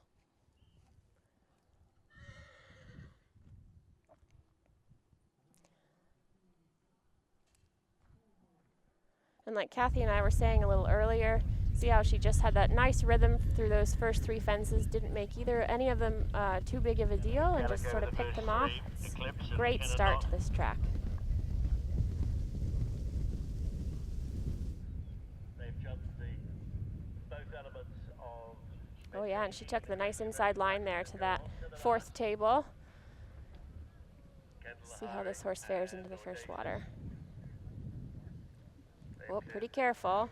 S6: And like Kathy and I were saying a little earlier, see how she just had that nice rhythm through those first 3 fences, didn't make any of them too big of a deal, and just sort of picked them off. It's a great start to this track. Oh yeah, and she took the nice inside line there to that 4th table. See how this horse fares into the first water. Oh, pretty careful.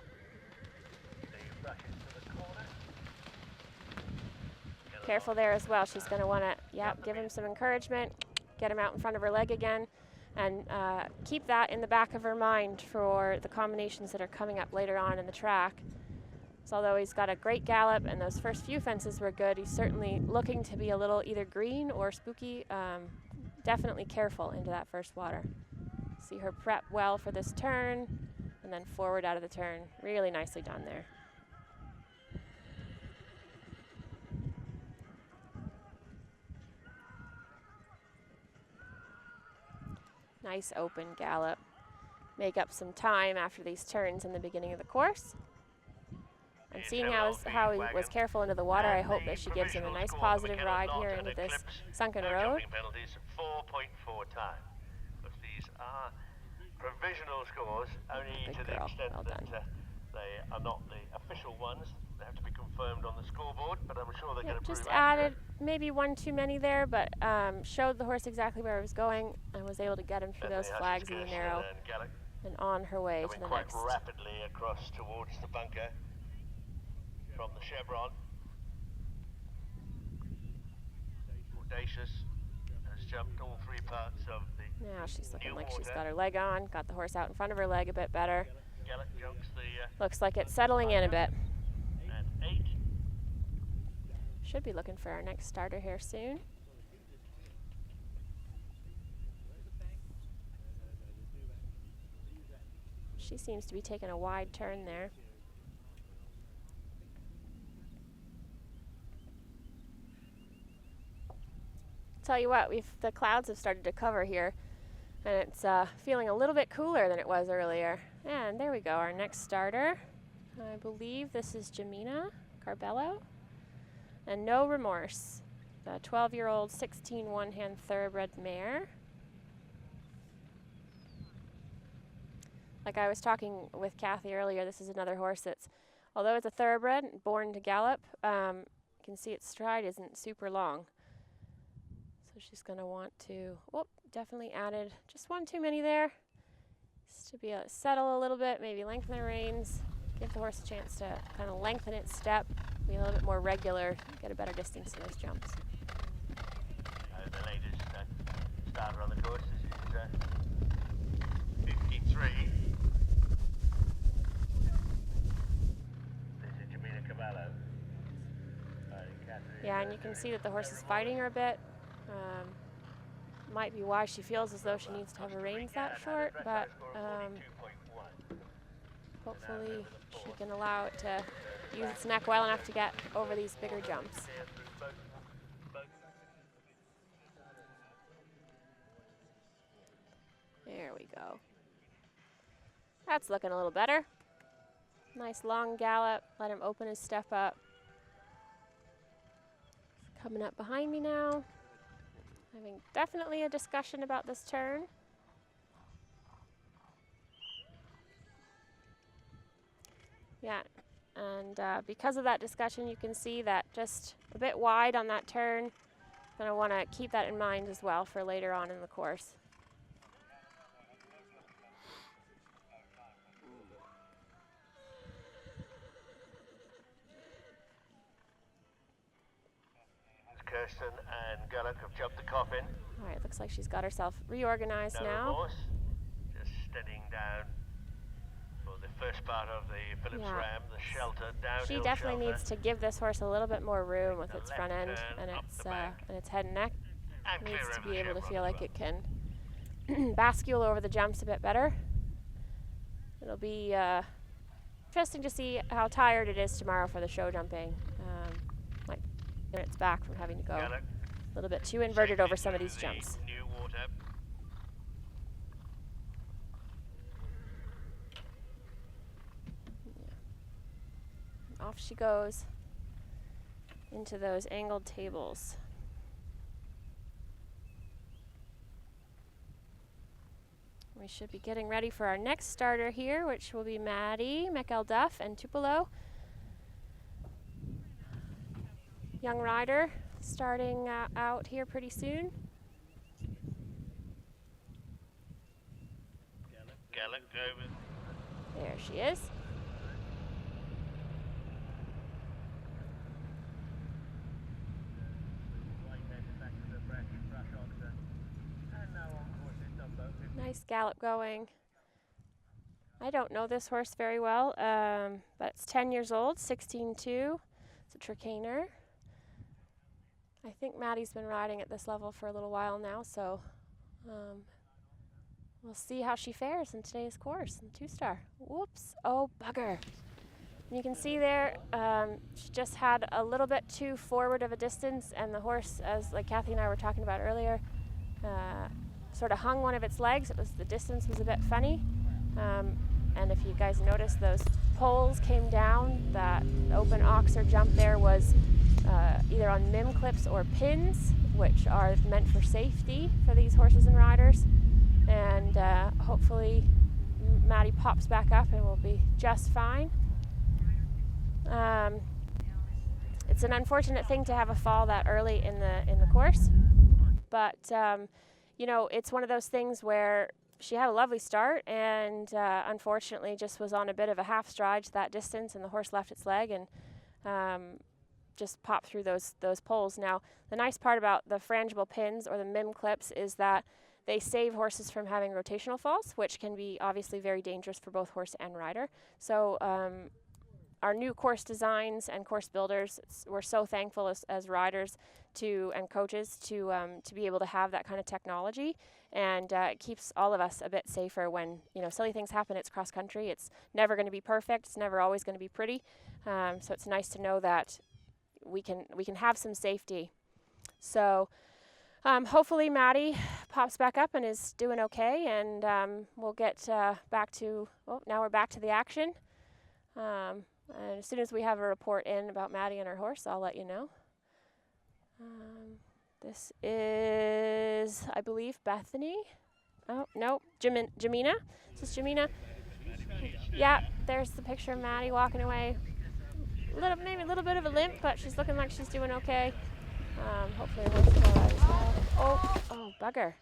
S6: Careful there as well. She's going to want to, give him some encouragement, get him out in front of her leg again, and keep that in the back of her mind for the combinations that are coming up later on in the track. So although he's got a great gallop and those first few fences were good, he's certainly looking to be a little either green or spooky. Definitely careful into that first water. See her prep well for this turn, and then forward out of the turn. Really nicely done there. Nice open gallop. Make up some time after these turns in the beginning of the course. And seeing how he was careful into the water, I hope that she gives him a nice positive ride here into this sunken road.
S10: Penalties at 4.4 time. But these are provisional scores, only to the extent that they are not the official ones. They have to be confirmed on the scoreboard, but I'm sure they're going to prove
S6: just added maybe one too many there, but showed the horse exactly where it was going and was able to get him through those flags in the narrow and on her way to the next.
S10: Quite rapidly across towards the bunker from the chevron. Audacious has jumped all 3 parts of the
S6: now she's looking like she's got her leg on, got the horse out in front of her leg a bit better. Looks like it's settling in a bit.
S10: And 8.
S6: Should be looking for our next starter here soon. She seems to be taking a wide turn there. Tell you what, the clouds have started to cover here, and it's feeling a little bit cooler than it was earlier. And there we go, our next starter. I believe this is Jamina Carbello. And No Remorse, the 12-year-old 16 one-hand thoroughbred mare. Like I was talking with Kathy earlier, this is another horse that's, although it's a thoroughbred, born to gallop, you can see its stride isn't super long. So she's going to want to, definitely added just one too many there. Just to be able to settle a little bit, maybe lengthen the reins, give the horse a chance to kind of lengthen its step, be a little bit more regular, get a better distance to those jumps.
S10: The latest starter on the course is 53. This is Jamina Cavallo.
S6: Yeah, and you can see that the horse is fighting her a bit. Might be why she feels as though she needs to have her reins that short, but hopefully she can allow it to use its neck well enough to get over these bigger jumps. There we go. That's looking a little better. Nice long gallop, let him open his step up. Coming up behind me now. Having definitely a discussion about this turn. Yeah, and because of that discussion, you can see that just a bit wide on that turn. Gonna want to keep that in mind as well for later on in the course.
S10: Kirsten and Gallup have jumped the coffin.
S6: All right, looks like she's got herself reorganized now.
S10: Remorse. Just steadying down for the first part of the Phillips
S6: Yeah.
S10: Ram, the shelter, downhill
S6: She definitely
S10: shelter.
S6: needs to give this horse a little bit more room with
S10: The
S6: its
S10: left
S6: front end
S10: turn,
S6: and
S10: up
S6: its
S10: the back.
S6: head and neck.
S10: And clear
S6: Needs to
S10: over
S6: be
S10: the
S6: able to
S10: chevron
S6: feel
S10: as
S6: like
S10: well.
S6: it can bascule over the jumps a bit better. It'll be interesting to see how tired it is tomorrow for the show jumping. Like it's back from having to go
S10: Gallop.
S6: a little bit too inverted over some of these jumps.
S10: New water.
S6: Off she goes into those angled tables. We should be getting ready for our next starter here, which will be Maddie, McElduff, and Tupelo. Young rider starting out here pretty soon.
S10: Gallop over.
S6: There she is. Nice gallop going. I don't know this horse very well, but it's 10 years old, 16-2. It's a Trakehner. I think Maddie's been riding at this level for a little while now, so we'll see how she fares in today's course in 2-star. Whoops, oh bugger. You can see there, she just had a little bit too forward of a distance, and the horse, as like Kathy and I were talking about earlier, sort of hung one of its legs. The distance was a bit funny. And if you guys notice, those poles came down. That open oxer jump there was either on MIM clips or pins, which are meant for safety for these horses and riders. And hopefully Maddie pops back up and will be just fine. It's an unfortunate thing to have a fall that early in the course, but you know, it's one of those things where she had a lovely start and unfortunately just was on a bit of a half stride to that distance, and the horse left its leg and just popped through those poles. Now, the nice part about the frangible pins or the MIM clips is that they save horses from having rotational falls, which can be obviously very dangerous for both horse and rider. So our new course designs and course builders, we're so thankful as riders and coaches to be able to have that kind of technology, and it keeps all of us a bit safer when, you know, silly things happen. It's cross country. It's never going to be perfect. It's never always going to be pretty. So it's nice to know that we can have some safety. So hopefully Maddie pops back up and is doing okay, and we'll get back to, well, now we're back to the action. And as soon as we have a report in about Maddie and her horse, I'll let you know. This is, I believe, Bethany. Oh, no, Jamina. Is this Jamina? Yeah, there's the picture of Maddie walking away. Maybe a little bit of a limp, but she's looking like she's doing okay. Hopefully her horse is all right as well. Oh, bugger.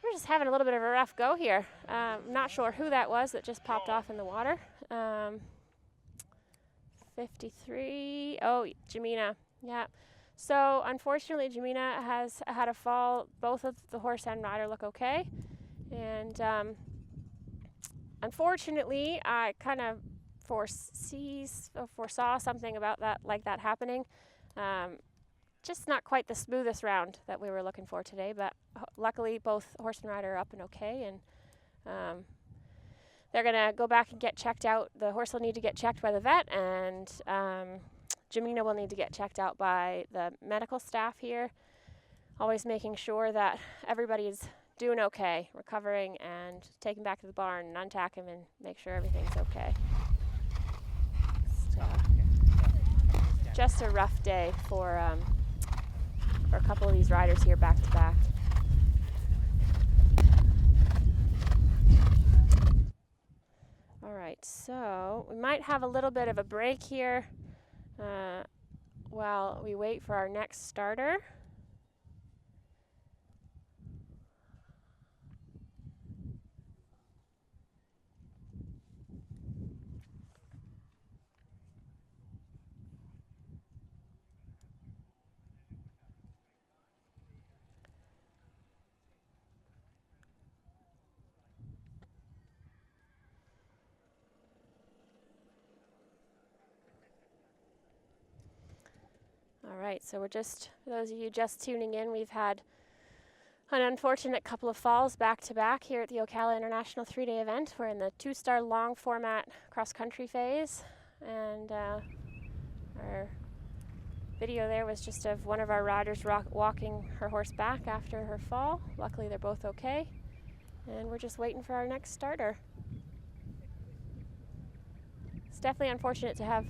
S6: We're just having a little bit of a rough go here. Not sure who that was that just popped off in the water. 53. Oh, Jamina. Yeah. So unfortunately, Jamina has had a fall. Both of the horse and rider look okay, and unfortunately, I kind of foresaw something about that happening. Just not quite the smoothest round that we were looking for today, but luckily both horse and rider are up and okay, and they're gonna go back and get checked out. The horse will need to get checked by the vet, and Jamina will need to get checked out by the medical staff here, always making sure that everybody's doing okay, recovering, and take him back to the barn and untack him and make sure everything's okay. Just a rough day for a couple of these riders here back to back. All right, so we might have a little bit of a break here while we wait for our next starter. All right, so for those of you just tuning in, we've had an unfortunate couple of falls back-to-back here at the Ocala International 3-day event. We're in the 2-star long format cross-country phase, and our video there was just of one of our riders walking her horse back after her fall. Luckily, they're both okay, and we're just waiting for our next starter. It's definitely unfortunate to have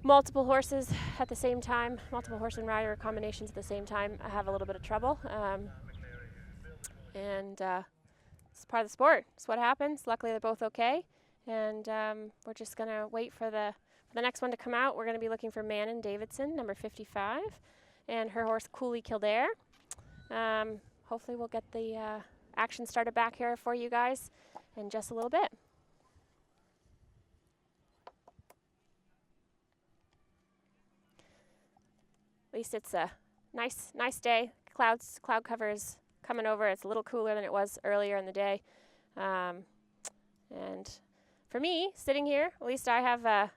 S6: multiple horses at the same time, multiple horse and rider combinations at the same time. I have a little bit of trouble, and it's part of the sport. It's what happens. Luckily, they're both okay, and we're just gonna wait for the next one to come out. We're gonna be looking for Manon Davidson, number 55, and her horse Cooley Kildare. Hopefully, we'll get the action started back here for you guys in just a little bit. At least it's a nice day. Cloud cover is coming over. It's a little cooler than it was earlier in the day. And for me, sitting here, at least I have a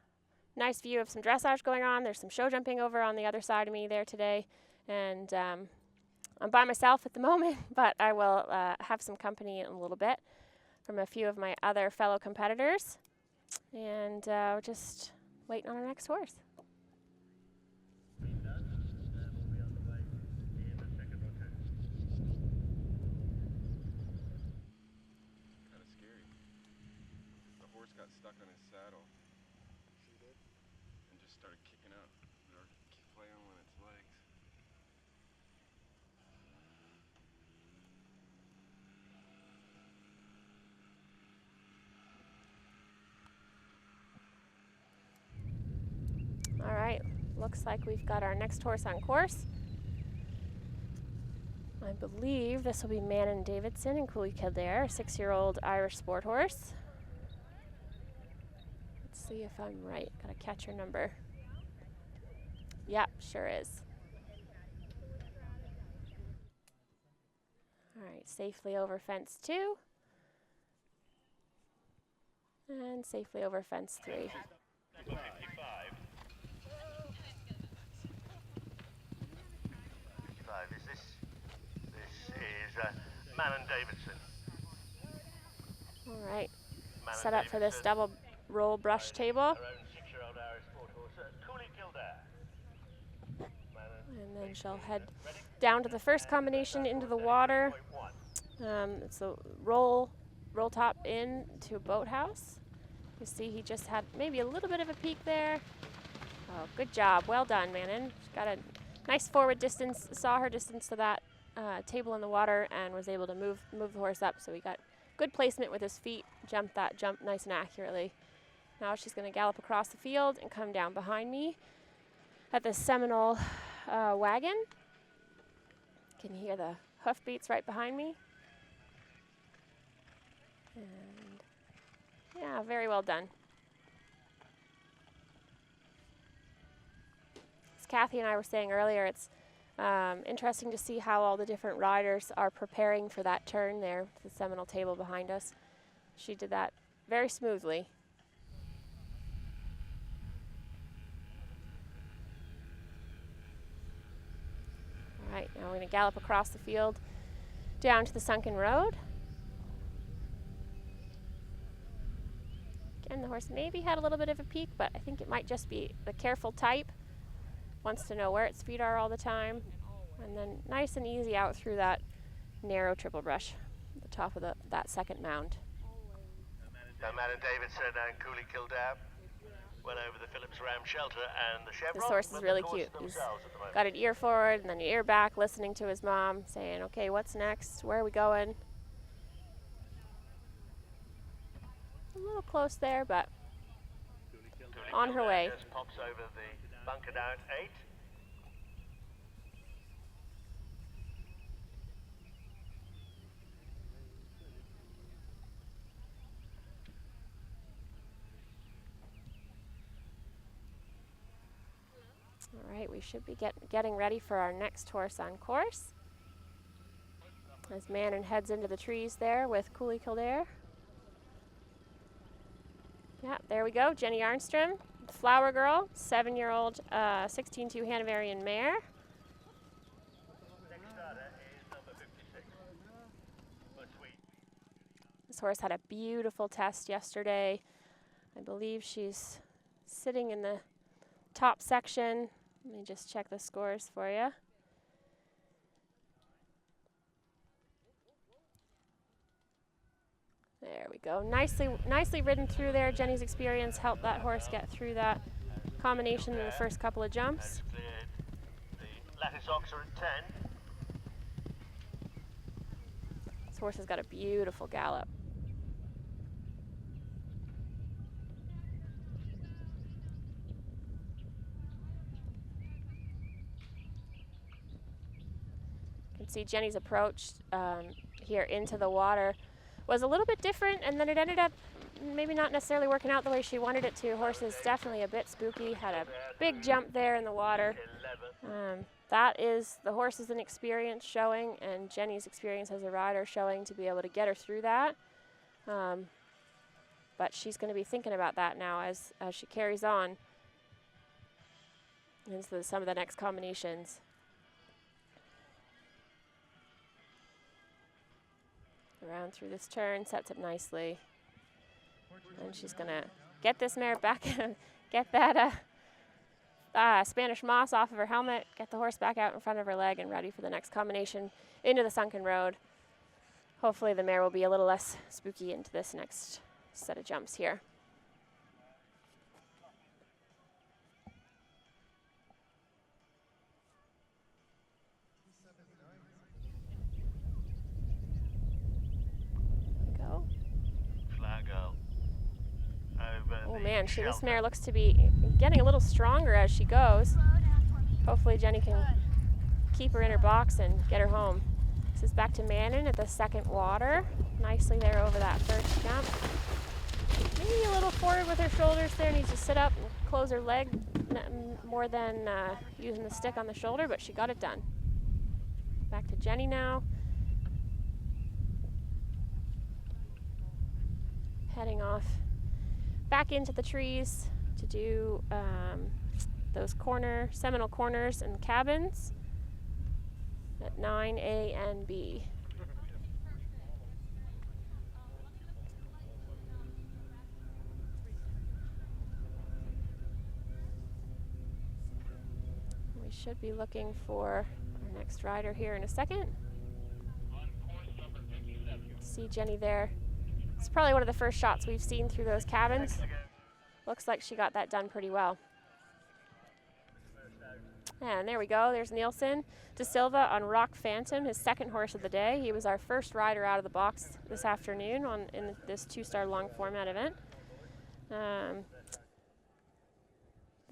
S6: nice view of some dressage going on. There's some show jumping over on the other side of me there today. And I'm by myself at the moment, but I will have some company in a little bit from a few of my other fellow competitors. And just waiting on our next horse.
S3: Got stuck on his saddle. And just started kicking up or flailing on its legs.
S6: All right, looks like we've got our next horse on course. I believe this will be Manon Davidson and Cooley Kildare, a 6-year-old Irish sport horse. See if I'm right. Gotta catch her number. Yep, sure is. All right, safely over fence 2. And safely over fence 3.
S10: 55. This is Manon Davidson.
S6: All right, set up for this double roll brush table.
S10: Her own 6-year-old Irish sport horse, Cooley Kildare.
S6: And then she'll head down to the first combination into the water. It's a roll top in to a boathouse. You see he just had maybe a little bit of a peek there. Oh, good job. Well done, Manon. She's got a nice forward distance, saw her distance to that table in the water and was able to move the horse up. So he got good placement with his feet, jumped that jump nice and accurately. Now she's going to gallop across the field and come down behind me at the Seminole wagon. Can you hear the hoof beats right behind me? And yeah, very well done. As Kathy and I were saying earlier, it's interesting to see how all the different riders are preparing for that turn there, the Seminole table behind us. She did that very smoothly. All right, now we're going to gallop across the field down to the sunken road. Again, the horse maybe had a little bit of a peek, but I think it might just be the careful type. Wants to know where its feet are all the time. And then nice and easy out through that narrow triple brush at the top of that second mound.
S10: Manon Davidson and Cooley Kildare went over the Phillips Ram shelter, and the Chevron.
S6: This horse is really cute. He's got an ear forward and then an ear back, listening to his mom, saying, okay, what's next? Where are we going? A little close there, but on her way.
S10: Just pops over the bunker down 8.
S6: All right, we should be getting ready for our next horse on course. As Manon heads into the trees there with Cooley Kildare. Yeah, there we go, Jenny Arnstrom. Flower Girl, 7-year-old 16-2 Hanoverian mare.
S10: Next starter is number 56.
S6: This horse had a beautiful test yesterday. I believe she's sitting in the top section. Let me just check the scores for you. There we go. Nicely ridden through there. Jenny's experience helped that horse get through that combination in the first couple of jumps.
S10: The lattice ox are at 10.
S6: This horse has got a beautiful gallop. You can see Jenny's approach here into the water was a little bit different, and then it ended up maybe not necessarily working out the way she wanted it to. Horse is definitely a bit spooky, had a big jump there in the water. That is the horse's experience showing, and Jenny's experience as a rider showing to be able to get her through that. But she's going to be thinking about that now as she carries on into some of the next combinations. Around through this turn, sets up nicely. And she's gonna get this mare back, get that Spanish moss off of her helmet, get the horse back out in front of her leg and ready for the next combination into the sunken road. Hopefully the mare will be a little less spooky into this next set of jumps here. Oh man, this mare looks to be getting a little stronger as she goes. Hopefully Jenny can keep her in her box and get her home. This is back to Mannon at the second water. Nicely there over that first jump. Maybe a little forward with her shoulders there. Needs to sit up and close her leg more than using the stick on the shoulder, but she got it done. Back to Jenny now. Heading off back into the trees to do those seminal corners and cabins at 9A and B. We should be looking for our next rider here in a second. See Jenny there. It's probably one of the first shots we've seen through those cabins. Looks like she got that done pretty well. And there we go. There's Nielsen De Silva on Rock Phantom, his second horse of the day. He was our first rider out of the box this afternoon in this 2-star long format event.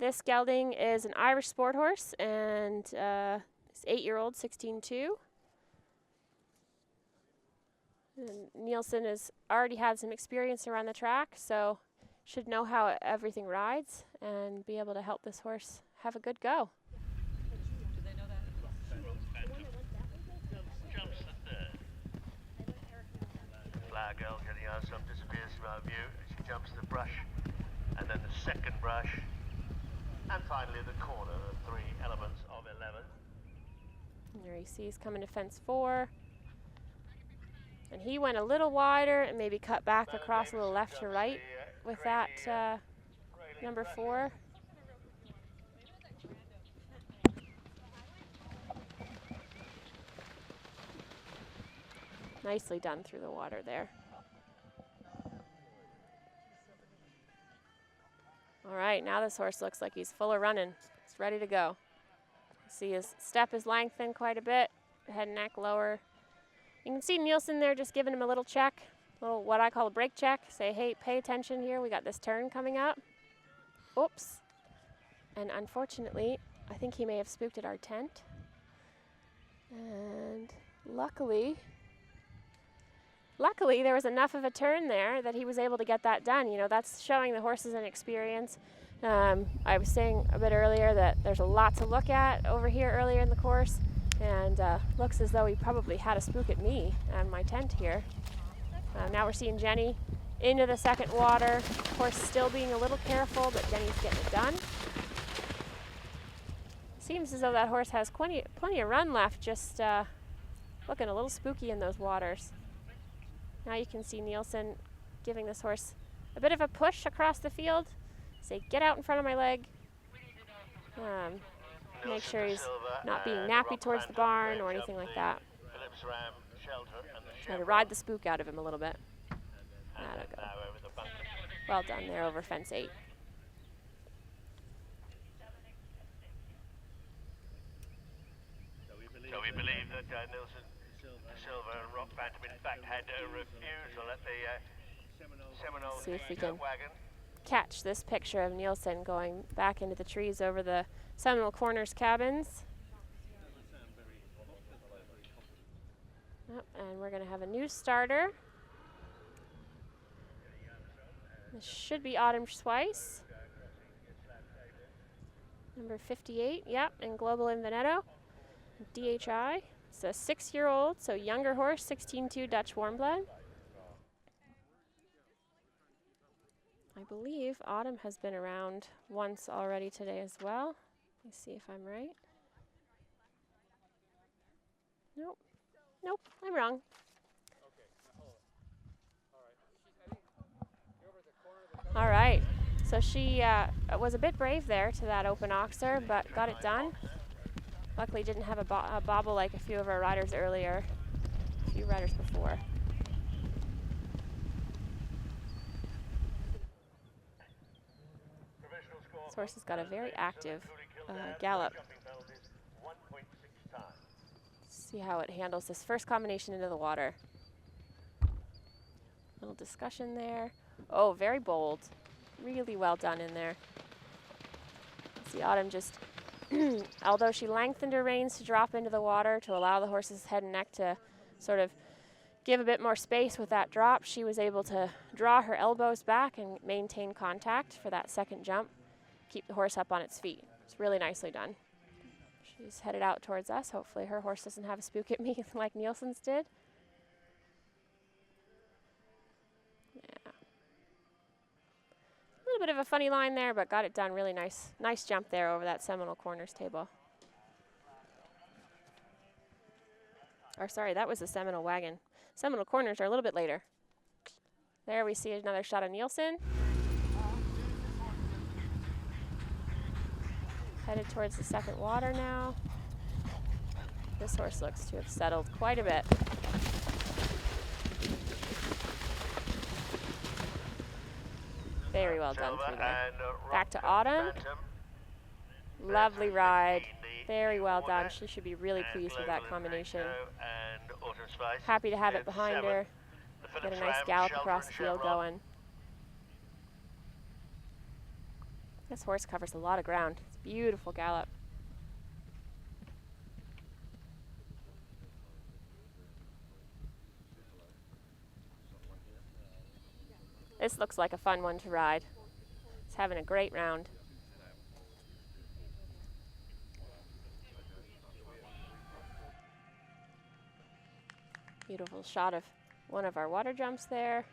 S6: This gelding is an Irish sport horse, and it's 8-year-old 16-2. And Nielsen has already had some experience around the track, so should know how everything rides and be able to help this horse have a good go.
S10: Jumps the third. Flower Girl getting out, some disappears from our view. She jumps the brush, and then the second brush, and finally the corner, the 3 elements of 11.
S6: And there you see he's coming to fence 4. And he went a little wider and maybe cut back across a little left to right with that number 4. Nicely done through the water there. All right, now this horse looks like he's full of running. He's ready to go. See his step is lengthened quite a bit, head and neck lower. You can see Nielsen there just giving him a little check, what I call a brake check. Say, hey, pay attention here. We got this turn coming up. Oops. And unfortunately, I think he may have spooked at our tent. And luckily, there was enough of a turn there that he was able to get that done. You know, that's showing the horses an experience. I was saying a bit earlier that there's a lot to look at over here earlier in the course. And looks as though he probably had a spook at me and my tent here. Now we're seeing Jenny into the second water. Horse still being a little careful, but Jenny's getting it done. Seems as though that horse has plenty of run left, just looking a little spooky in those waters. Now you can see Nielsen giving this horse a bit of a push across the field. Say, get out in front of my leg. Make sure he's not being nappy towards the barn or anything like that. Try to ride the spook out of him a little bit. That'll go. Well done there over fence 8.
S10: So we believe that Nielsen Silva and Rock Phantom in fact had a refusal at the Seminole
S6: See if we can
S10: wagon.
S6: catch this picture of Nielsen going back into the trees over the Seminole Corners cabins. Yep, and we're going to have a new starter. This should be Autumn Schweiss. Number 58, yep, in Global in Veneto. DHI. It's a 6-year-old, so younger horse, 16-2 Dutch warm blood. I believe Autumn has been around once already today as well. Let me see if I'm right. Nope. Nope, I'm wrong. All right, so she was a bit brave there to that open oxer, but got it done. Luckily didn't have a bobble like a few of our riders earlier, a few riders before. This horse has got a very active gallop. See how it handles this first combination into the water. Little discussion there. Oh, very bold. Really well done in there. See Autumn just, although she lengthened her reins to drop into the water to allow the horse's head and neck to sort of give a bit more space with that drop, she was able to draw her elbows back and maintain contact for that second jump, keep the horse up on its feet. It's really nicely done. She's headed out towards us. Hopefully her horse doesn't have a spook at me like Nielsen's did. Yeah. A little bit of a funny line there, but got it done. Really nice. Nice jump there over that Seminole Corners table. Or sorry, that was the Seminole wagon. Seminole Corners are a little bit later. There we see another shot of Nielsen. Headed towards the second water now. This horse looks to have settled quite a bit. Very well done through there. Back to Autumn. Lovely ride. Very well done. She should be really pleased with that combination. Happy to have it behind her. Get a nice gallop across the field going. This horse covers a lot of ground. It's a beautiful gallop. This looks like a fun one to ride. It's having a great round. Beautiful shot of one of our water jumps there.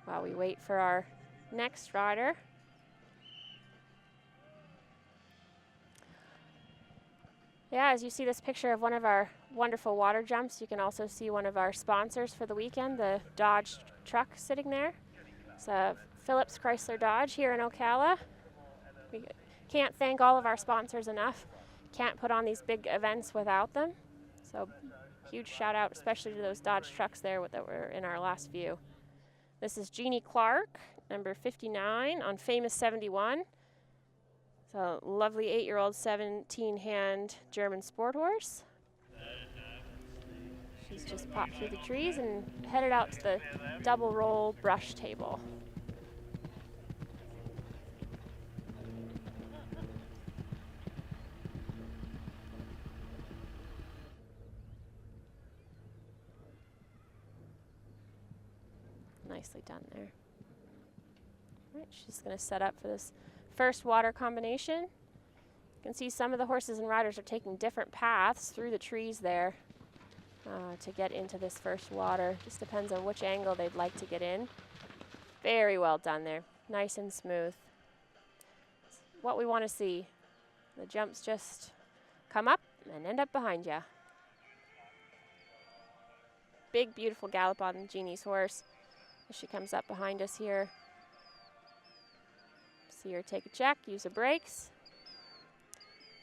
S6: While we wait for our next rider. Yeah, as you see this picture of one of our wonderful water jumps, you can also see one of our sponsors for the weekend, the Dodge truck sitting there. It's a Phillips Chrysler Dodge here in Ocala. We can't thank all of our sponsors enough. Can't put on these big events without them. So huge shout out, especially to those Dodge trucks there that were in our last view. This is Jeannie Clark, number 59 on Famous 71. It's a lovely 8-year-old 17-hand German sport horse. She's just popped through the trees and headed out to the double roll brush table. Nicely done there. All right, she's going to set up for this first water combination. You can see some of the horses and riders are taking different paths through the trees there. to get into this first water. Just depends on which angle they'd like to get in. Very well done there. Nice and smooth. It's what we want to see. The jumps just come up and end up behind you. Big, beautiful gallop on Jeannie's horse as she comes up behind us here. See her take a check, use the brakes,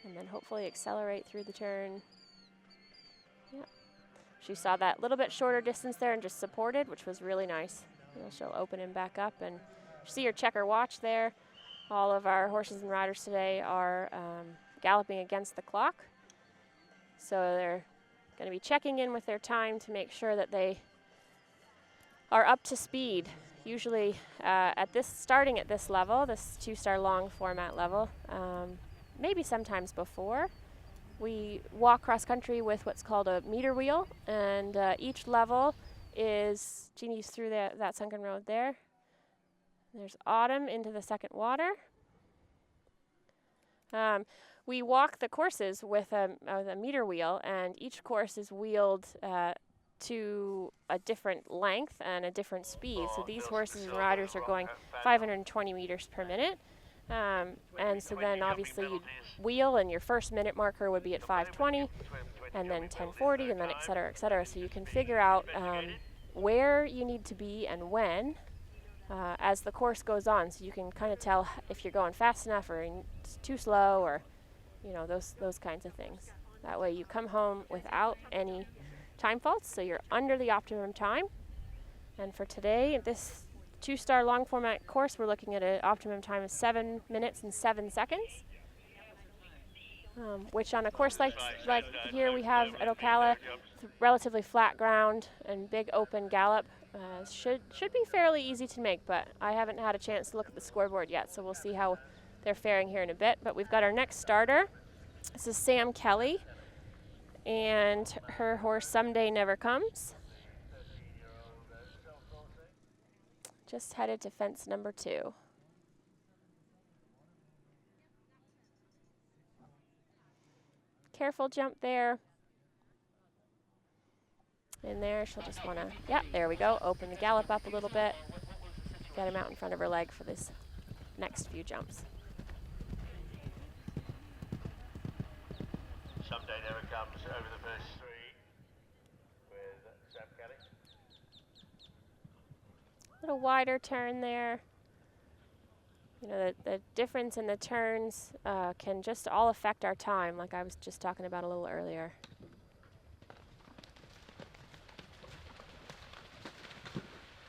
S6: and then hopefully accelerate through the turn. Yep. She saw that little bit shorter distance there and just supported, which was really nice. You know, she'll open and back up, and see her check her watch there. All of our horses and riders today are galloping against the clock. So they're going to be checking in with their time to make sure that they are up to speed. Usually starting at this level, this 2-star long format level, maybe sometimes before, we walk cross country with what's called a meter wheel, and each level is, Jeannie's through that sunken road there. There's Autumn into the second water. We walk the courses with a meter wheel, and each course is wheeled to a different length and a different speed. So these horses and riders are going 520 meters per minute. And so then obviously you'd wheel, and your first minute marker would be at 520, and then 1040, and then et cetera, et cetera. So you can figure out where you need to be and when as the course goes on. So you can kind of tell if you're going fast enough or it's too slow, or you know, those kinds of things. That way you come home without any time faults, so you're under the optimum time. And for today, this 2-star long format course, we're looking at an optimum time of 7 minutes and 7 seconds, which on a course like here we have at Ocala, relatively flat ground and big open gallop, should be fairly easy to make, but I haven't had a chance to look at the scoreboard yet, so we'll see how they're faring here in a bit. But we've got our next starter. This is Sam Kelly, and her horse Someday Never Comes. Just headed to fence number 2. Careful jump there. In there, she'll just want to, yeah, there we go. Open the gallop up a little bit. Get him out in front of her leg for this next few jumps.
S10: Someday Never Comes over the first 3 with Sam Kelly.
S6: Little wider turn there. You know, the difference in the turns can just all affect our time, like I was just talking about a little earlier.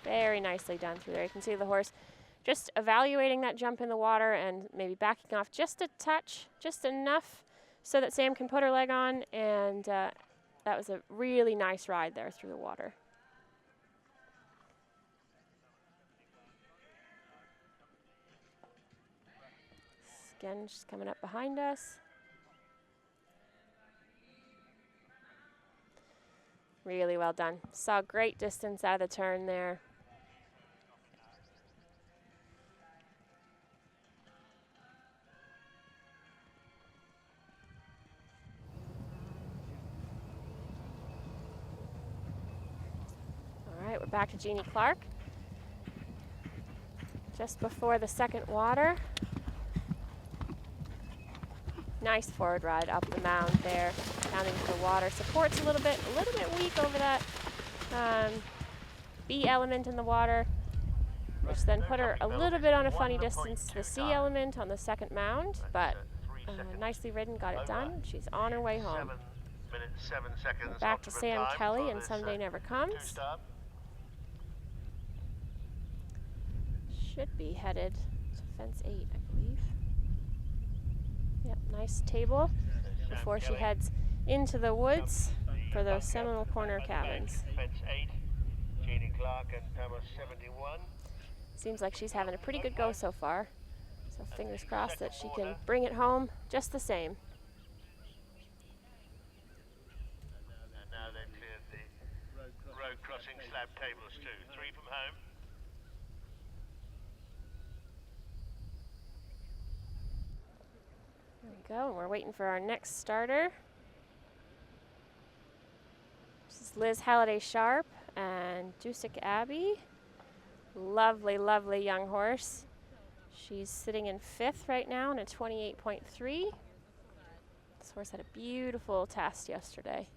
S6: Very nicely done through there. You can see the horse just evaluating that jump in the water and maybe backing off just a touch, just enough so that Sam can put her leg on, and that was a really nice ride there through the water. Again, she's coming up behind us. Really well done. Saw great distance out of the turn there. All right, we're back to Jeannie Clark. Just before the second water. Nice forward ride up the mound there, down into the water. Support's a little bit weak over that B element in the water, which then put her a little bit on a funny distance to the C element on the second mound, but nicely ridden, got it done. She's on her way home.
S10: 7 minutes, 7 seconds.
S6: Back to Sam Kelly and Someday Never Comes. Should be headed to fence 8, I believe. Yep, nice table before she heads into the woods for those Seminole Corner cabins.
S10: Fence 8, Jeannie Clark and Thomas 71.
S6: Seems like she's having a pretty good go so far. So fingers crossed that she can bring it home just the same.
S10: And now they've cleared the road crossing slab tables too. 3 from home.
S6: There we go, and we're waiting for our next starter. This Liz Halliday Sharp and Dusick Abbey. Lovely, lovely young horse. She's sitting in 5th right now in a 28.3. This horse had a beautiful test yesterday.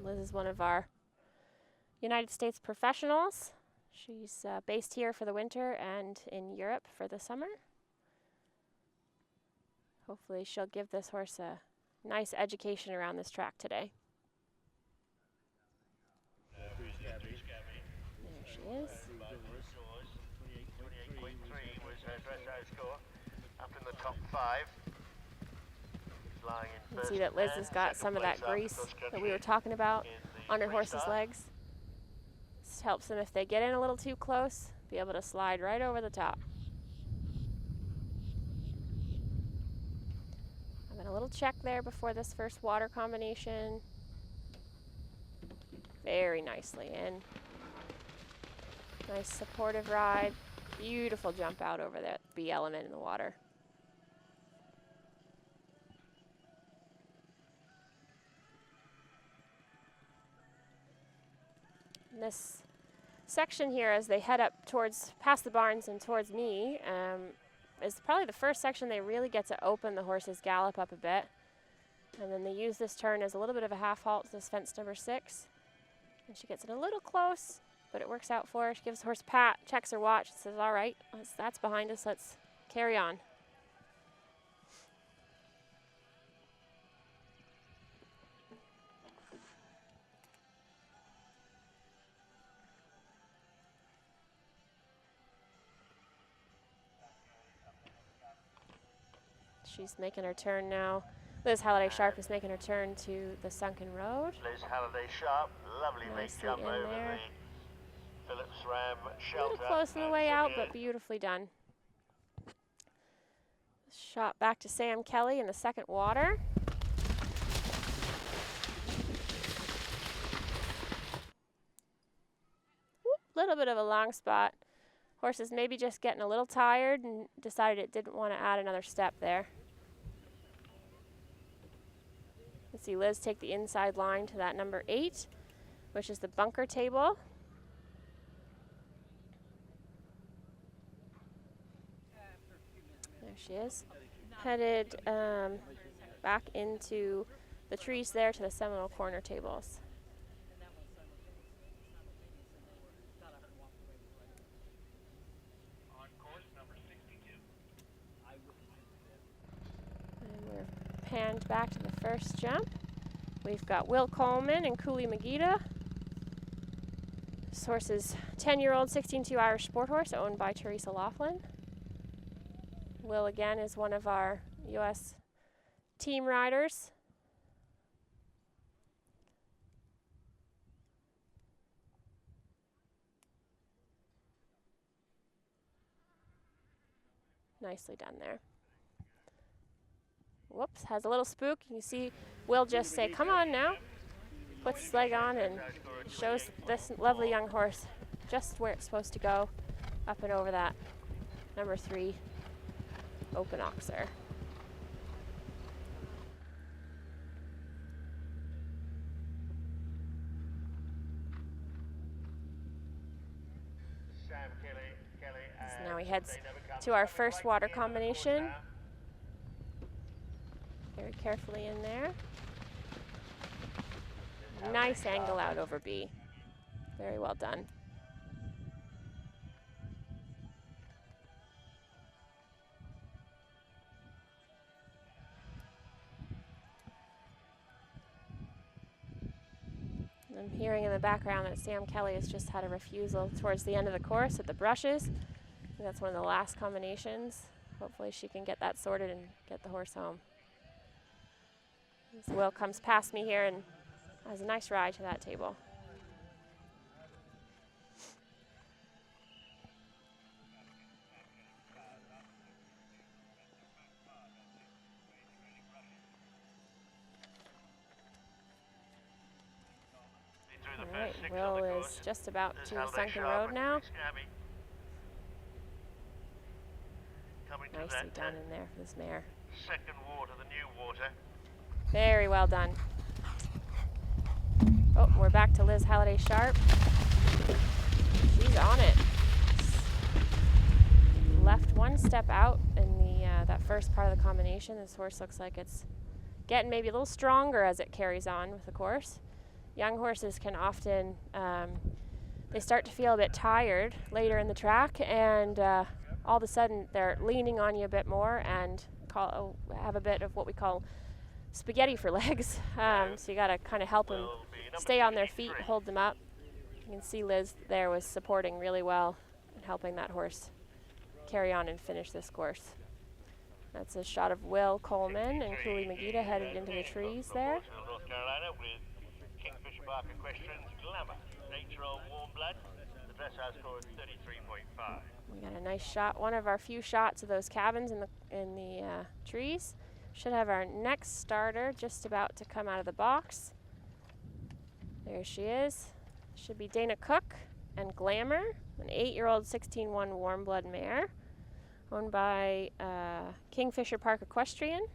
S6: Liz is one of our United States professionals. She's based here for the winter and in Europe for the summer. Hopefully she'll give this horse a nice education around this track today. There she is.
S10: 28.3 was her dressage score. Up in the top 5. Lying in
S6: You can see that Liz has got some of that grease that we were talking about on her horse's legs. This helps them if they get in a little too close, be able to slide right over the top. Having a little check there before this first water combination. Very nicely in. Nice supportive ride. Beautiful jump out over that B element in the water. This section here, as they head up towards past the barns and towards me, is probably the first section they really get to open the horse's gallop up a bit. And then they use this turn as a little bit of a half halt, this fence number 6. And she gets it a little close, but it works out for her. She gives the horse a pat, checks her watch, says, all right, that's behind us, let's carry on. She's making her turn now. Liz Halliday Sharp is making her turn to the sunken road.
S10: Liz Halliday Sharp, lovely big jump over
S6: there.
S10: the Phillips Ram
S6: A
S10: shelter.
S6: little close on the way out, but beautifully done. Shot back to Sam Kelly in the second water. Little bit of a long spot. Horse is maybe just getting a little tired and decided it didn't want to add another step there. Let's see Liz take the inside line to that number 8, which is the bunker table. There she is. Headed back into the trees there to the Seminole corner tables. Panned back to the first jump. We've got Will Coleman and Cooley Magida. This horse is 10-year-old 16-2 Irish sport horse owned by Teresa Laughlin. Will again is one of our U.S. team riders. Nicely done there. Whoops, has a little spook. You see Will just say, come on now. Puts his leg on and shows this lovely young horse just where it's supposed to go, up and over that number 3 open oxer. So now he heads to our first water combination. Very carefully in there. Nice angle out over B. Very well done. I'm hearing in the background that Sam Kelly has just had a refusal towards the end of the course at the brushes. I think that's one of the last combinations. Hopefully she can get that sorted and get the horse home. As Will comes past me here and has a nice ride to that table. All right, Will is just about to the sunken road now. Nicely done in there for this mare.
S10: Second water, the new water.
S6: Very well done. Oh, we're back to Liz Halliday Sharp. She's on it. Left one step out in the that first part of the combination. This horse looks like it's getting maybe a little stronger as it carries on with the course. Young horses can often, they start to feel a bit tired later in the track, and all of a sudden they're leaning on you a bit more and have a bit of what we call spaghetti for legs. So you got to kind of help them stay on their feet, hold them up. You can see Liz there was supporting really well and helping that horse carry on and finish this course. That's a shot of Will Coleman and Cooley Magida headed into the trees there.
S10: North Carolina with Kingfisher Park Equestrian's Glamour, 8-year-old warm blood. The dressage score is 33.5.
S6: We got a nice shot, one of our few shots of those cabins in the trees. Should have our next starter just about to come out of the box. There she is. Should be Dana Cook and Glamour, an 8-year-old 16-1 warm blood mare, owned by Kingfisher Park Equestrian.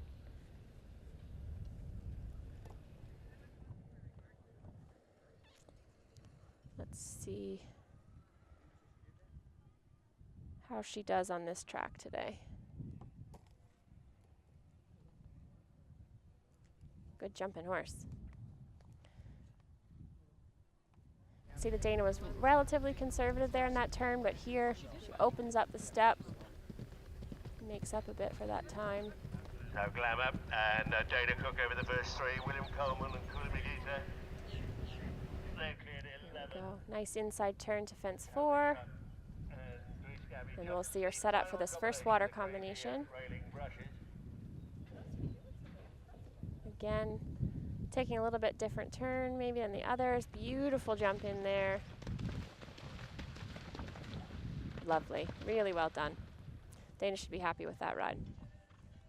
S6: Let's see how she does on this track today. Good jumping horse. See that Dana was relatively conservative there in that turn, but here she opens up the step, makes up a bit for that time.
S10: So Glamour and Dana Cook over the first three, William Coleman and Cooley Magida. They're cleared at 11.
S6: Go. Nice inside turn to fence 4. And we'll see her set up for this first water combination. Again, taking a little bit different turn maybe than the others. Beautiful jump in there. Lovely, really well done. Dana should be happy with that ride.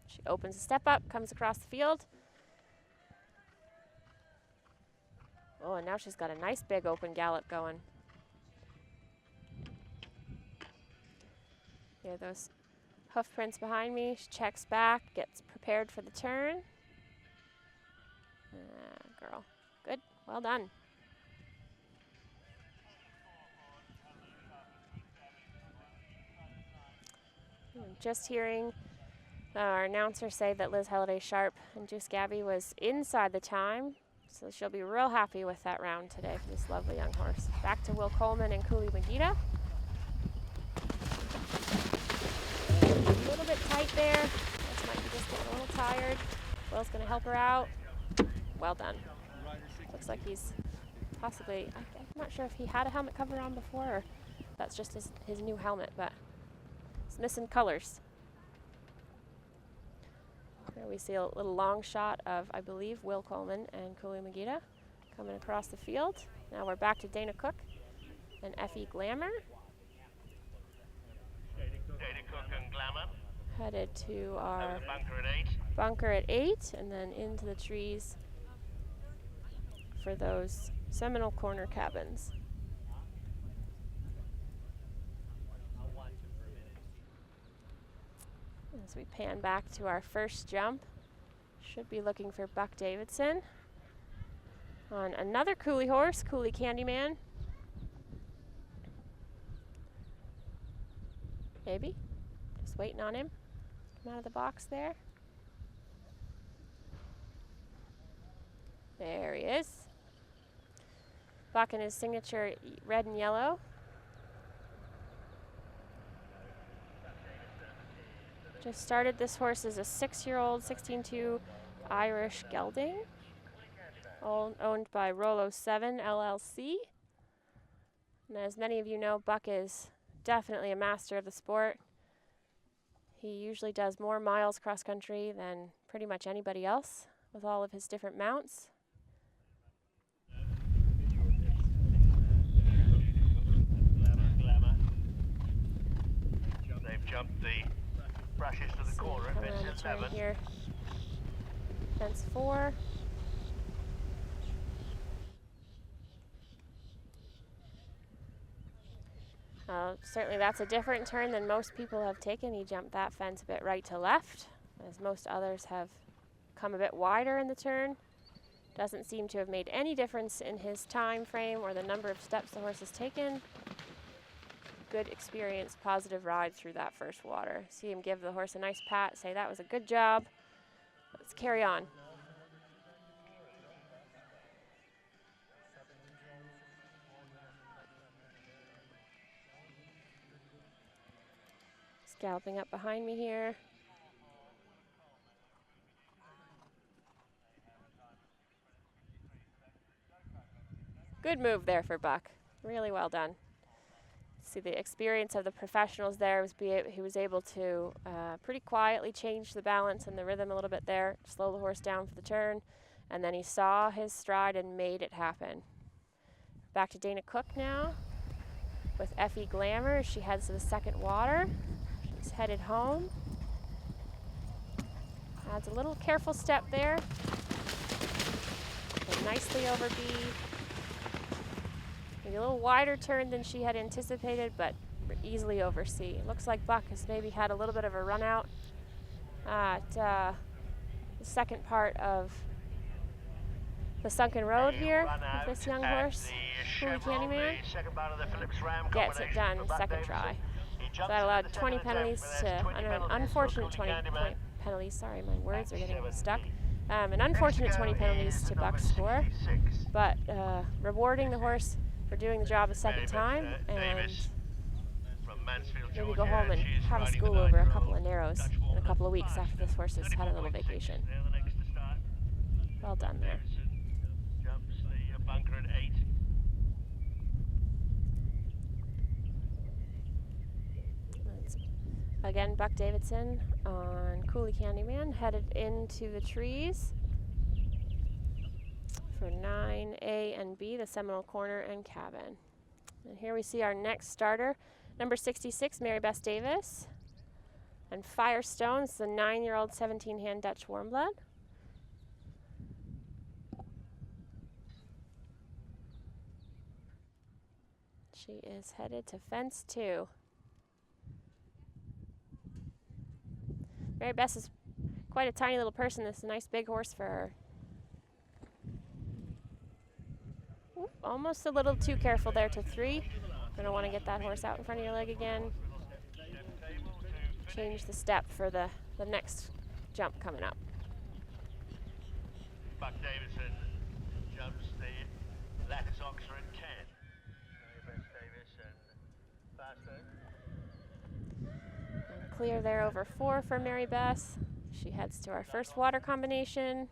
S6: She opens a step up, comes across the field. Oh, and now she's got a nice big open gallop going. Here, those hoof prints behind me. She checks back, gets prepared for the turn. Girl, good, well done. I'm just hearing our announcer say that Liz Halliday Sharp and Juice Gabby was inside the time, so she'll be real happy with that round today for this lovely young horse. Back to Will Coleman and Cooley Magida. A little bit tight there. This might be just getting a little tired. Will's going to help her out. Well done. Looks like he's possibly, I'm not sure if he had a helmet cover on before or that's just his new helmet, but it's missing colors. Here we see a little long shot of, I believe, Will Coleman and Cooley Magida coming across the field. Now we're back to Dana Cook and Effie Glamour.
S10: Dana Cook and Glamour.
S6: Headed to our
S10: bunker at 8.
S6: Bunker at 8 and then into the trees for those Seminole Corner cabins. As we pan back to our first jump, should be looking for Buck Davidson on another Cooley horse, Cooley Candyman. Maybe, just waiting on him. Come out of the box there. There he is. Buck in his signature red and yellow. Just started this horse as a 6-year-old 16-2 Irish gelding, owned by Rolo 7 LLC. And as many of you know, Buck is definitely a master of the sport. He usually does more miles cross country than pretty much anybody else with all of his different mounts.
S10: They've jumped the brushes to the corner at fence 7.
S6: Here, fence 4. Certainly that's a different turn than most people have taken. He jumped that fence a bit right to left, as most others have come a bit wider in the turn. Doesn't seem to have made any difference in his time frame or the number of steps the horse has taken. Good experience, positive ride through that first water. See him give the horse a nice pat, say that was a good job. Let's carry on. He's galloping up behind me here. Good move there for Buck. Really well done. See the experience of the professionals there. He was able to pretty quietly change the balance and the rhythm a little bit there, slow the horse down for the turn, and then he saw his stride and made it happen. Back to Dana Cook now with Effie Glamour. She heads to the second water. She's headed home. Adds a little careful step there. But nicely over B. Maybe a little wider turn than she had anticipated, but easily over C. Looks like Buck has maybe had a little bit of a run out at the second part of the sunken road here with this young horse, Cooley Candyman. Gets it done, second try. So that allowed 20 penalties to, an unfortunate 20 penalties, sorry, my words are getting stuck. An unfortunate 20 penalties to Buck's score, but rewarding the horse for doing the job a second time, and maybe go home and have a school over a couple of narrows in a couple of weeks after this horse has had a little vacation. Well done there. Again, Buck Davidson on Cooley Candyman, headed into the trees for 9A and B, the Seminole Corner and Cabin. And here we see our next starter, number 66, Mary Beth Davis. And Firestone's the 9-year-old 17-hand Dutch Warmblood. She is headed to fence 2. Mary Beth is quite a tiny little person. This is a nice big horse for her. Ooh, almost a little too careful there to 3. Gonna want to get that horse out in front of your leg again. Change the step for the next jump coming up.
S10: Buck Davidson jumps the Lattice Oxford 10. Mary Beth Davis and Firestone.
S6: Clear there over 4 for Mary Beth. She heads to our first water combination.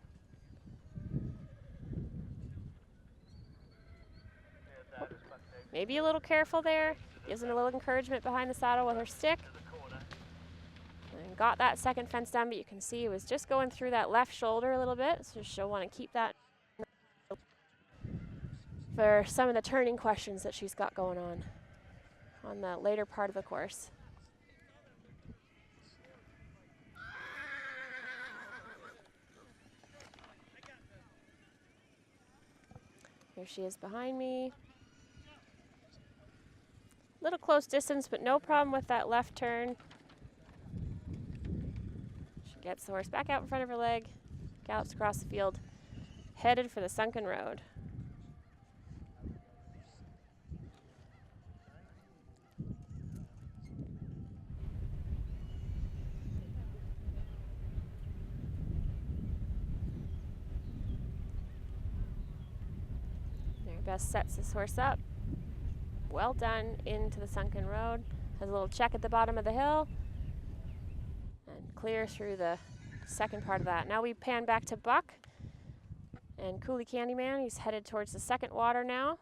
S6: Maybe a little careful there. Gives him a little encouragement behind the saddle with her stick. And got that second fence down, but you can see it was just going through that left shoulder a little bit, so she'll want to keep that for some of the turning questions that she's got going on the later part of the course. Here she is behind me. Little close distance, but no problem with that left turn. She gets the horse back out in front of her leg, gallops across the field, headed for the sunken road. Beth sets this horse up. Well done into the sunken road. Has a little check at the bottom of the hill and clear through the second part of that. Now we pan back to Buck and Cooley Candyman. He's headed towards the second water now,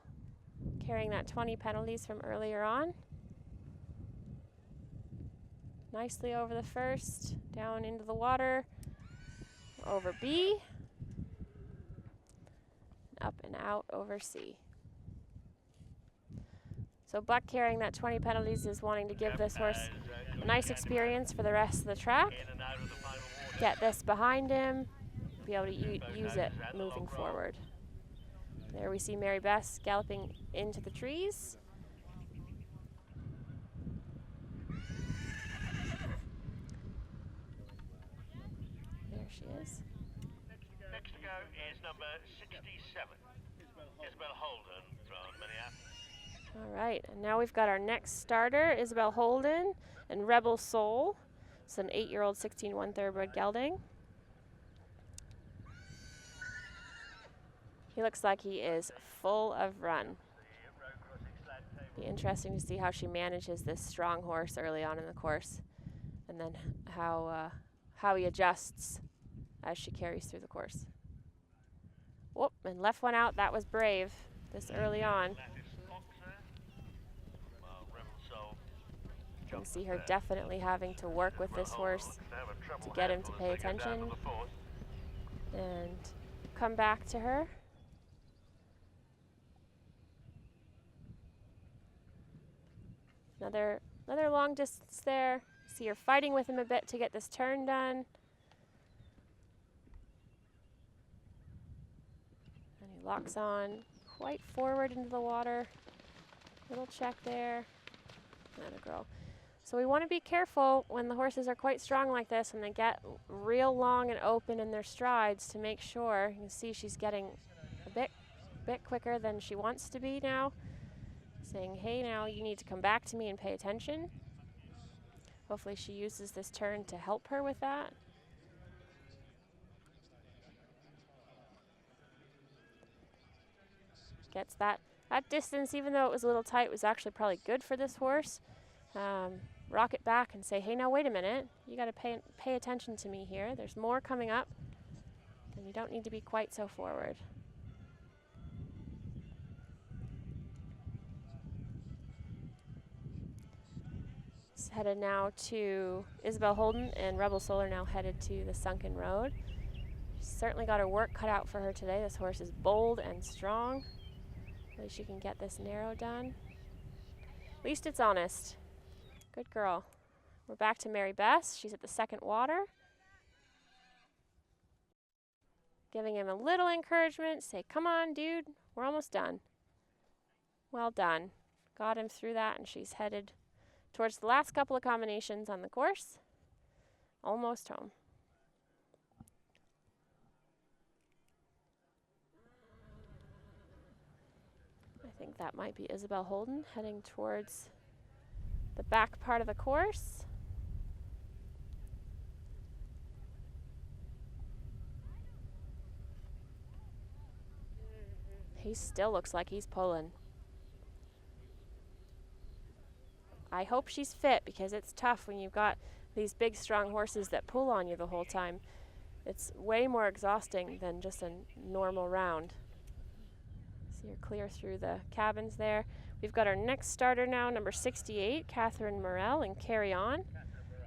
S6: carrying that 20 penalties from earlier on. Nicely over the first, down into the water, over B. Up and out over C. So Buck carrying that 20 penalties is wanting to give this horse a nice experience for the rest of the track. Get this behind him, be able to use it moving forward. There we see Mary Beth galloping into the trees. There she is.
S10: Next to go go is number 67, Isabel Holden from Minneapolis.
S6: All right, and now we've got our next starter, Isabel Holden and Rebel Soul. It's an 8-year-old 16-1 thoroughbred gelding. He looks like he is full of run. Be interesting to see how she manages this strong horse early on in the course, and then how he adjusts as she carries through the course. Whoop, and left one out. That was brave this early on. You can see her definitely having to work with this horse to get him to pay attention and come back to her. Another long distance there. See her fighting with him a bit to get this turn done. And he locks on quite forward into the water. Little check there. Another girl. So we want to be careful when the horses are quite strong like this and they get real long and open in their strides to make sure. You can see she's getting a bit quicker than she wants to be now. Saying, hey, now you need to come back to me and pay attention. Hopefully she uses this turn to help her with that. Gets that distance, even though it was a little tight, was actually probably good for this horse. Rock it back and say, hey, now wait a minute. You got to pay attention to me here. There's more coming up, and you don't need to be quite so forward. Headed now to Isabel Holden, and Rebel Soul are now headed to the Sunken Road. She's certainly got her work cut out for her today. This horse is bold and strong. At least she can get this narrow done. At least it's honest. Good girl. We're back to Mary Bess. She's at the second water. Giving him a little encouragement. Say, come on, dude. We're almost done. Well done. Got him through that, and she's headed towards the last couple of combinations on the course. Almost home. I think that might be Isabel Holden heading towards the back part of the course. He still looks like he's pulling. I hope she's fit, because it's tough when you've got these big, strong horses that pull on you the whole time. It's way more exhausting than just a normal round. See her clear through the cabins there. We've got our next starter now, number 68, Catherine Morel, and Carry On.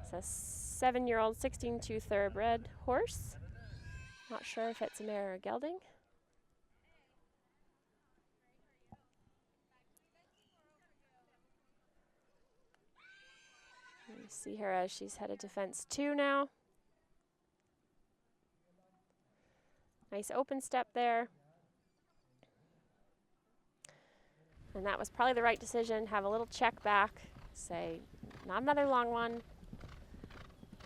S6: It's a 7-year-old 16-2 thoroughbred horse. Not sure if it's a mare or a gelding. You see her as she's headed to fence 2 now. Nice open step there. And that was probably the right decision. Have a little check back. Say, not another long one.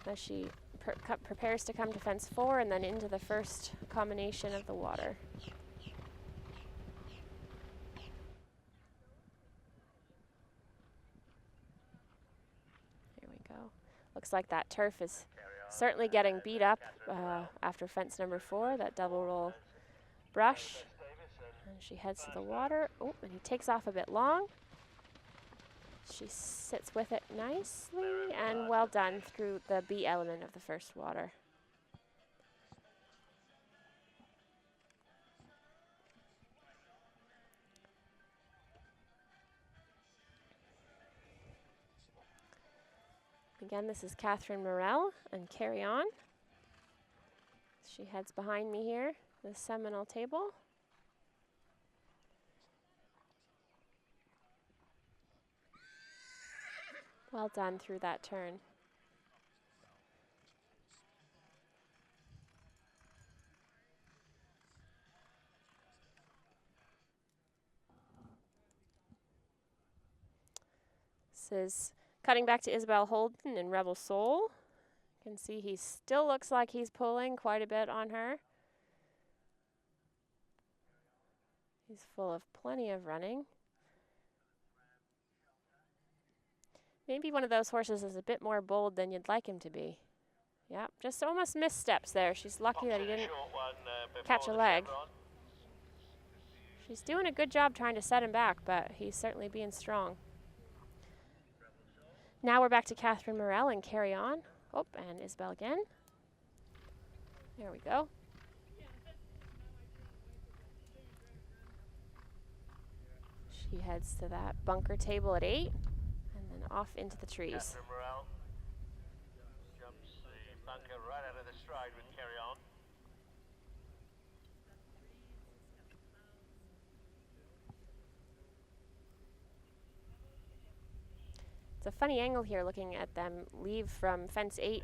S6: As she prepares to come to fence 4 and then into the first combination of the water. Looks like that turf is certainly getting beat up after fence number 4, that double roll brush. And she heads to the water. Oh, and he takes off a bit long. She sits with it nicely, and well done through the B element of the first water. Again, this is Catherine Morel and Carry On. She heads behind me here, the Seminole table. Well done through that turn. This is cutting back to Isabel Holden and Rebel Soul. You can see he still looks like he's pulling quite a bit on her. He's full of plenty of running. Maybe one of those horses is a bit more bold than you'd like him to be. Yeah, just almost missteps there. She's lucky that he didn't catch a leg. She's doing a good job trying to set him back, but he's certainly being strong. Now we're back to Catherine Morell and Carry On. Oh, and Isabel again. There we go. She heads to that bunker table at 8 and then off into the trees.
S10: Catherine Morell jumps the bunker right out of the stride with Carry On.
S6: It's a funny angle here looking at them leave from fence 8,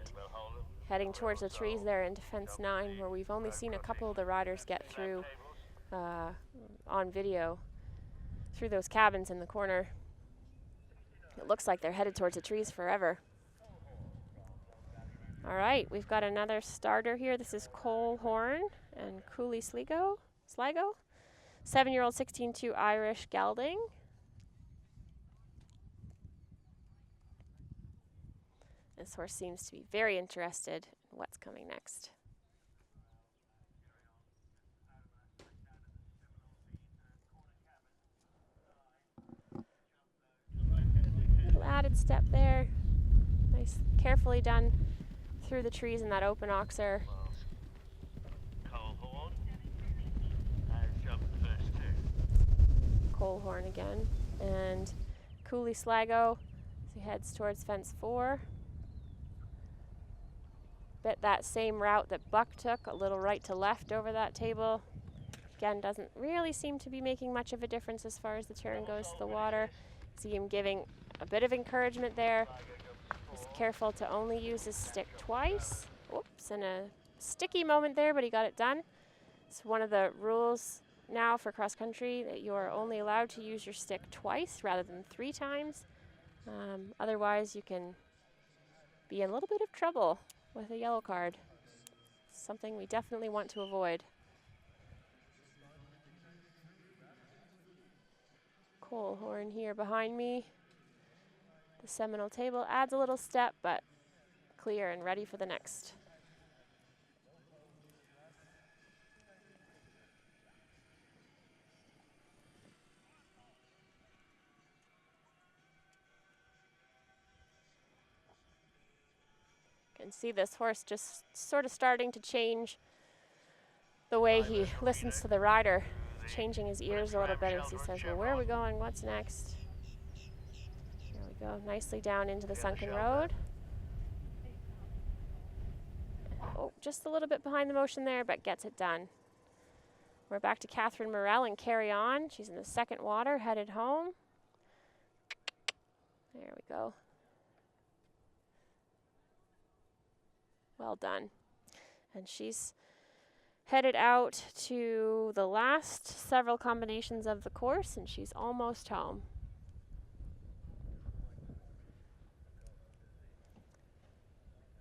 S6: heading towards the trees there into fence 9, where we've only seen a couple of the riders get through on video through those cabins in the corner. It looks like they're headed towards the trees forever. All right, we've got another starter here. This is Cole Horn and Cooley Sligo. 7-year-old 16-2 Irish gelding. This horse seems to be very interested in what's coming next. Little added step there. Nice, carefully done through the trees in that open oxer.
S10: Cole Horn has jumped first 2.
S6: Cole Horn again. And Cooley Sligo as he heads towards fence 4. Bit that same route that Buck took, a little right to left over that table. Again, doesn't really seem to be making much of a difference as far as the turn goes to the water. See him giving a bit of encouragement there. Just careful to only use his stick twice. Oops, and a sticky moment there, but he got it done. It's one of the rules now for cross country that you are only allowed to use your stick twice rather than 3 times. Otherwise, you can be in a little bit of trouble with a yellow card. Something we definitely want to avoid. Cole Horn here behind me. The Seminole table adds a little step, but clear and ready for the next. Can see this horse just sort of starting to change the way he listens to the rider, changing his ears a little bit as he says, well, where are we going? What's next? There we go, nicely down into the sunken road. Oh, just a little bit behind the motion there, but gets it done. We're back to Catherine Morell and Carry On. She's in the second water, headed home. There we go. Well done. And she's headed out to the last several combinations of the course, and she's almost home.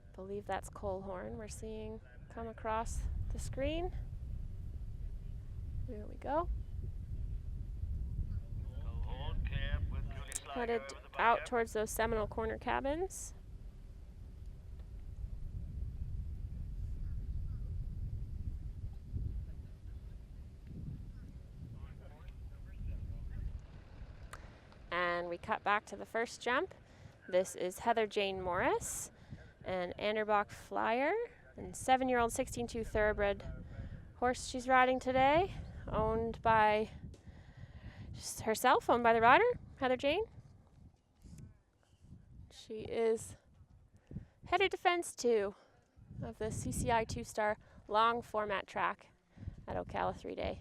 S6: I believe that's Cole Horn we're seeing come across the screen. There we go. Headed out towards those Seminole Corner cabins. And we cut back to the first jump. This is Heather Jane Morris and Anderbach Flyer, and 7-year-old 16-2 thoroughbred horse she's riding today, owned by herself, owned by the rider, Heather Jane. She is headed to fence 2 of the CCI 2-star long format track at Ocala 3-Day.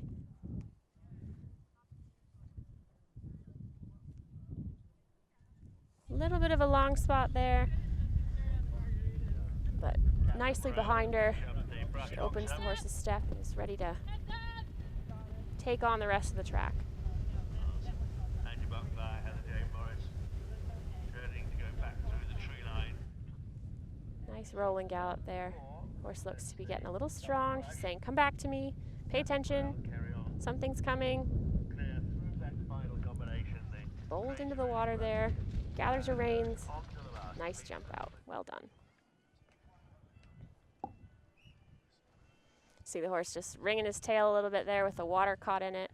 S6: Little bit of a long spot there, but nicely behind her. She opens the horse's step and is ready to take on the rest of the track.
S10: Anderbach by Heather Jane Morris, turning to go back through the tree line.
S6: Nice rolling gallop there. Horse looks to be getting a little strong. She's saying, come back to me, pay attention, something's coming. Bold into the water there, gathers her reins. Nice jump out, well done. See the horse just wringing his tail a little bit there with the water caught in it.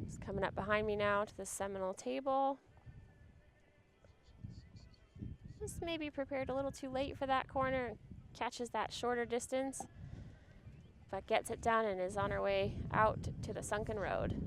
S6: He's coming up behind me now to the Seminole table. Just maybe prepared a little too late for that corner and catches that shorter distance, but gets it done and is on her way out to the sunken road.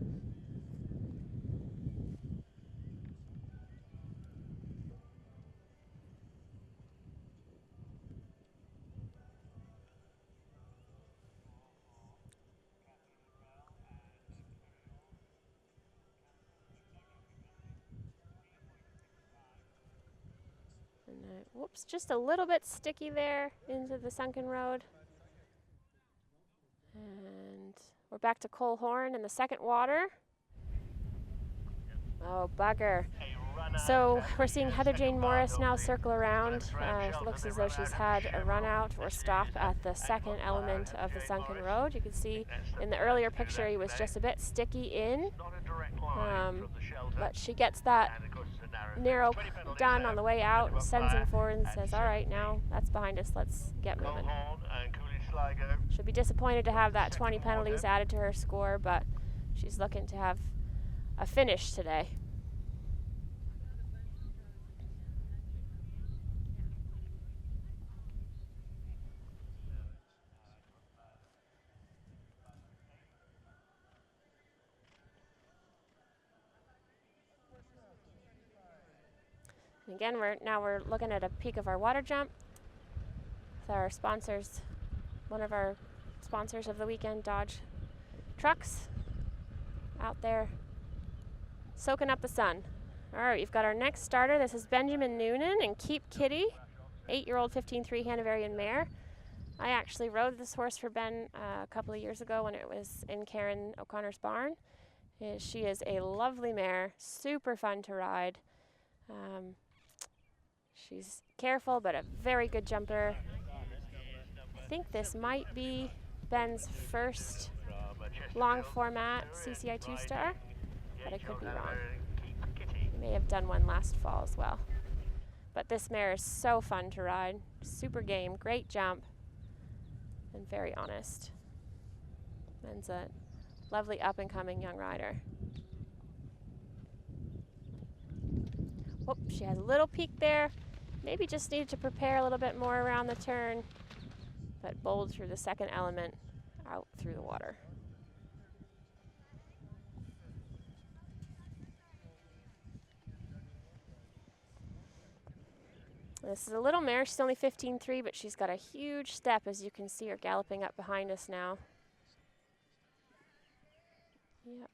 S6: Whoops, just a little bit sticky there into the sunken road. And we're back to Cole Horn in the second water. Oh, bugger. So we're seeing Heather Jane Morris now circle around. Looks as though she's had a run out or stop at the second element of the sunken road. You can see in the earlier picture he was just a bit sticky in. But she gets that narrow done on the way out and sends him forward and says, all right, now that's behind us, let's get moving. She'll be disappointed to have that 20 penalties added to her score, but she's looking to have a finish today. Again, we're looking at a peek of our water jump with our sponsors, one of our sponsors of the weekend, Dodge Trucks, out there soaking up the sun. All right, we've got our next starter. This is Benjamin Noonan and Keep Kitty, 8-year-old 15-3 Hanoverian mare. I actually rode this horse for Ben a couple of years ago when it was in Karen O'Connor's barn. She is a lovely mare, super fun to ride. She's careful, but a very good jumper. I think this might be Ben's first long format CCI 2-star, but I could be wrong. He may have done one last fall as well. But this mare is so fun to ride, super game, great jump, and very honest. Ben's a lovely up-and-coming young rider. Whoop, she has a little peak there. Maybe just needed to prepare a little bit more around the turn, but bold through the second element, out through the water. This is a little mare. She's only 15.3, but she's got a huge step, as you can see her galloping up behind us now. Yep.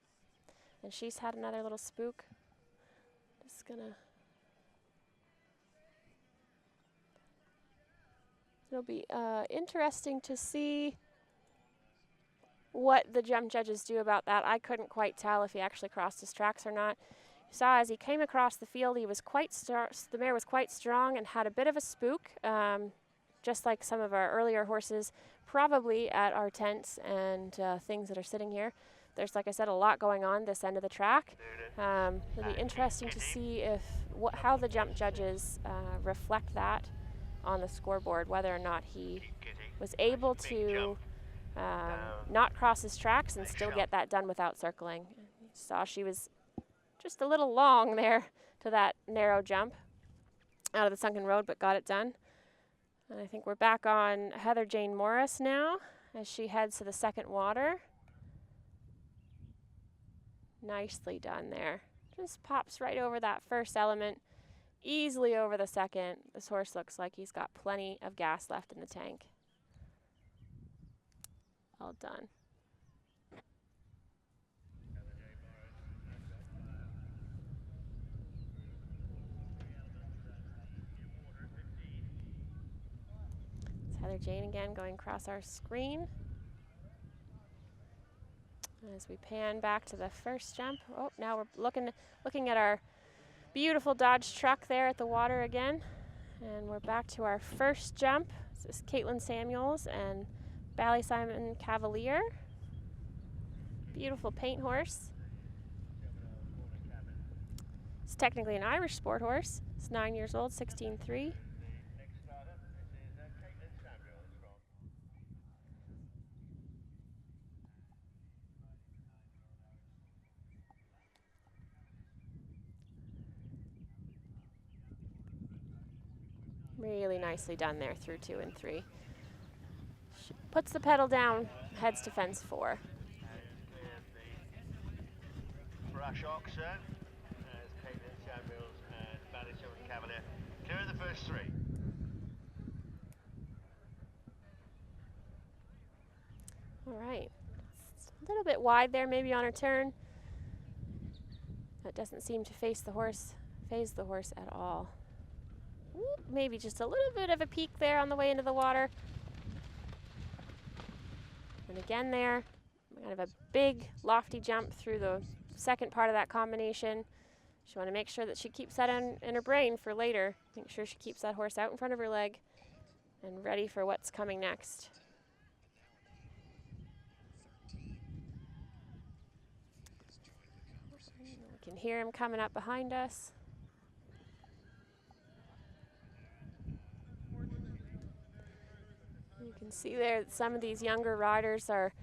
S6: And she's had another little spook. Just gonna... It'll be interesting to see what the jump judges do about that. I couldn't quite tell if he actually crossed his tracks or not. You saw as he came across the field, he was the mare was quite strong and had a bit of a spook, just like some of our earlier horses, probably at our tents and things that are sitting here. There's, like I said, a lot going on this end of the track. It'll be interesting to see if how the jump judges reflect that on the scoreboard, whether or not he was able to not cross his tracks and still get that done without circling. You saw she was just a little long there to that narrow jump out of the sunken road, but got it done. And I think we're back on Heather Jane Morris now as she heads to the second water. Nicely done there. Just pops right over that first element, easily over the second. This horse looks like he's got plenty of gas left in the tank. Well done. It's Heather Jane again going across our screen. As we pan back to the first jump. Oh, now we're looking at our beautiful Dodge truck there at the water again. And we're back to our first jump. This is Caitlin Samuels and Ballysimon Cavalier. Beautiful paint horse. It's technically an Irish sport horse. It's 9 years old, 16.3. Really nicely done there through 2 and 3. She puts the pedal down, heads to fence 4.
S10: Brush Oxen, as Caitlin Samuels and Ballysimon Cavalier clear the first 3.
S6: All right, it's a little bit wide there, maybe on her turn. That doesn't seem to phase the horse at all. Ooh, maybe just a little bit of a peak there on the way into the water. And again there, kind of a big lofty jump through the second part of that combination. She want to make sure that she keeps that in her brain for later. Make sure she keeps that horse out in front of her leg and ready for what's coming next. We can hear him coming up behind us. You can see there that some of these younger riders are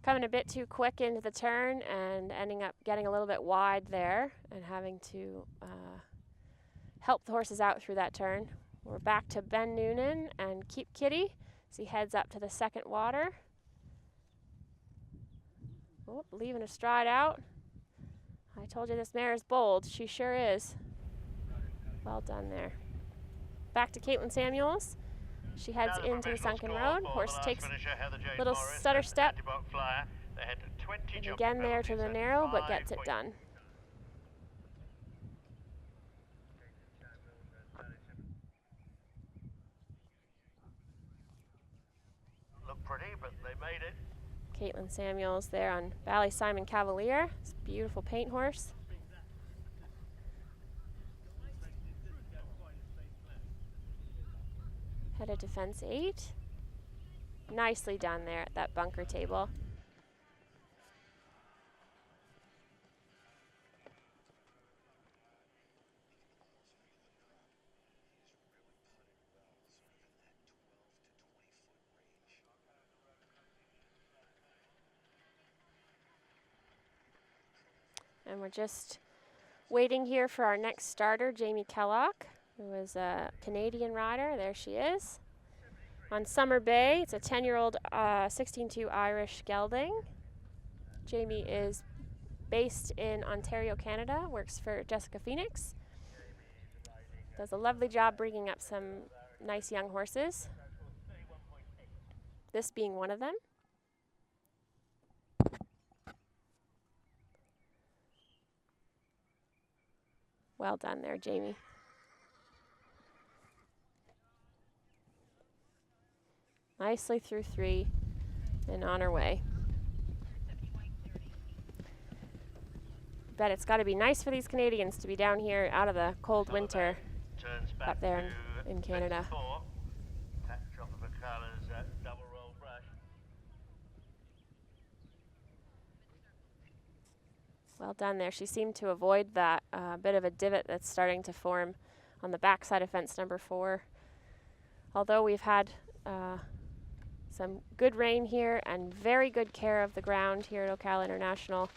S6: coming a bit too quick into the turn and ending up getting a little bit wide there and having to help the horses out through that turn. We're back to Ben Noonan and Keep Kitty as he heads up to the second water. Oh, leaving a stride out. I told you this mare is bold. She sure is. Well done there. Back to Caitlin Samuels. She heads into the sunken road. Horse takes a little stutter step. And again there to the narrow, but gets it done.
S10: Look pretty, but they made it.
S6: Caitlin Samuels there on Ballysimon Cavalier. It's a beautiful paint horse. Headed to fence 8. Nicely done there at that bunker table. And we're just waiting here for our next starter, Jamie Kellogg, who is a Canadian rider. There she is. On Summer Bay, it's a 10-year-old 16-2 Irish gelding. Jamie is based in Ontario, Canada, works for Jessica Phoenix. Does a lovely job bringing up some nice young horses, this being one of them. Well done there, Jamie. Nicely through 3 and on her way. Bet it's got to be nice for these Canadians to be down here out of the cold winter up there in Canada. Well done there. She seemed to avoid that bit of a divot that's starting to form on the backside of fence number 4. Although we've had some good rain here and very good care of the ground here at Ocala International.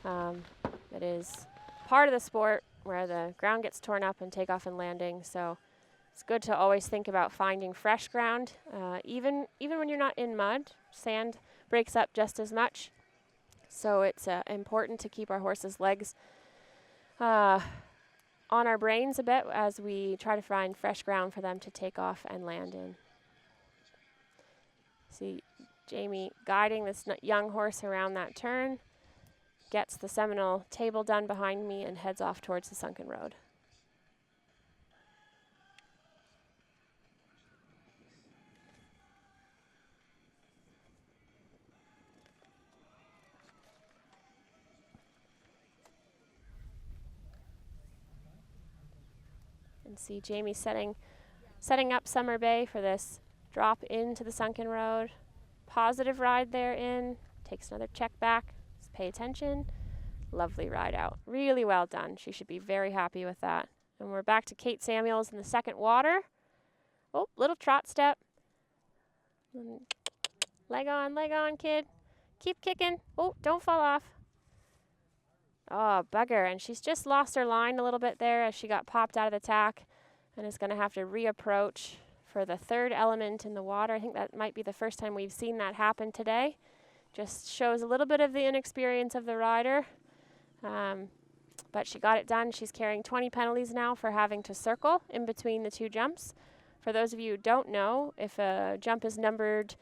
S6: It is part of the sport where the ground gets torn up and takeoff and landing, so it's good to always think about finding fresh ground. Even when you're not in mud, sand breaks up just as much. So it's important to keep our horses' legs on our brains a bit as we try to find fresh ground for them to take off and land in. See Jamie guiding this young horse around that turn, gets the Seminole table done behind me and heads off towards the sunken road. And see Jamie setting Setting up Summer Bay for this drop into the sunken road. Positive ride there in. Takes another check back. Just pay attention. Lovely ride out. Really well done. She should be very happy with that. And we're back to Kate Samuels in the second water. Oh, little trot step. Leg on, kid. Keep kicking. Oh, don't fall off. Oh, bugger. And she's just lost her line a little bit there as she got popped out of the tack and is going to have to reapproach for the third element in the water. I think that might be the first time we've seen that happen today. Just shows a little bit of the inexperience of the rider. But she got it done. She's carrying 20 penalties now for having to circle in between the two jumps. For those of you who don't know, if a jump is numbered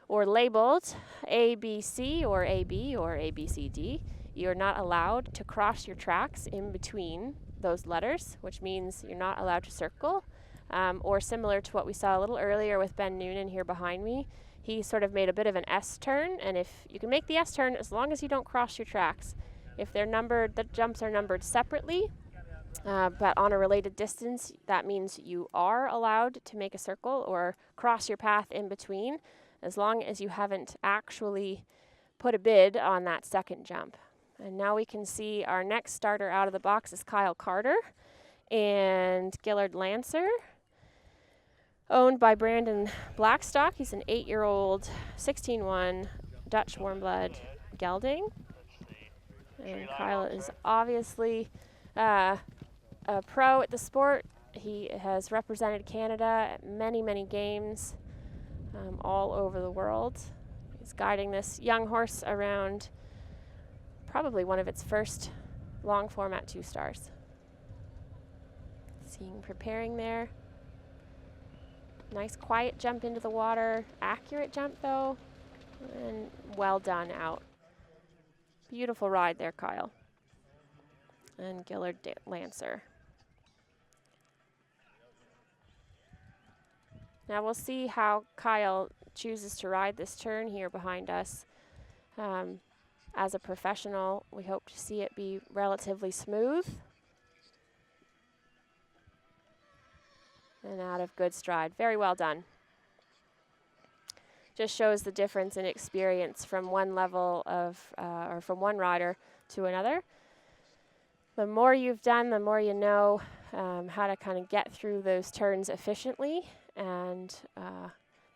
S6: or labeled A, B, C, or AB, or A, B, C, D, you're not allowed to cross your tracks in between those letters, which means you're not allowed to circle. Or similar to what we saw a little earlier with Ben Noonan here behind me, he sort of made a bit of an S turn, and if you can make the S turn as long as you don't cross your tracks. If they're numbered, the jumps are numbered separately, but on a related distance, that means you are allowed to make a circle or cross your path in between, as long as you haven't actually put a bid on that second jump. And now we can see our next starter out of the box is Kyle Carter and Gillard Lancer, owned by Brandon Blackstock. He's an 8-year-old, 16-1 Dutch warmblood gelding. And Kyle is obviously a pro at the sport. He has represented Canada at many, many games all over the world. He's guiding this young horse around probably one of its first long format 2 stars. Seeing preparing there. Nice quiet jump into the water. Accurate jump though. And well done out. Beautiful ride there, Kyle. And Gillard Lancer. Now we'll see how Kyle chooses to ride this turn here behind us. As a professional, we hope to see it be relatively smooth. And out of good stride. Very well done. Just shows the difference in experience from one level of, or from one rider to another. The more you've done, the more you know how to kind of get through those turns efficiently. And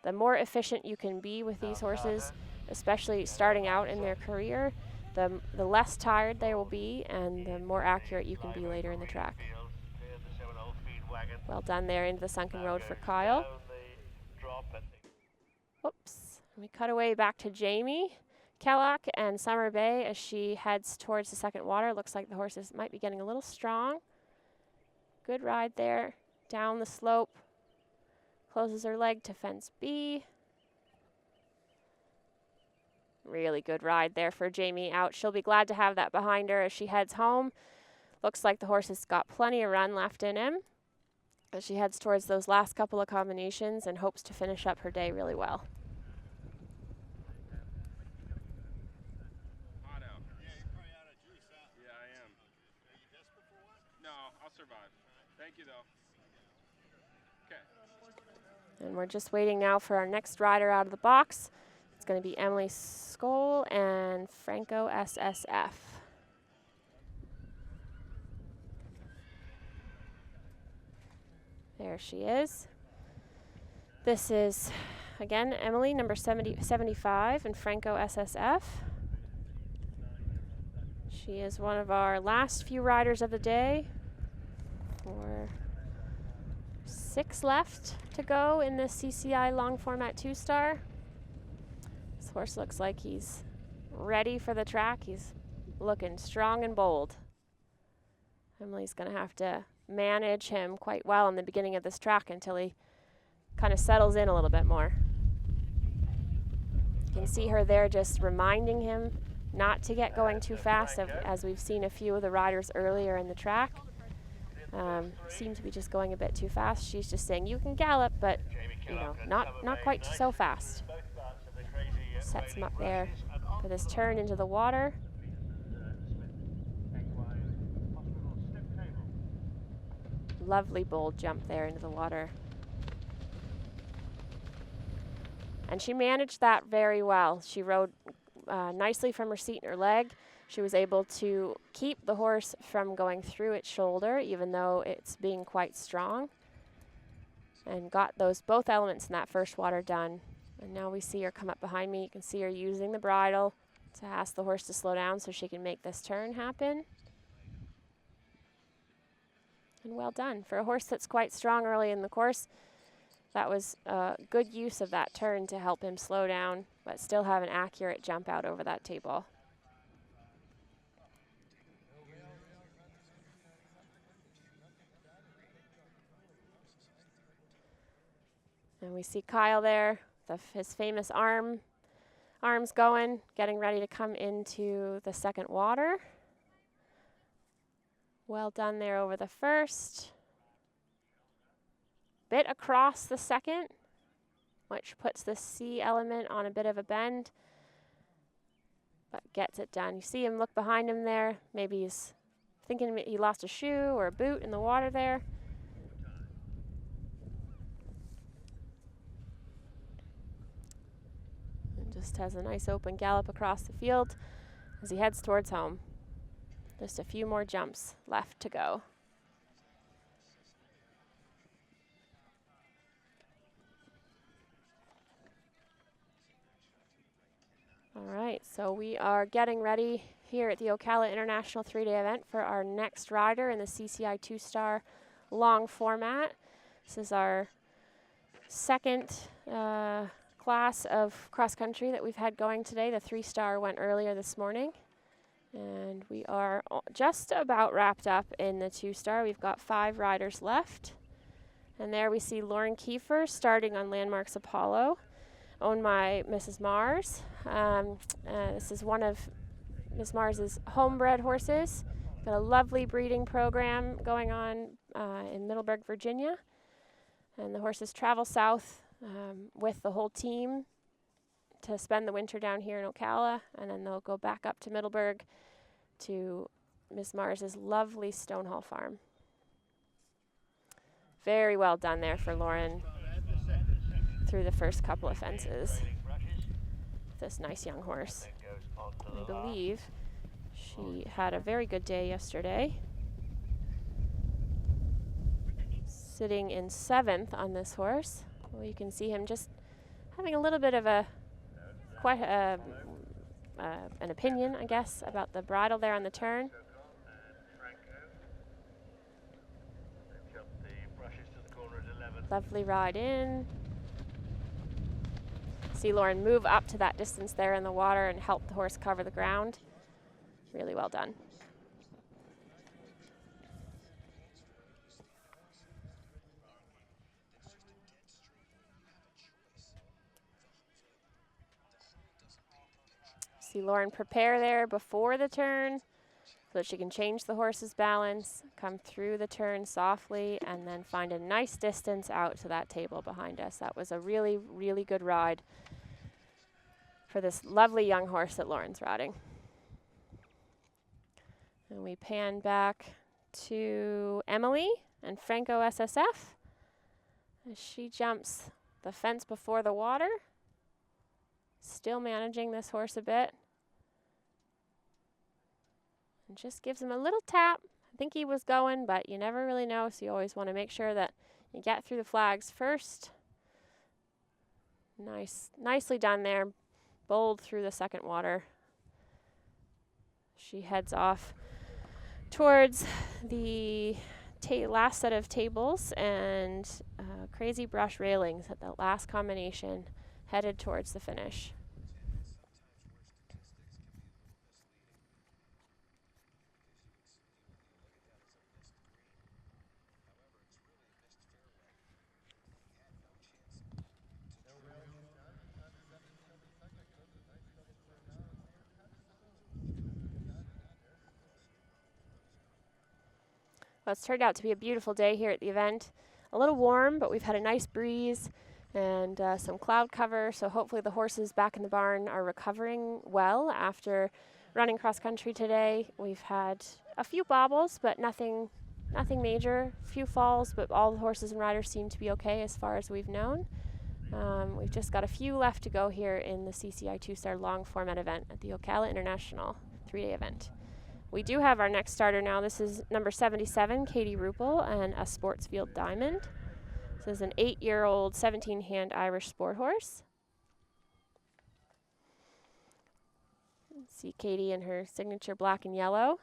S6: the more efficient you can be with these horses, especially starting out in their career, the less tired they will be and the more accurate you can be later in the track. Well done there into the sunken road for Kyle. Whoops. We cut away back to Jamie Kellock and Summer Bay as she heads towards the second water. Looks like the horses might be getting a little strong. Good ride there. Down the slope. Closes her leg to fence B. Really good ride there for Jamie out. She'll be glad to have that behind her as she heads home. Looks like the horse has got plenty of run left in him as she heads towards those last couple of combinations and hopes to finish up her day really well.
S3: Yeah, I am. Are you desperate for one? No, I'll survive. Thank you, though. Okay.
S6: And we're just waiting now for our next rider out of the box. It's going to be Emily Skoll and Franco SSF. There she is. This is, again, Emily, number 75, and Franco SSF. She is one of our last few riders of the day. 6 left to go in this CCI long format 2-star. This horse looks like he's ready for the track. He's looking strong and bold. Emily's going to have to manage him quite well in the beginning of this track until he kind of settles in a little bit more. You can see her there just reminding him not to get going too fast, as we've seen a few of the riders earlier in the track. Seem to be just going a bit too fast. She's just saying, you can gallop, but you know, not quite so fast. Sets him up there for this turn into the water. Lovely bold jump there into the water. And she managed that very well. She rode nicely from her seat and her leg. She was able to keep the horse from going through its shoulder, even though it's being quite strong, and got those both elements in that first water done. And now we see her come up behind me. You can see her using the bridle to ask the horse to slow down so she can make this turn happen. And well done. For a horse that's quite strong early in the course, that was good use of that turn to help him slow down, but still have an accurate jump out over that table. And we see Kyle there, his famous arms going, getting ready to come into the second water. Well done there over the first. Bit across the second, which puts the C element on a bit of a bend, but gets it done. You see him look behind him there. Maybe he's thinking he lost a shoe or a boot in the water there. Just has a nice open gallop across the field as he heads towards home. Just a few more jumps left to go. All right, so we are getting ready here at the Ocala International 3-day event for our next rider in the CCI 2-star long format. This is our second class of cross country that we've had going today. The 3-star went earlier this morning, and we are just about wrapped up in the 2-star. We've got 5 riders left, and there we see Lauren Kiefer starting on Landmarks Apollo, owned by Mrs. Mars. This is one of Ms. Mars's homebred horses. Got a lovely breeding program going on in Middleburg, Virginia, and the horses travel south with the whole team to spend the winter down here in Ocala, and then they'll go back up to Middleburg to Ms. Mars's lovely Stonehall farm. Very well done there for Lauren through the first couple of fences. This nice young horse. I believe she had a very good day yesterday, sitting in 7th on this horse. Well, you can see him just having a little bit of an opinion, I guess, about the bridle there on the turn. Lovely ride in. See Lauren move up to that distance there in the water and help the horse cover the ground. Really well done. See Lauren prepare there before the turn so that she can change the horse's balance, come through the turn softly, and then find a nice distance out to that table behind us. That was a really, really good ride for this lovely young horse that Lauren's riding. And we pan back to Emily and Franco SSF as she jumps the fence before the water. Still managing this horse a bit. And just gives him a little tap. I think he was going, but you never really know, so you always want to make sure that you get through the flags first. Nicely done there. Bowled through the second water. She heads off towards the last set of tables and Crazy Brush railings at the last combination, headed towards the finish. Well, it's turned out to be a beautiful day here at the event. A little warm, but we've had a nice breeze and some cloud cover, so hopefully the horses back in the barn are recovering well after running cross country today. We've had a few bobbles, but nothing major. A few falls, but all the horses and riders seem to be okay as far as we've known. We've just got a few left to go here in the CCI 2-star long format event at the Ocala International 3-day event. We do have our next starter now. This is number 77, Katie Ruppel, and a Sportsfield Diamond. This is an 8-year-old 17-hand Irish sport horse. See Katie in her signature black and yellow.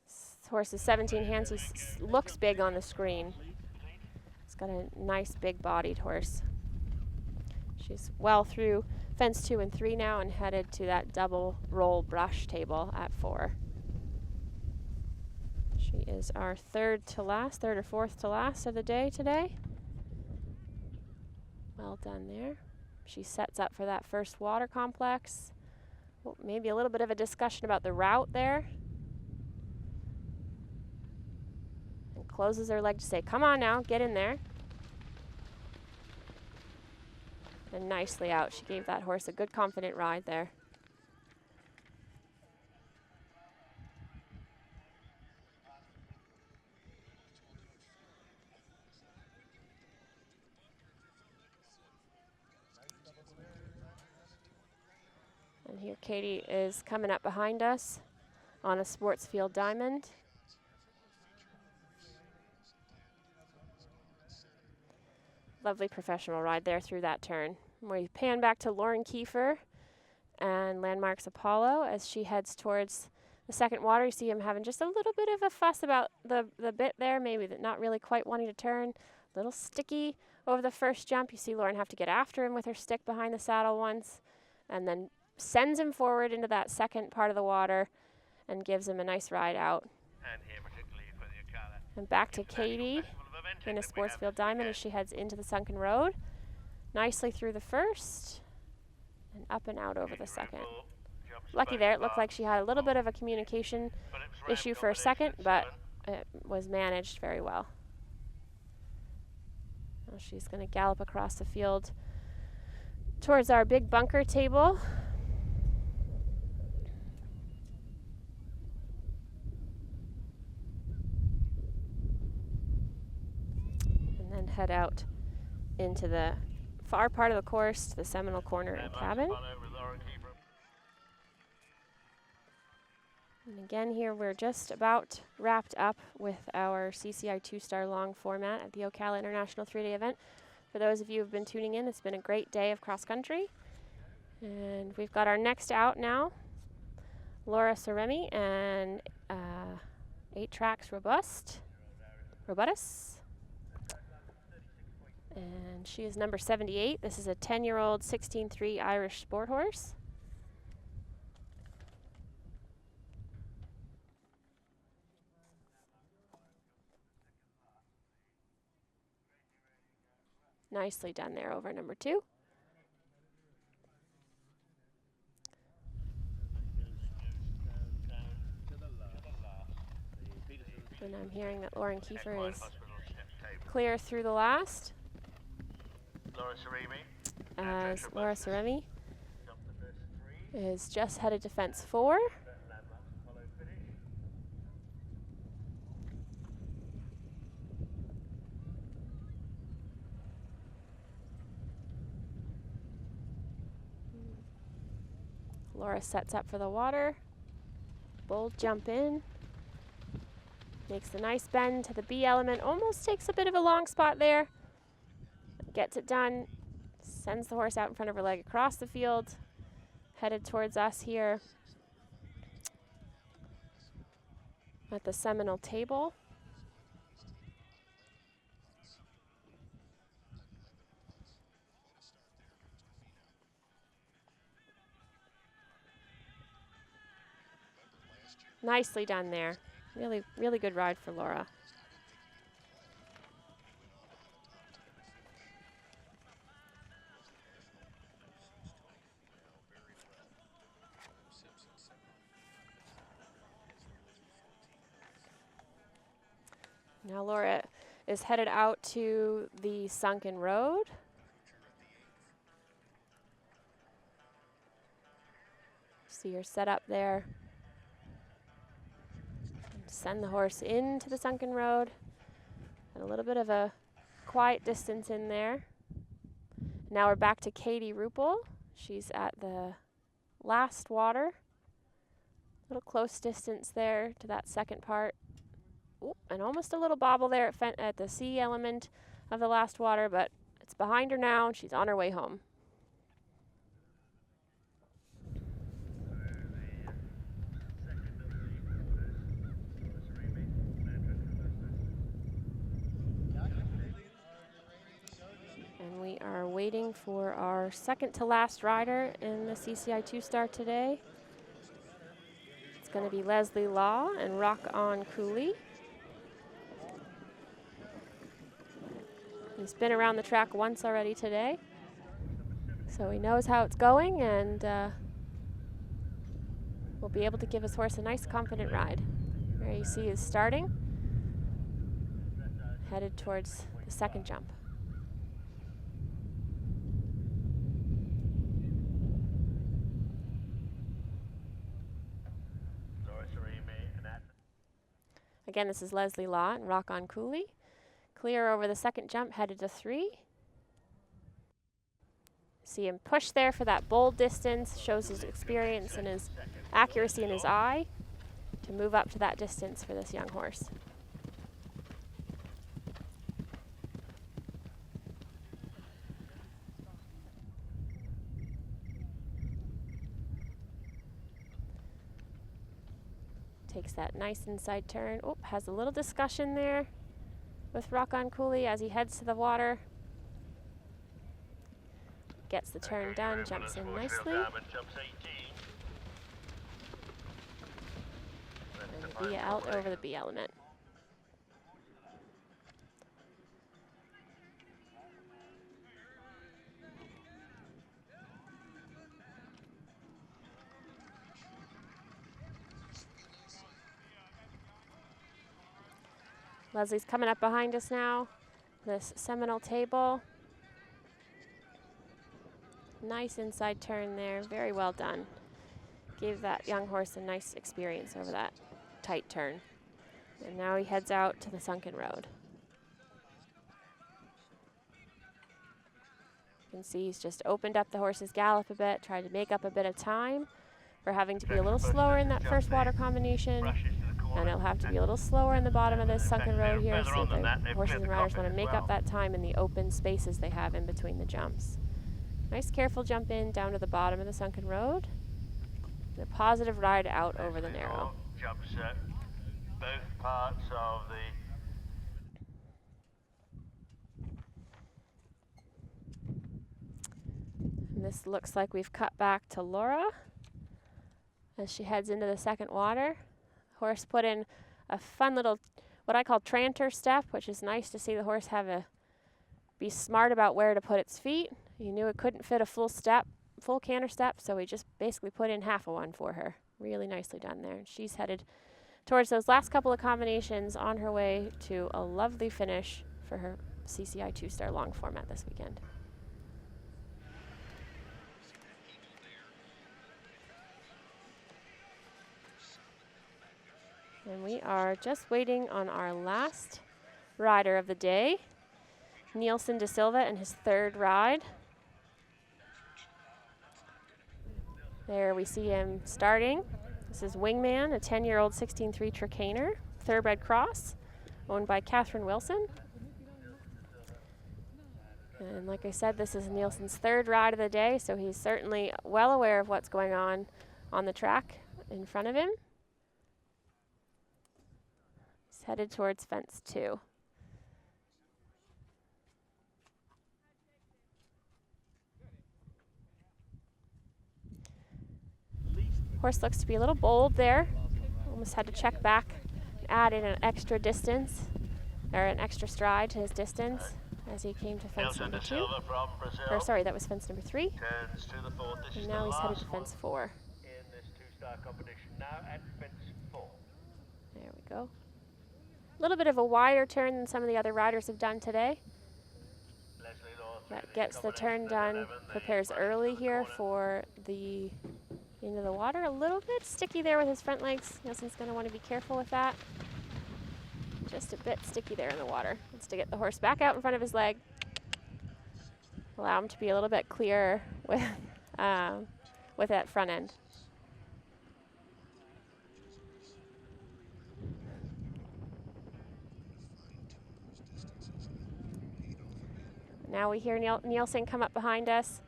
S6: This horse is 17 hands. He looks big on the screen. He's got a nice big-bodied horse. She's well through fence 2 and 3 now and headed to that double roll brush table at 4. She is our third or fourth to last of the day today. Well done there. She sets up for that first water complex. Well, maybe a little bit of a discussion about the route there. And closes her leg to say, come on now, get in there. And nicely out. She gave that horse a good confident ride there. And here Katie is coming up behind us on a Sportsfield Diamond. Lovely professional ride there through that turn. We pan back to Lauren Kiefer and Landmarks Apollo as she heads towards the second water. You see him having just a little bit of a fuss about the bit there, maybe not really quite wanting to turn. A little sticky over the first jump. You see Lauren have to get after him with her stick behind the saddle once, and then sends him forward into that second part of the water and gives him a nice ride out. And back to Katie in a Sportsfield Diamond as she heads into the sunken road. Nicely through the first and up and out over the second. Lucky there, it looked like she had a little bit of a communication issue for a second, but it was managed very well. Now she's going to gallop across the field towards our big bunker table. And then head out into the far part of the course to the Seminole Corner and Cabin. And again here we're just about wrapped up with our CCI 2-star long format at the Ocala International 3-day event. For those of you who've been tuning in, it's been a great day of cross country. And we've got our next out now, Laura Saremi and 8 Tracks Robutus. And she is number 78. This is a 10-year-old 16-3 Irish sport horse. Nicely done there over number 2. And I'm hearing that Lauren Kiefer is clear through the last. As Laura Saremi is just headed to fence 4. Laura sets up for the water. Bold jump in. Makes a nice bend to the B element. Almost takes a bit of a long spot there. Gets it done. Sends the horse out in front of her leg across the field. Headed towards us here at the Seminole table. Nicely done there. Really, really good ride for Laura. Now Laura is headed out to the sunken road. See her set up there. Send the horse into the sunken road. And a little bit of a quiet distance in there. Now we're back to Katie Rupel. She's at the last water. Little close distance there to that second part. Ooh, and almost a little bobble there at the C element of the last water, but it's behind her now and she's on her way home. And we are waiting for our second to last rider in the CCI 2-star today. It's going to be Leslie Law and Rock On Cooley. He's been around the track once already today, so he knows how it's going, and will be able to give his horse a nice, confident ride. There you see is starting, headed towards the second jump. Again, this is Leslie Law and Rock On Cooley. Clear over the second jump, headed to 3. See him push there for that bold distance, shows his experience and his accuracy in his eye to move up to that distance for this young horse. Takes that nice inside turn. Oh, has a little discussion there with Rock On Cooley as he heads to the water. Gets the turn done, jumps in nicely. And the B out over the B element. Leslie's coming up behind us now. This Seminole table. Nice inside turn there, very well done. Gave that young horse a nice experience over that tight turn. And now he heads out to the sunken road. You can see he's just opened up the horse's gallop a bit, tried to make up a bit of time for having to be a little slower in that first water combination. And it'll have to be a little slower in the bottom of this sunken road here, so the horses and riders want to make up that time in the open spaces they have in between the jumps. Nice careful jump in down to the bottom of the sunken road. And a positive ride out over the narrow.
S10: Jumps at both parts of the...
S6: And this looks like we've cut back to Laura as she heads into the second water. Horse put in a fun little, what I call tranter step, which is nice to see the horse be smart about where to put its feet. He knew it couldn't fit a full canter step, so he just basically put in half a one for her. Really nicely done there. And she's headed towards those last couple of combinations on her way to a lovely finish for her CCI 2-star long format this weekend. And we are just waiting on our last rider of the day, Nielsen De Silva, and his third ride. There we see him starting. This is Wingman, a 10-year-old 16-3 Trakehner, thoroughbred cross, owned by Catherine Wilson. And like I said, this is Nielsen's third ride of the day, so he's certainly well aware of what's going on the track in front of him. He's headed towards fence 2. Horse looks to be a little bold there. Almost had to check back, add in an extra distance, or an extra stride to his distance as he came to fence number 2. Or sorry, that was fence number 3. And now he's headed to fence 4.
S10: In this 2-star competition now at fence 4.
S6: There we go. A little bit of a wider turn than some of the other riders have done today. That gets the turn done, prepares early here for the into the water. A little bit sticky there with his front legs. Nielsen's going to want to be careful with that. Just a bit sticky there in the water. Wants to get the horse back out in front of his leg. Allow him to be a little bit clearer with that front end. Now we hear Nielsen come up behind us.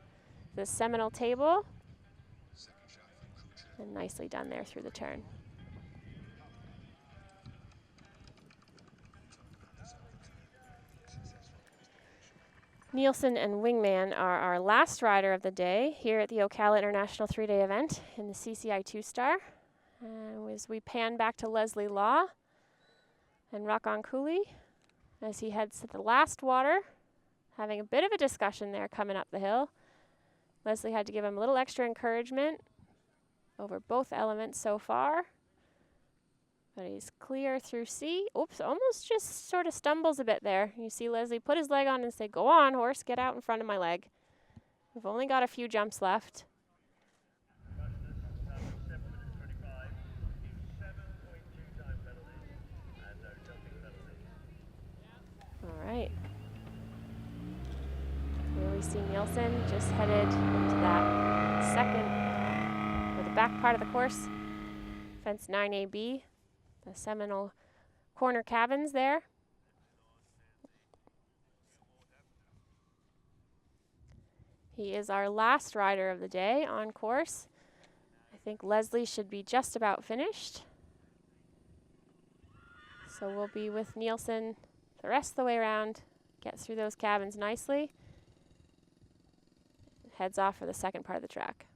S6: The Seminole table. And nicely done there through the turn. Nielsen and Wingman are our last rider of the day here at the Ocala International 3-day event in the CCI 2-star. And as we pan back to Leslie Law and Rakan Cooley as he heads to the last water, having a bit of a discussion there coming up the hill. Leslie had to give him a little extra encouragement over both elements so far. But he's clear through C. Oops, almost just sort of stumbles a bit there. You see Leslie put his leg on and say, "Go on, horse, get out in front of my leg." We've only got a few jumps left. All right. Here we see Nielsen just headed into that second, or the back part of the course. Fence 9AB. The Seminole corner cabins there. He is our last rider of the day on course. I think Leslie should be just about finished. So we'll be with Nielsen the rest of the way around, get through those cabins nicely. Heads off for the second part of the track.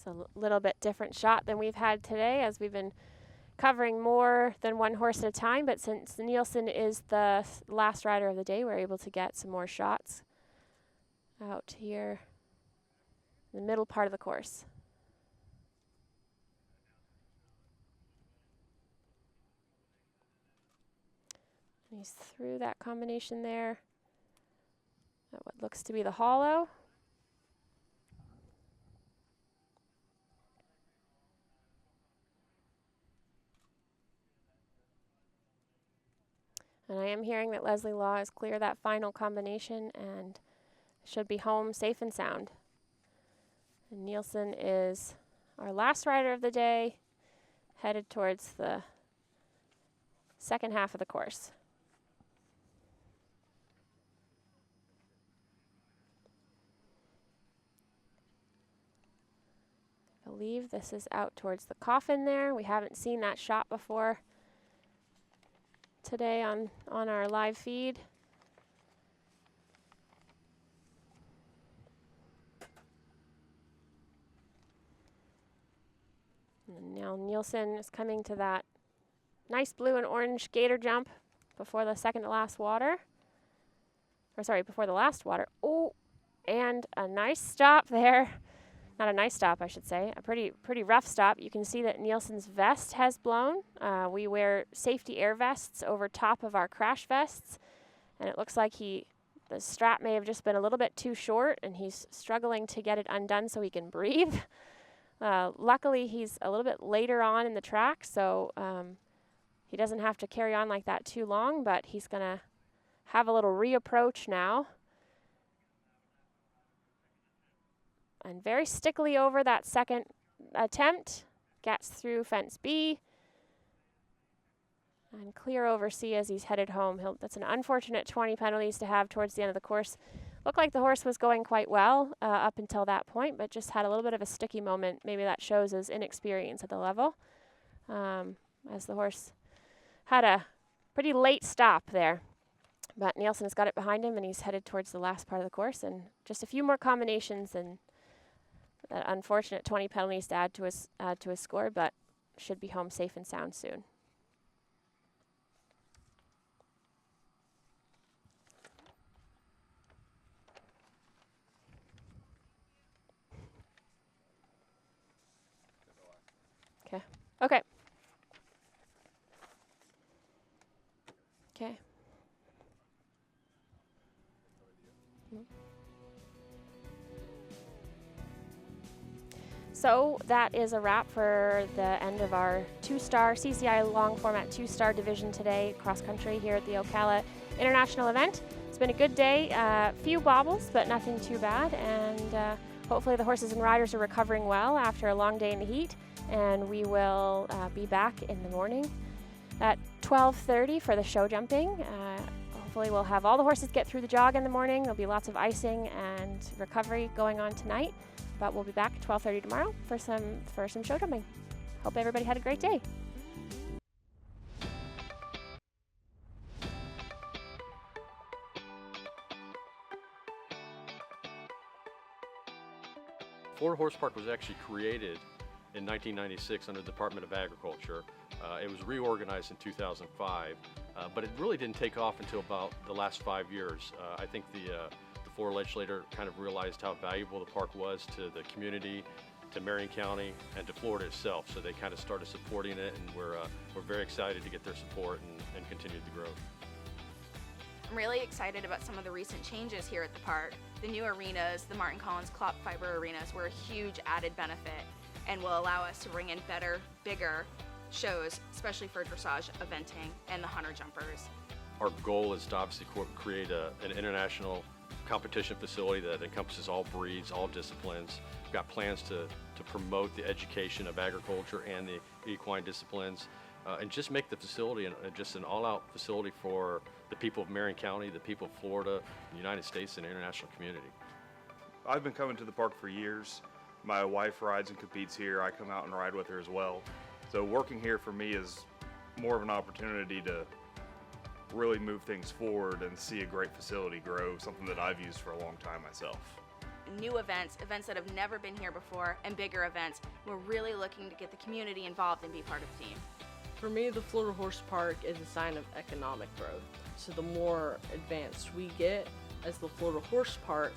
S6: A little bit different shot than we've had today, as we've been covering more than one horse at a time, but since Nielsen is the last rider of the day, we're able to get some more shots out here in the middle part of the course. And he's through that combination there at what looks to be the hollow. And I am hearing that Leslie Law is clear that final combination and should be home safe and sound. And Nielsen is our last rider of the day, headed towards the second half of the course. I believe this is out towards the coffin there. We haven't seen that shot before today on our live feed. And now Nielsen is coming to that nice blue and orange gator jump before the second to last water. Or sorry, before the last water. Oh, and a nice stop there. Not a nice stop, I should say. A pretty rough stop. You can see that Nielsen's vest has blown. We wear safety air vests over top of our crash vests, and it looks like the strap may have just been a little bit too short, and he's struggling to get it undone so he can breathe. Luckily, he's a little bit later on in the track, so he doesn't have to carry on like that too long, but he's going to have a little reapproach now. And very stickily over that second attempt, gets through fence B and clear over C as he's headed home. That's an unfortunate 20 penalties to have towards the end of the course. Looked like the horse was going quite well up until that point, but just had a little bit of a sticky moment. Maybe that shows his inexperience at the level, as the horse had a pretty late stop there. But Nielsen's got it behind him, and he's headed towards the last part of the course, and just a few more combinations and that unfortunate 20 penalties to add to his score, but should be home safe and sound soon. Okay. Okay. Okay. So that is a wrap for the end of our two-star CCI long format two-star division today, cross country here at the Ocala International event. It's been a good day, few bobbles, but nothing too bad, and hopefully the horses and riders are recovering well after a long day in the heat, and we will be back in the morning at 12:30 for the show jumping. Hopefully we'll have all the horses get through the jog in the morning. There'll be lots of icing and recovery going on tonight. But we'll be back at 12:30 tomorrow for some show jumping. Hope everybody had a great day.
S1: Florida Horse Park was actually created in 1996 under the Department of Agriculture. It was reorganized in 2005, but it really didn't take off until about the last 5 years. I think the Florida legislature kind of realized how valuable the park was to the community, to Marion County, and to Florida itself. So they kind of started supporting it, and we're very excited to get their support and continue the growth.
S2: I'm really excited about some of the recent changes here at the park. The new arenas, the Martin Collins Clop Fiber arenas, were a huge added benefit and will allow us to bring in better, bigger shows, especially for dressage eventing and the hunter jumpers.
S1: Our goal is to obviously create an international competition facility that encompasses all breeds, all disciplines. We've got plans to promote the education of agriculture and the equine disciplines, and just make the facility just an all-out facility for the people of Marion County, the people of Florida, the United States, and the international community.
S3: I've been coming to the park for years. My wife rides and competes here. I come out and ride with her as well. So working here for me is more of an opportunity to really move things forward and see a great facility grow, something that I've used for a long time myself.
S2: New events that have never been here before, and bigger events. We're really looking to get the community involved and be part of the team.
S4: For me, the Florida Horse Park is a sign of economic growth. So the more advanced we get as the Florida Horse Park,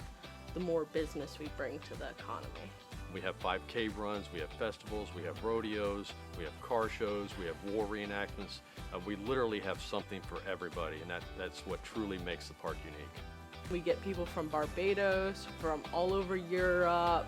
S4: the more business we bring to the economy.
S1: We have 5K runs, we have festivals, we have rodeos, we have car shows, we have war reenactments. We literally have something for everybody, and that's what truly makes the park unique.
S4: We get people from Barbados, from all over Europe,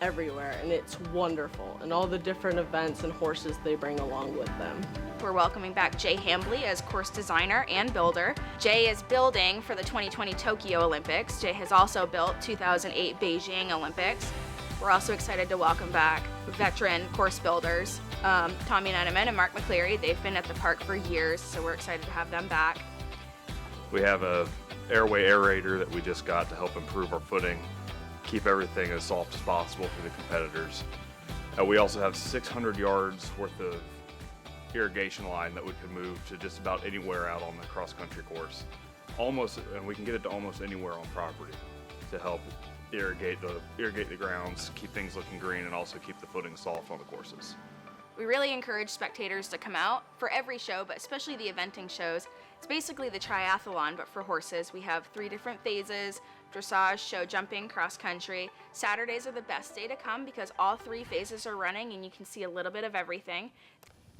S4: everywhere, and it's wonderful, and all the different events and horses they bring along with them.
S2: We're welcoming back Jay Hambly as course designer and builder. Jay is building for the 2020 Tokyo Olympics. Jay has also built 2008 Beijing Olympics. We're also excited to welcome back veteran course builders, Tommy Neneman and Mark McCleary. They've been at the park for years, so we're excited to have them back.
S3: We have a airway aerator that we just got to help improve our footing, keep everything as soft as possible for the competitors. We also have 600 yards worth of irrigation line that we could move to just about anywhere out on the cross-country course. And we can get it to almost anywhere on property to help irrigate the grounds, keep things looking green, and also keep the footing soft on the courses.
S2: We really encourage spectators to come out for every show, but especially the eventing shows. It's basically the triathlon, but for horses. We have 3 different phases: dressage, show jumping, cross country. Saturdays are the best day to come because all 3 phases are running and you can see a little bit of everything.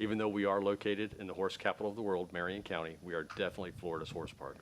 S1: Even though we are located in the horse capital of the world, Marion County, we are definitely Florida's horse park.